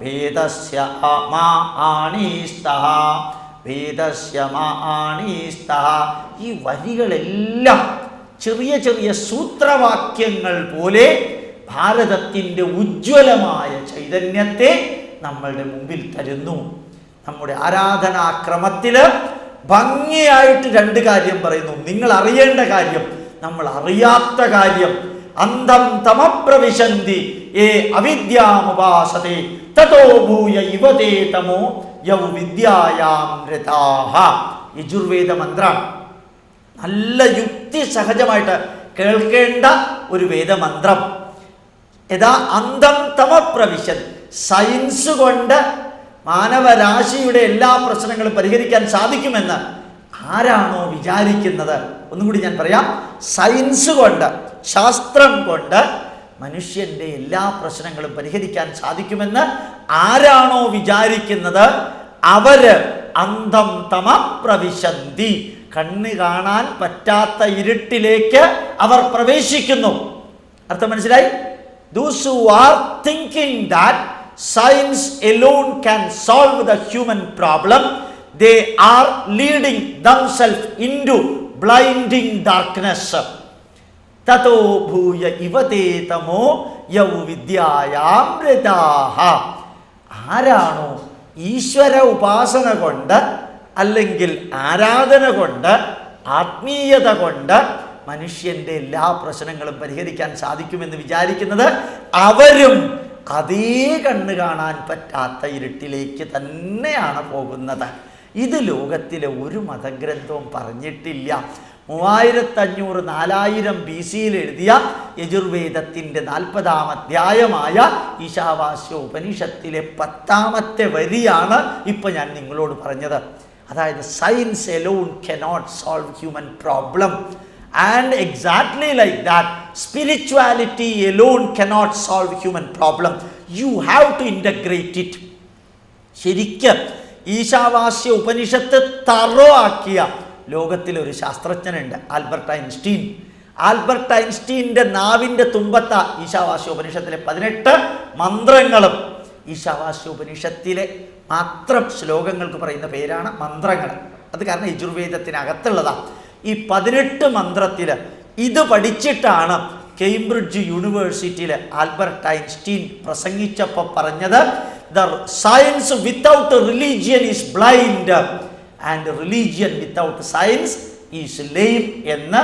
വേദസ്യ മാ ആണീസ്തഃ വേദസ്യ മാ ആണീസ്തഃ. ഈ വരികളെല്ലാം ചെറിയ ചെറിയ സൂത്രവാക്യങ്ങൾ പോലെ ഭാരതത്തിൻ്റെ ഉജ്ജ്വലമായ ചൈതന്യത്തെ നമ്മളുടെ മുമ്പിൽ തരുന്നു. നമ്മുടെ ആരാധനാക്രമത്തിൽ ഭംഗിയായിട്ട് രണ്ട് കാര്യം പറയുന്നു. നിങ്ങൾ അറിയേണ്ട കാര്യം, നമ്മൾ അറിയാത്ത കാര്യം. അന്ധം തമപ്രവിശന്തി ഏ അവിദ്യാമുപാസതേ തതോ ഭൂയ യുവതേ തമോ യൗ വിദ്യായാം രതാഹ. യജുർവേദ മന്ത്രം. നല്ല യുക്തി സഹജമായിട്ട് കേൾക്കേണ്ട ഒരു വേദമന്ത്രം. യഥാ അന്ധം തമപ്രവിശൻ. സയൻസ് കൊണ്ട് മാനവരാശിയുടെ എല്ലാ പ്രശ്നങ്ങളും പരിഹരിക്കാൻ സാധിക്കുമെന്ന് ആരാണോ വിചാരിക്കുന്നത്, ഒന്നും കൂടി ഞാൻ പറയാം, സയൻസ് കൊണ്ട്, ശാസ്ത്രം കൊണ്ട് മനുഷ്യന്റെ എല്ലാ പ്രശ്നങ്ങളും പരിഹരിക്കാൻ സാധിക്കുമെന്ന് ആരാണോ വിചാരിക്കുന്നത് അവര് അന്ധം തമ പ്രവിശന്തി. കണ്ണ് കാണാൻ പറ്റാത്ത ഇരുട്ടിലേക്ക് അവർ പ്രവേശിക്കുന്നു. അർത്ഥം മനസ്സിലായി? Those who are thinking that science alone can solve the human problem, they are leading themselves into blinding darkness. തതോ ഭൂയ ഇവതേ തമോ യൗ വിദ്യായാം രതാഹ. ആരാണോ ഈശ്വര ഉപാസന കൊണ്ട് അല്ലെങ്കിൽ ആരാധന കൊണ്ട് ആത്മീയത കൊണ്ട് മനുഷ്യന്റെ എല്ലാ പ്രശ്നങ്ങളും പരിഹരിക്കാൻ സാധിക്കുമെന്ന് വിചാരിക്കുന്നത് അവരും അതേ കണ്ണ് കാണാൻ പറ്റാത്ത ഇരുട്ടിലേക്ക് തന്നെയാണ് പോകുന്നത്. ഇത് ലോകത്തിലെ ഒരു മതഗ്രന്ഥവും പറഞ്ഞിട്ടില്ല. 3500-4000 BC എഴുതിയ യജുർവേദത്തിൻ്റെ 40-ാം അധ്യായമായ ഈശാവാസ്യ ഉപനിഷത്തിലെ 10-ാമത്തെ വരിയാണ് ഇപ്പം ഞാൻ നിങ്ങളോട് പറഞ്ഞത്. അതായത് science Elon cannot solve human problem. And exactly like that, spirituality alone cannot solve human problem. You have to integrate it. ശരിക്കും ഈശാവാസ്യ ഉപനിഷത്ത് തറോ ആക്കിയ ലോകത്തിലൊരു ശാസ്ത്രജ്ഞനുണ്ട്, ആൽബർട്ട് ഐൻസ്റ്റീൻ. ആൽബർട്ട് ഐൻസ്റ്റീൻ്റെ നാവിൻ്റെ തുമ്പത്ത ഈശാവാസ്യ ഉപനിഷത്തിലെ 18 മന്ത്രങ്ങളും ഈശാവാസ്യ ഉപനിഷത്തിലെ മാത്രം ശ്ലോകങ്ങൾക്ക് പറയുന്ന പേരാണ് മന്ത്രങ്ങൾ. അത് കാരണം യജുർവേദത്തിനകത്തുള്ളതാണ്. ഈ 18 മന്ത്രത്തിൽ ഇത് പഠിച്ചിട്ടാണ് കേംബ്രിഡ്ജ് യൂണിവേഴ്സിറ്റിയിൽ ആൽബർട്ട് ഐൻസ്റ്റീൻ പ്രസംഗിച്ചപ്പോൾ പറഞ്ഞത്, the science without religion is blind and religion without science is lame എന്ന്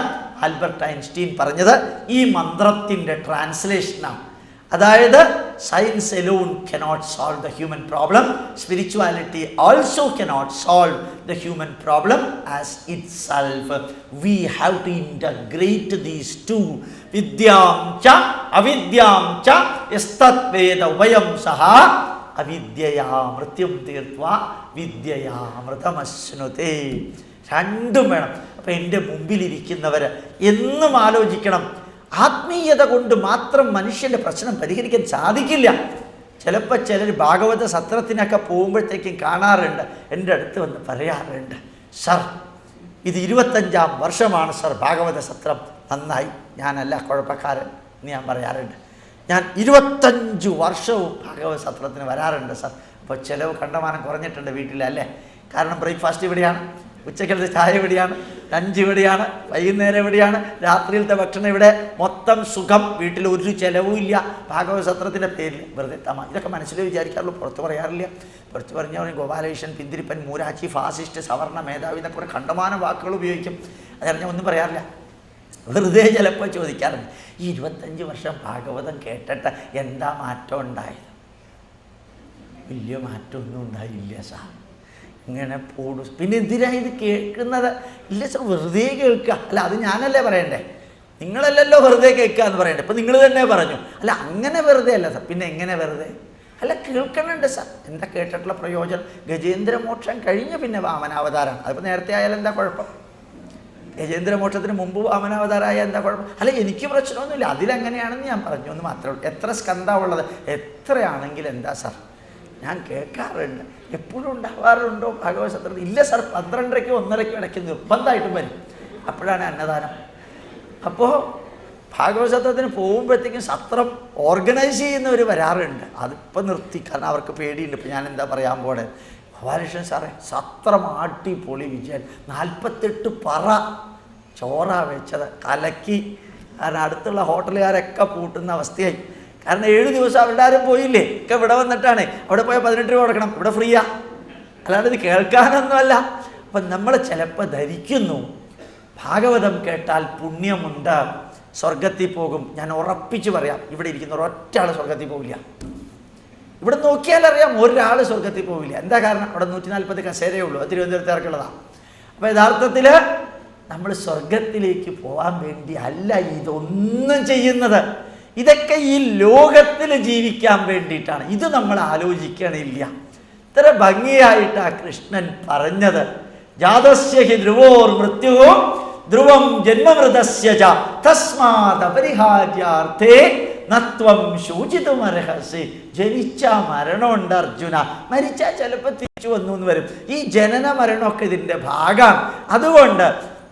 ആൽബർട്ട് ഐൻസ്റ്റീൻ പറഞ്ഞത് ഈ മന്ത്രത്തിൻ്റെ ട്രാൻസ്ലേഷനാണ്. അതായത് science alone cannot solve the human problem. Spirituality also cannot solve the human problem as itself. We have to integrate these two. Vidyam cha avidyam cha yastat veda vayam saha avidyaya mrityum tirtva vidyaya mritamasnute. രണ്ടും വേണം. അപ്പം എൻ്റെ മുമ്പിലിരിക്കുന്നവർ എന്നും ആലോചിക്കണം, ആത്മീയത കൊണ്ട് മാത്രം മനുഷ്യൻ്റെ പ്രശ്നം പരിഹരിക്കാൻ സാധിക്കില്ല. ചിലപ്പോൾ ചിലർ ഭാഗവത സത്രത്തിനൊക്കെ പോകുമ്പോഴത്തേക്കും കാണാറുണ്ട്, എൻ്റെ അടുത്ത് വന്ന് പറയാറുണ്ട്, സർ ഇത് 25ാം വർഷമാണ് സർ ഭാഗവത സത്രം, നന്നായി, ഞാനല്ല കുഴപ്പക്കാരൻ എന്ന് ഞാൻ പറയാറുണ്ട്. ഞാൻ 25 വർഷവും ഭാഗവത സത്രത്തിന് വരാറുണ്ട് സർ. അപ്പോൾ ചിലവ് കണ്ടമാനം കുറഞ്ഞിട്ടുണ്ട് വീട്ടിലല്ലേ, കാരണം ബ്രേക്ക്ഫാസ്റ്റ് ഇവിടെയാണ്, ഉച്ചക്കലത്തെ ചായ ഇവിടെയാണ്, ലഞ്ച് ഇവിടെയാണ്, വൈകുന്നേരം ഇവിടെയാണ്, രാത്രിയിലത്തെ ഭക്ഷണം ഇവിടെ, മൊത്തം സുഖം, വീട്ടിൽ ഒരു ചിലവുമില്ല. ഭാഗവത സത്രത്തിൻ്റെ പേരിൽ വെറുതെ ഇതൊക്കെ മനസ്സിൽ വിചാരിക്കാറുള്ളൂ, പുറത്ത് പറയാറില്ല. പുറത്ത് പറഞ്ഞാൽ ഗോപാലകൃഷ്ണൻ, പിന്തിരിപ്പൻ, മൂരാച്ചി, ഫാസിസ്റ്റ്, സവർണ മേധാവി എന്നൊക്കെ കുറേ കണ്ടമാനം വാക്കുകൾ ഉപയോഗിക്കും. അതറിഞ്ഞാൽ ഒന്നും പറയാറില്ല, വെറുതെ ചിലപ്പോൾ ചോദിക്കാറുണ്ട്, ഈ 25 വർഷം ഭാഗവതം കേട്ടിട്ട് എന്താ മാറ്റം ഉണ്ടായത്? വലിയ മാറ്റമൊന്നും ഉണ്ടായില്ല സാർ, ഇങ്ങനെ പോടും. പിന്നെ എന്തിനാ ഇത് കേൾക്കുന്നത്? ഇല്ല സാർ, വെറുതെ കേൾക്കുക. അല്ല, അത് ഞാനല്ലേ പറയണ്ടേ, നിങ്ങളല്ലല്ലോ വെറുതെ കേൾക്കുക എന്ന് പറയണ്ടേ. ഇപ്പം നിങ്ങൾ തന്നെ പറഞ്ഞു, അല്ല അങ്ങനെ വെറുതെ അല്ല സാർ, പിന്നെ എങ്ങനെ വെറുതെ? അല്ല, കേൾക്കണുണ്ട് സാർ. എന്താ കേട്ടിട്ടുള്ള പ്രയോജനം? ഗജേന്ദ്രമോക്ഷം കഴിഞ്ഞ് പിന്നെ വാമനാവതാരമാണ്, അതിപ്പോൾ നേരത്തെ ആയാലും എന്താ കുഴപ്പം? ഗജേന്ദ്രമോക്ഷത്തിന് മുമ്പ് വാമനാവതാരമായ എന്താ കുഴപ്പം? അല്ല, എനിക്ക് പ്രശ്നമൊന്നുമില്ല, അതിലെങ്ങനെയാണെന്ന് ഞാൻ പറഞ്ഞു എന്ന് മാത്രമേ ഉള്ളൂ. എത്ര സ്കന്ധമുള്ളത്, എത്രയാണെങ്കിലും എന്താ സാർ, ഞാൻ കേൾക്കാറുണ്ട്. എപ്പോഴും ഉണ്ടാവാറുണ്ടോ ഭാഗവത സത്രത്തിൽ? ഇല്ല സാർ, 12:30 1:30 ഇടയ്ക്ക് നിർബന്ധമായിട്ടും വരും, അപ്പോഴാണ് അന്നദാനം. അപ്പോൾ ഭാഗവത സത്രത്തിന് പോകുമ്പോഴത്തേക്കും സത്രം ഓർഗനൈസ് ചെയ്യുന്നവർ വരാറുണ്ട്. അതിപ്പോൾ നിർത്തി, കാരണം അവർക്ക് പേടിയുണ്ട്. ഇപ്പം ഞാൻ എന്താ പറയാൻ പോണേ, ഗോപാലകൃഷ്ണൻ സാറേ സത്രം അടിപൊളി വിജയൻ, 48 പറ ചോറാ വെച്ചത്, കലക്കി. കാരണം അടുത്തുള്ള ഹോട്ടലുകാരൊക്കെ പൂട്ടുന്ന അവസ്ഥയായി. കാരണം 7 ദിവസം അവരുടെ ആരും പോയില്ലേ, ഒക്കെ ഇവിടെ വന്നിട്ടാണ്. അവിടെ പോയാൽ 18 രൂപ കൊടുക്കണം, ഇവിടെ ഫ്രീയാ, അല്ലാണ്ട് ഇത് കേൾക്കാനൊന്നുമല്ല. അപ്പം നമ്മൾ ചിലപ്പോൾ ധരിക്കുന്നു ഭാഗവതം കേട്ടാൽ പുണ്യമുണ്ട്, സ്വർഗത്തിൽ പോകും. ഞാൻ ഉറപ്പിച്ച് പറയാം, ഇവിടെ ഇരിക്കുന്ന ഒരൊറ്റ ആൾ സ്വർഗത്തിൽ പോവില്ല. ഇവിടെ നോക്കിയാലറിയാം, ഒരാൾ സ്വർഗത്തിൽ പോവില്ല. എന്താ കാരണം? അവിടെ 140 കസേരയേ ഉള്ളൂ, അത് തിരുവനന്തപുരത്തേക്കുള്ളതാണ്. അപ്പോൾ യഥാർത്ഥത്തിൽ നമ്മൾ സ്വർഗത്തിലേക്ക് പോകാൻ വേണ്ടി അല്ല ഇതൊന്നും ചെയ്യുന്നത്. ഇതൊക്കെ ഈ ലോകത്തിൽ ജീവിക്കാൻ വേണ്ടിയിട്ടാണ്. ഇത് നമ്മൾ ആലോചിക്കണില്ല. ഇത്ര ഭംഗിയായിട്ടാണ് കൃഷ്ണൻ പറഞ്ഞത്. ജാതസ്യ ഹി ധ്രുവോർ മൃത്യുവോ ധ്രുവം ജന്മമൃതസ്യ ച തസ്മാത് അപരിഹാര്യാർത്ഥേ നത്വം ശോചിതുമർഹസി. ജനിച്ചാൽ മരണമുണ്ട് അർജുന, മരിച്ചാൽ ചിലപ്പോൾ തിരിച്ചു വന്നു എന്ന് വരും. ഈ ജനന മരണമൊക്കെ ഇതിൻ്റെ ഭാഗമാണ്. അതുകൊണ്ട്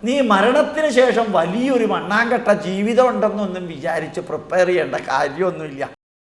നീ മരണത്തിന് ശേഷം വലിയൊരു മണ്ണാങ്കട്ട ജീവിതം ഉണ്ടെന്നൊന്നും വിചാരിച്ച് പ്രിപ്പയർ ചെയ്യേണ്ട കാര്യമൊന്നുമില്ല.